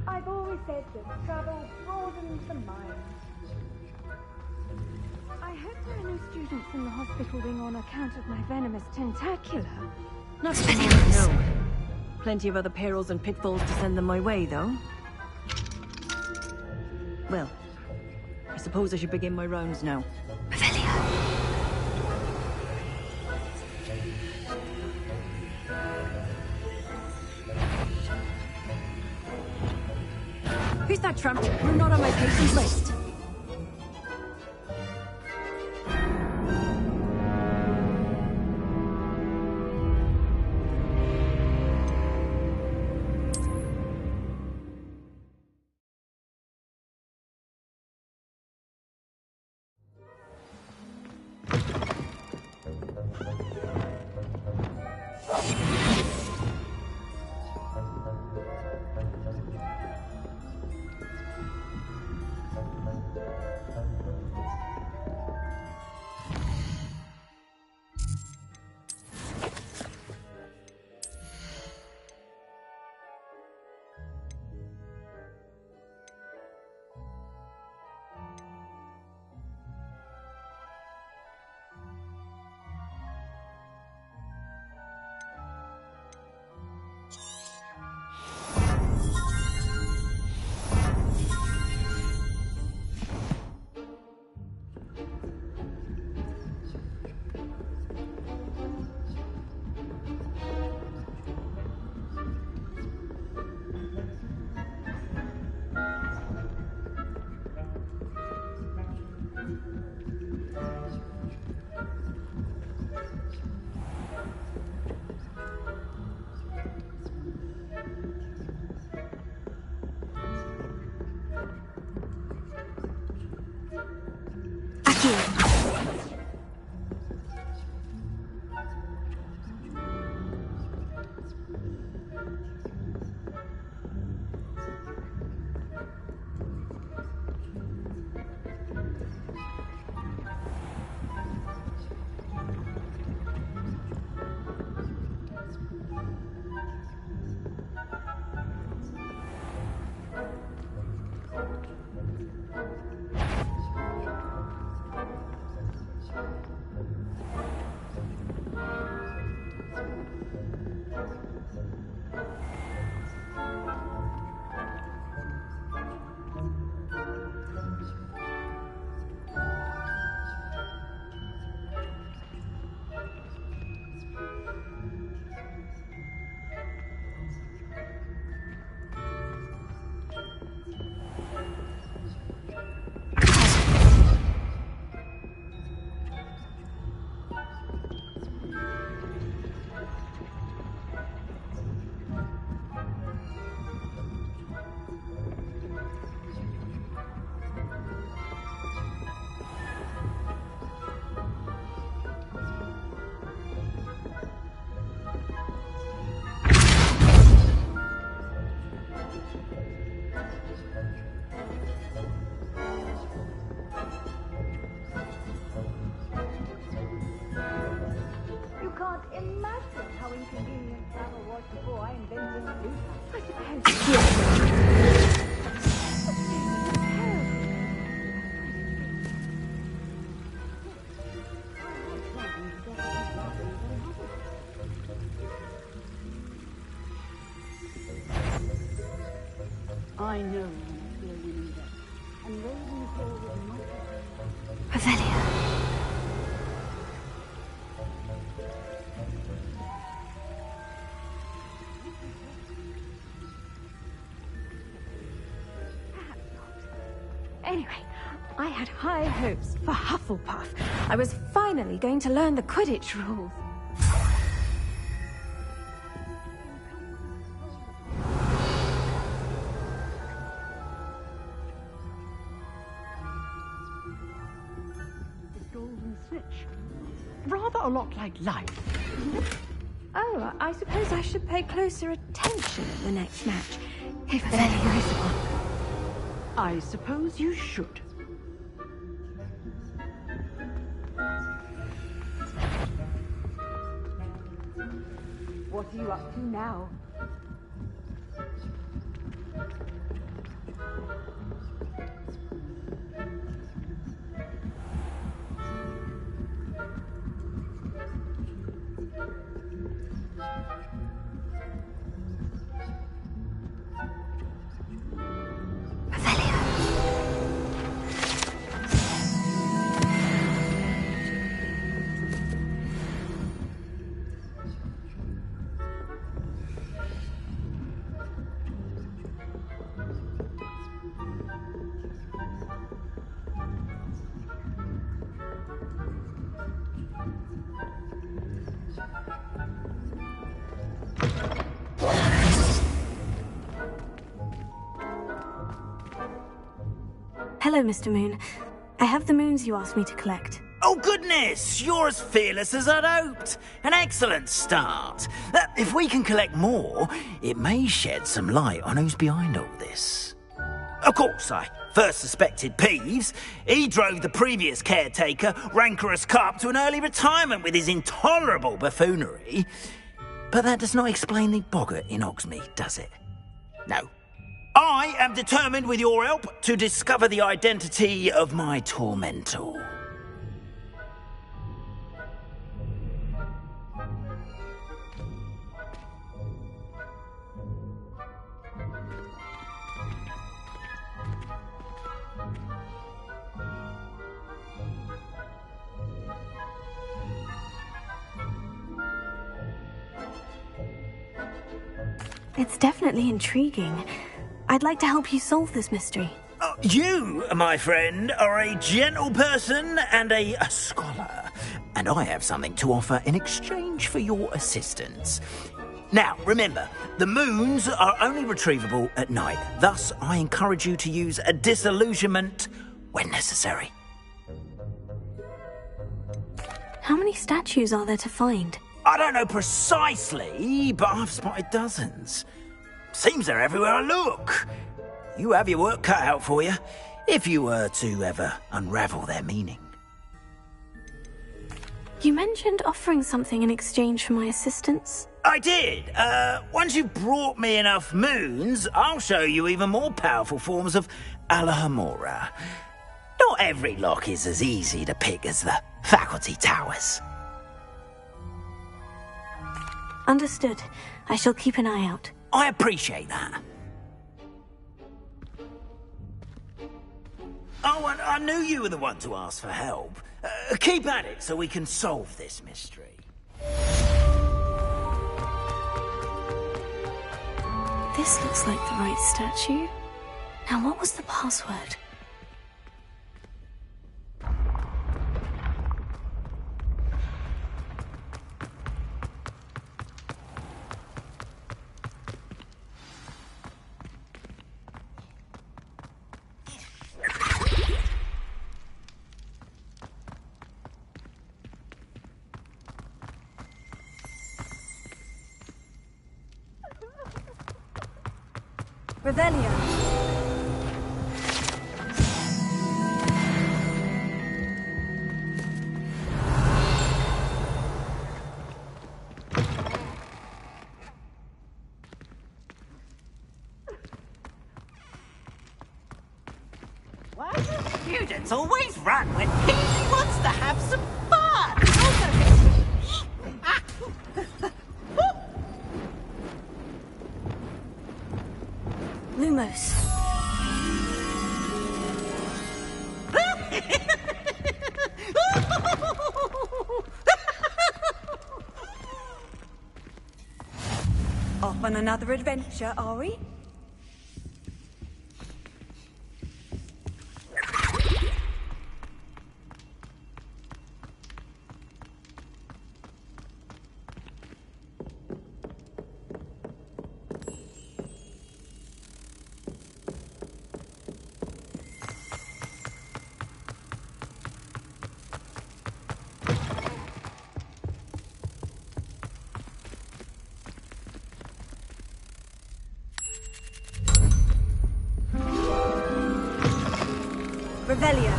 Speaker 13: I've always said that travel broadens the mind. I hope there are no students in the hospital wing on account of my venomous tentacula.
Speaker 14: Not for the moment, no. Plenty of other perils and pitfalls to send them my way, though. Well, I suppose I should begin my rounds now.
Speaker 4: Trump. You're not on my patient's list.
Speaker 13: I know when I feel winning death, and Raven's was much.
Speaker 1: Revelia.
Speaker 4: Anyway, I had high hopes for Hufflepuff. I was finally going to learn the Quidditch rules.
Speaker 14: Rather a lot like life.
Speaker 4: Oh, I suppose I should pay closer attention at the next match, if there is one.
Speaker 14: I suppose you should.
Speaker 13: What are you up to now?
Speaker 1: Hello, Mr. Moon. I have the moons you asked me to collect.
Speaker 18: Oh, goodness! You're as fearless as I'd hoped. An excellent start. If we can collect more, it may shed some light on who's behind all this. Of course, I first suspected Peeves. He drove the previous caretaker, Rancorous Carp, to an early retirement with his intolerable buffoonery. But that does not explain the boggart in Hogsmeade, does it? No. I am determined, with your help, to discover the identity of my tormentor.
Speaker 1: It's definitely intriguing. I'd like to help you solve this mystery.
Speaker 18: You, my friend, are a gentle person and a scholar, and I have something to offer in exchange for your assistance. Now, remember, the moons are only retrievable at night. Thus, I encourage you to use a disillusionment when necessary.
Speaker 1: How many statues are there to find?
Speaker 18: I don't know precisely, but I've spotted dozens. Seems they're everywhere I look. You have your work cut out for you, if you were to ever unravel their meaning.
Speaker 1: You mentioned offering something in exchange for my assistance.
Speaker 18: I did. Once you've brought me enough moons, I'll show you even more powerful forms of Alohomora. Not every lock is as easy to pick as the faculty towers.
Speaker 1: Understood. I shall keep an eye out.
Speaker 18: I appreciate that. Oh, and I knew you were the one to ask for help. Keep at it so we can solve this mystery.
Speaker 1: This looks like the right statue. Now, what was the password? Revelio.
Speaker 11: Why do students always run when he wants to have some fun?
Speaker 1: Lumos.
Speaker 2: Off on another adventure, are we?
Speaker 1: Revelio.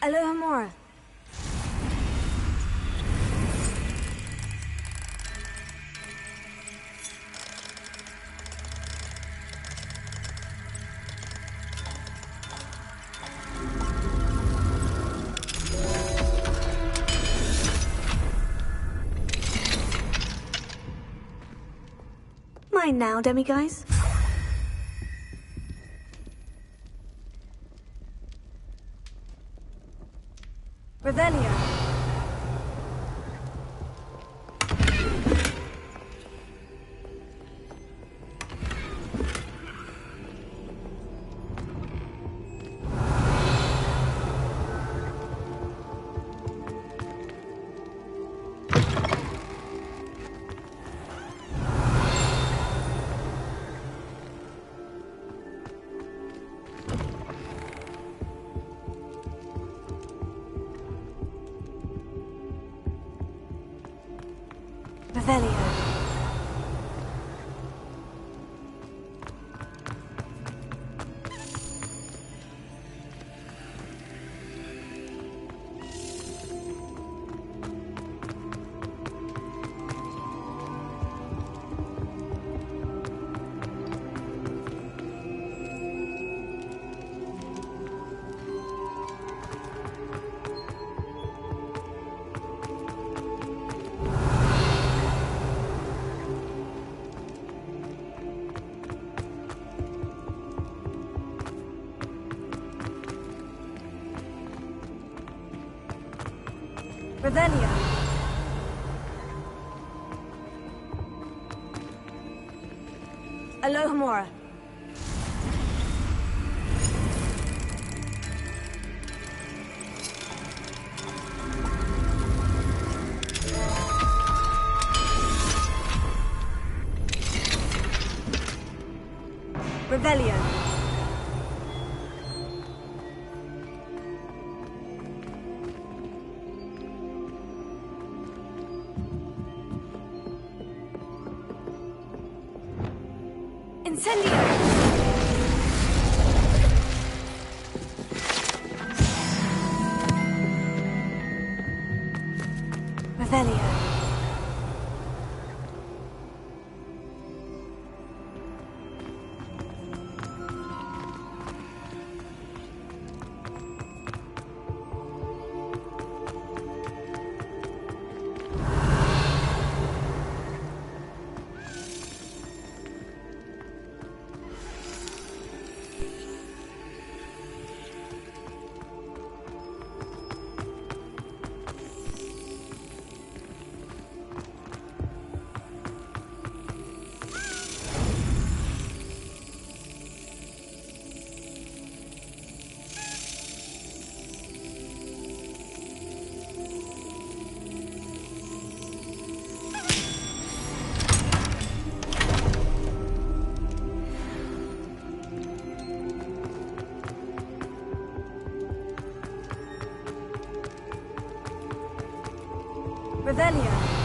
Speaker 1: Alohomora. Mine now, demiguise. Revelio. Revelio. Revelio. Alohomora. Revelio. Incendio! Revelio. Revelio.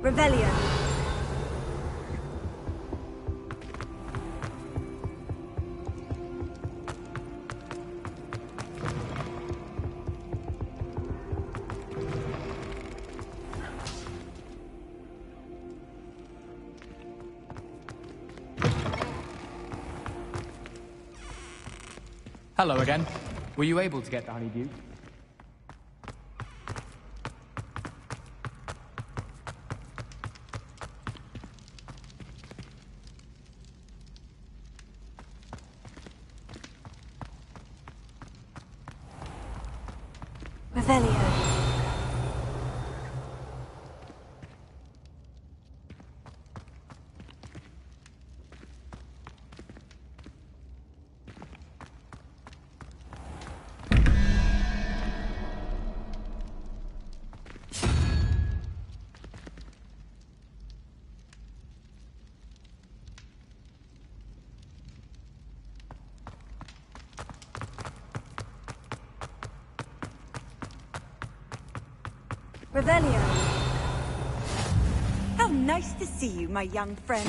Speaker 1: Revelio.
Speaker 10: Hello again. Were you able to get the honeydew?
Speaker 1: Revelio. Revelio.
Speaker 2: How nice to see you, my young friend.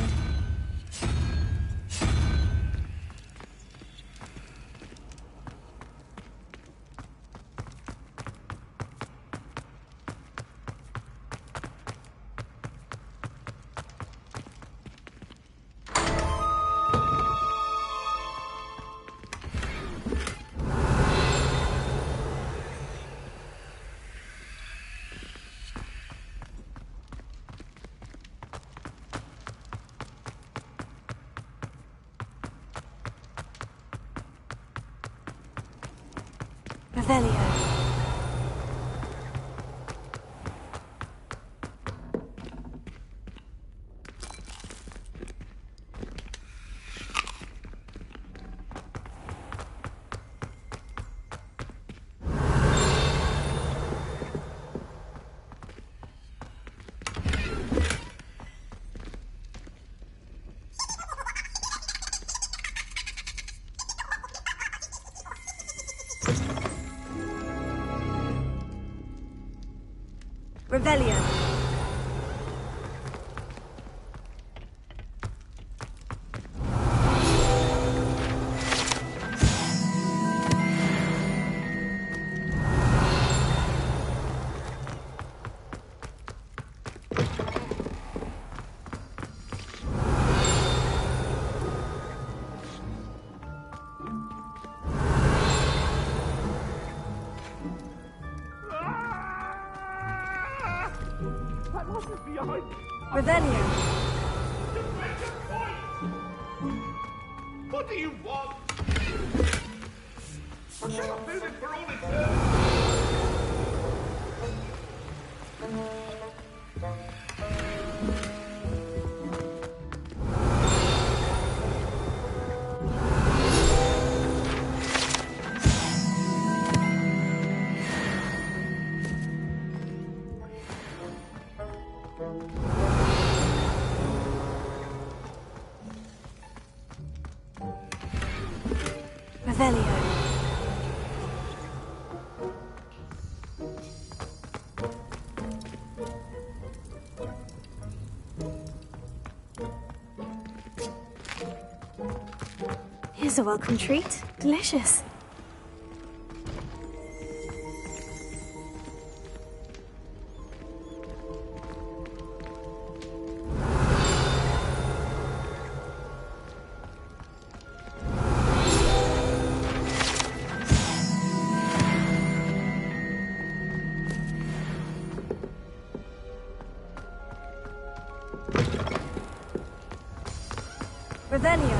Speaker 1: Revelio. Revelio. Revelio.
Speaker 9: What do you want? I should have been it for all it's worth.
Speaker 1: Revelio. Here's a welcome treat. Delicious. Revelio.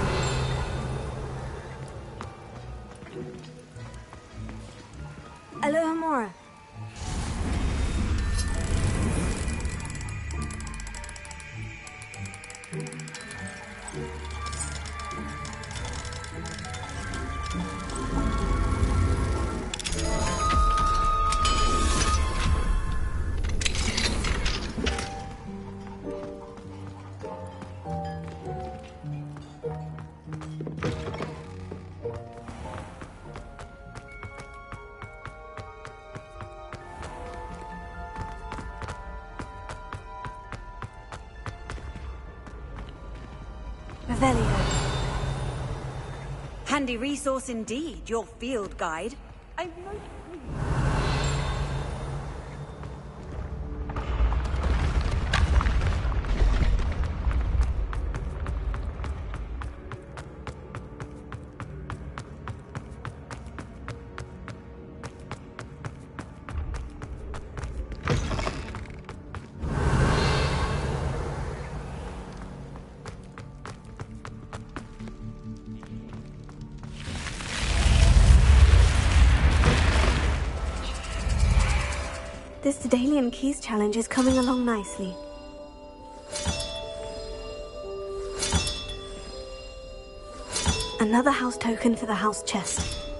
Speaker 1: Alohomora. Revelio.
Speaker 2: Handy resource indeed, your field guide. I'm most
Speaker 1: This Daedalian Keys challenge is coming along nicely. Another house token for the house chest.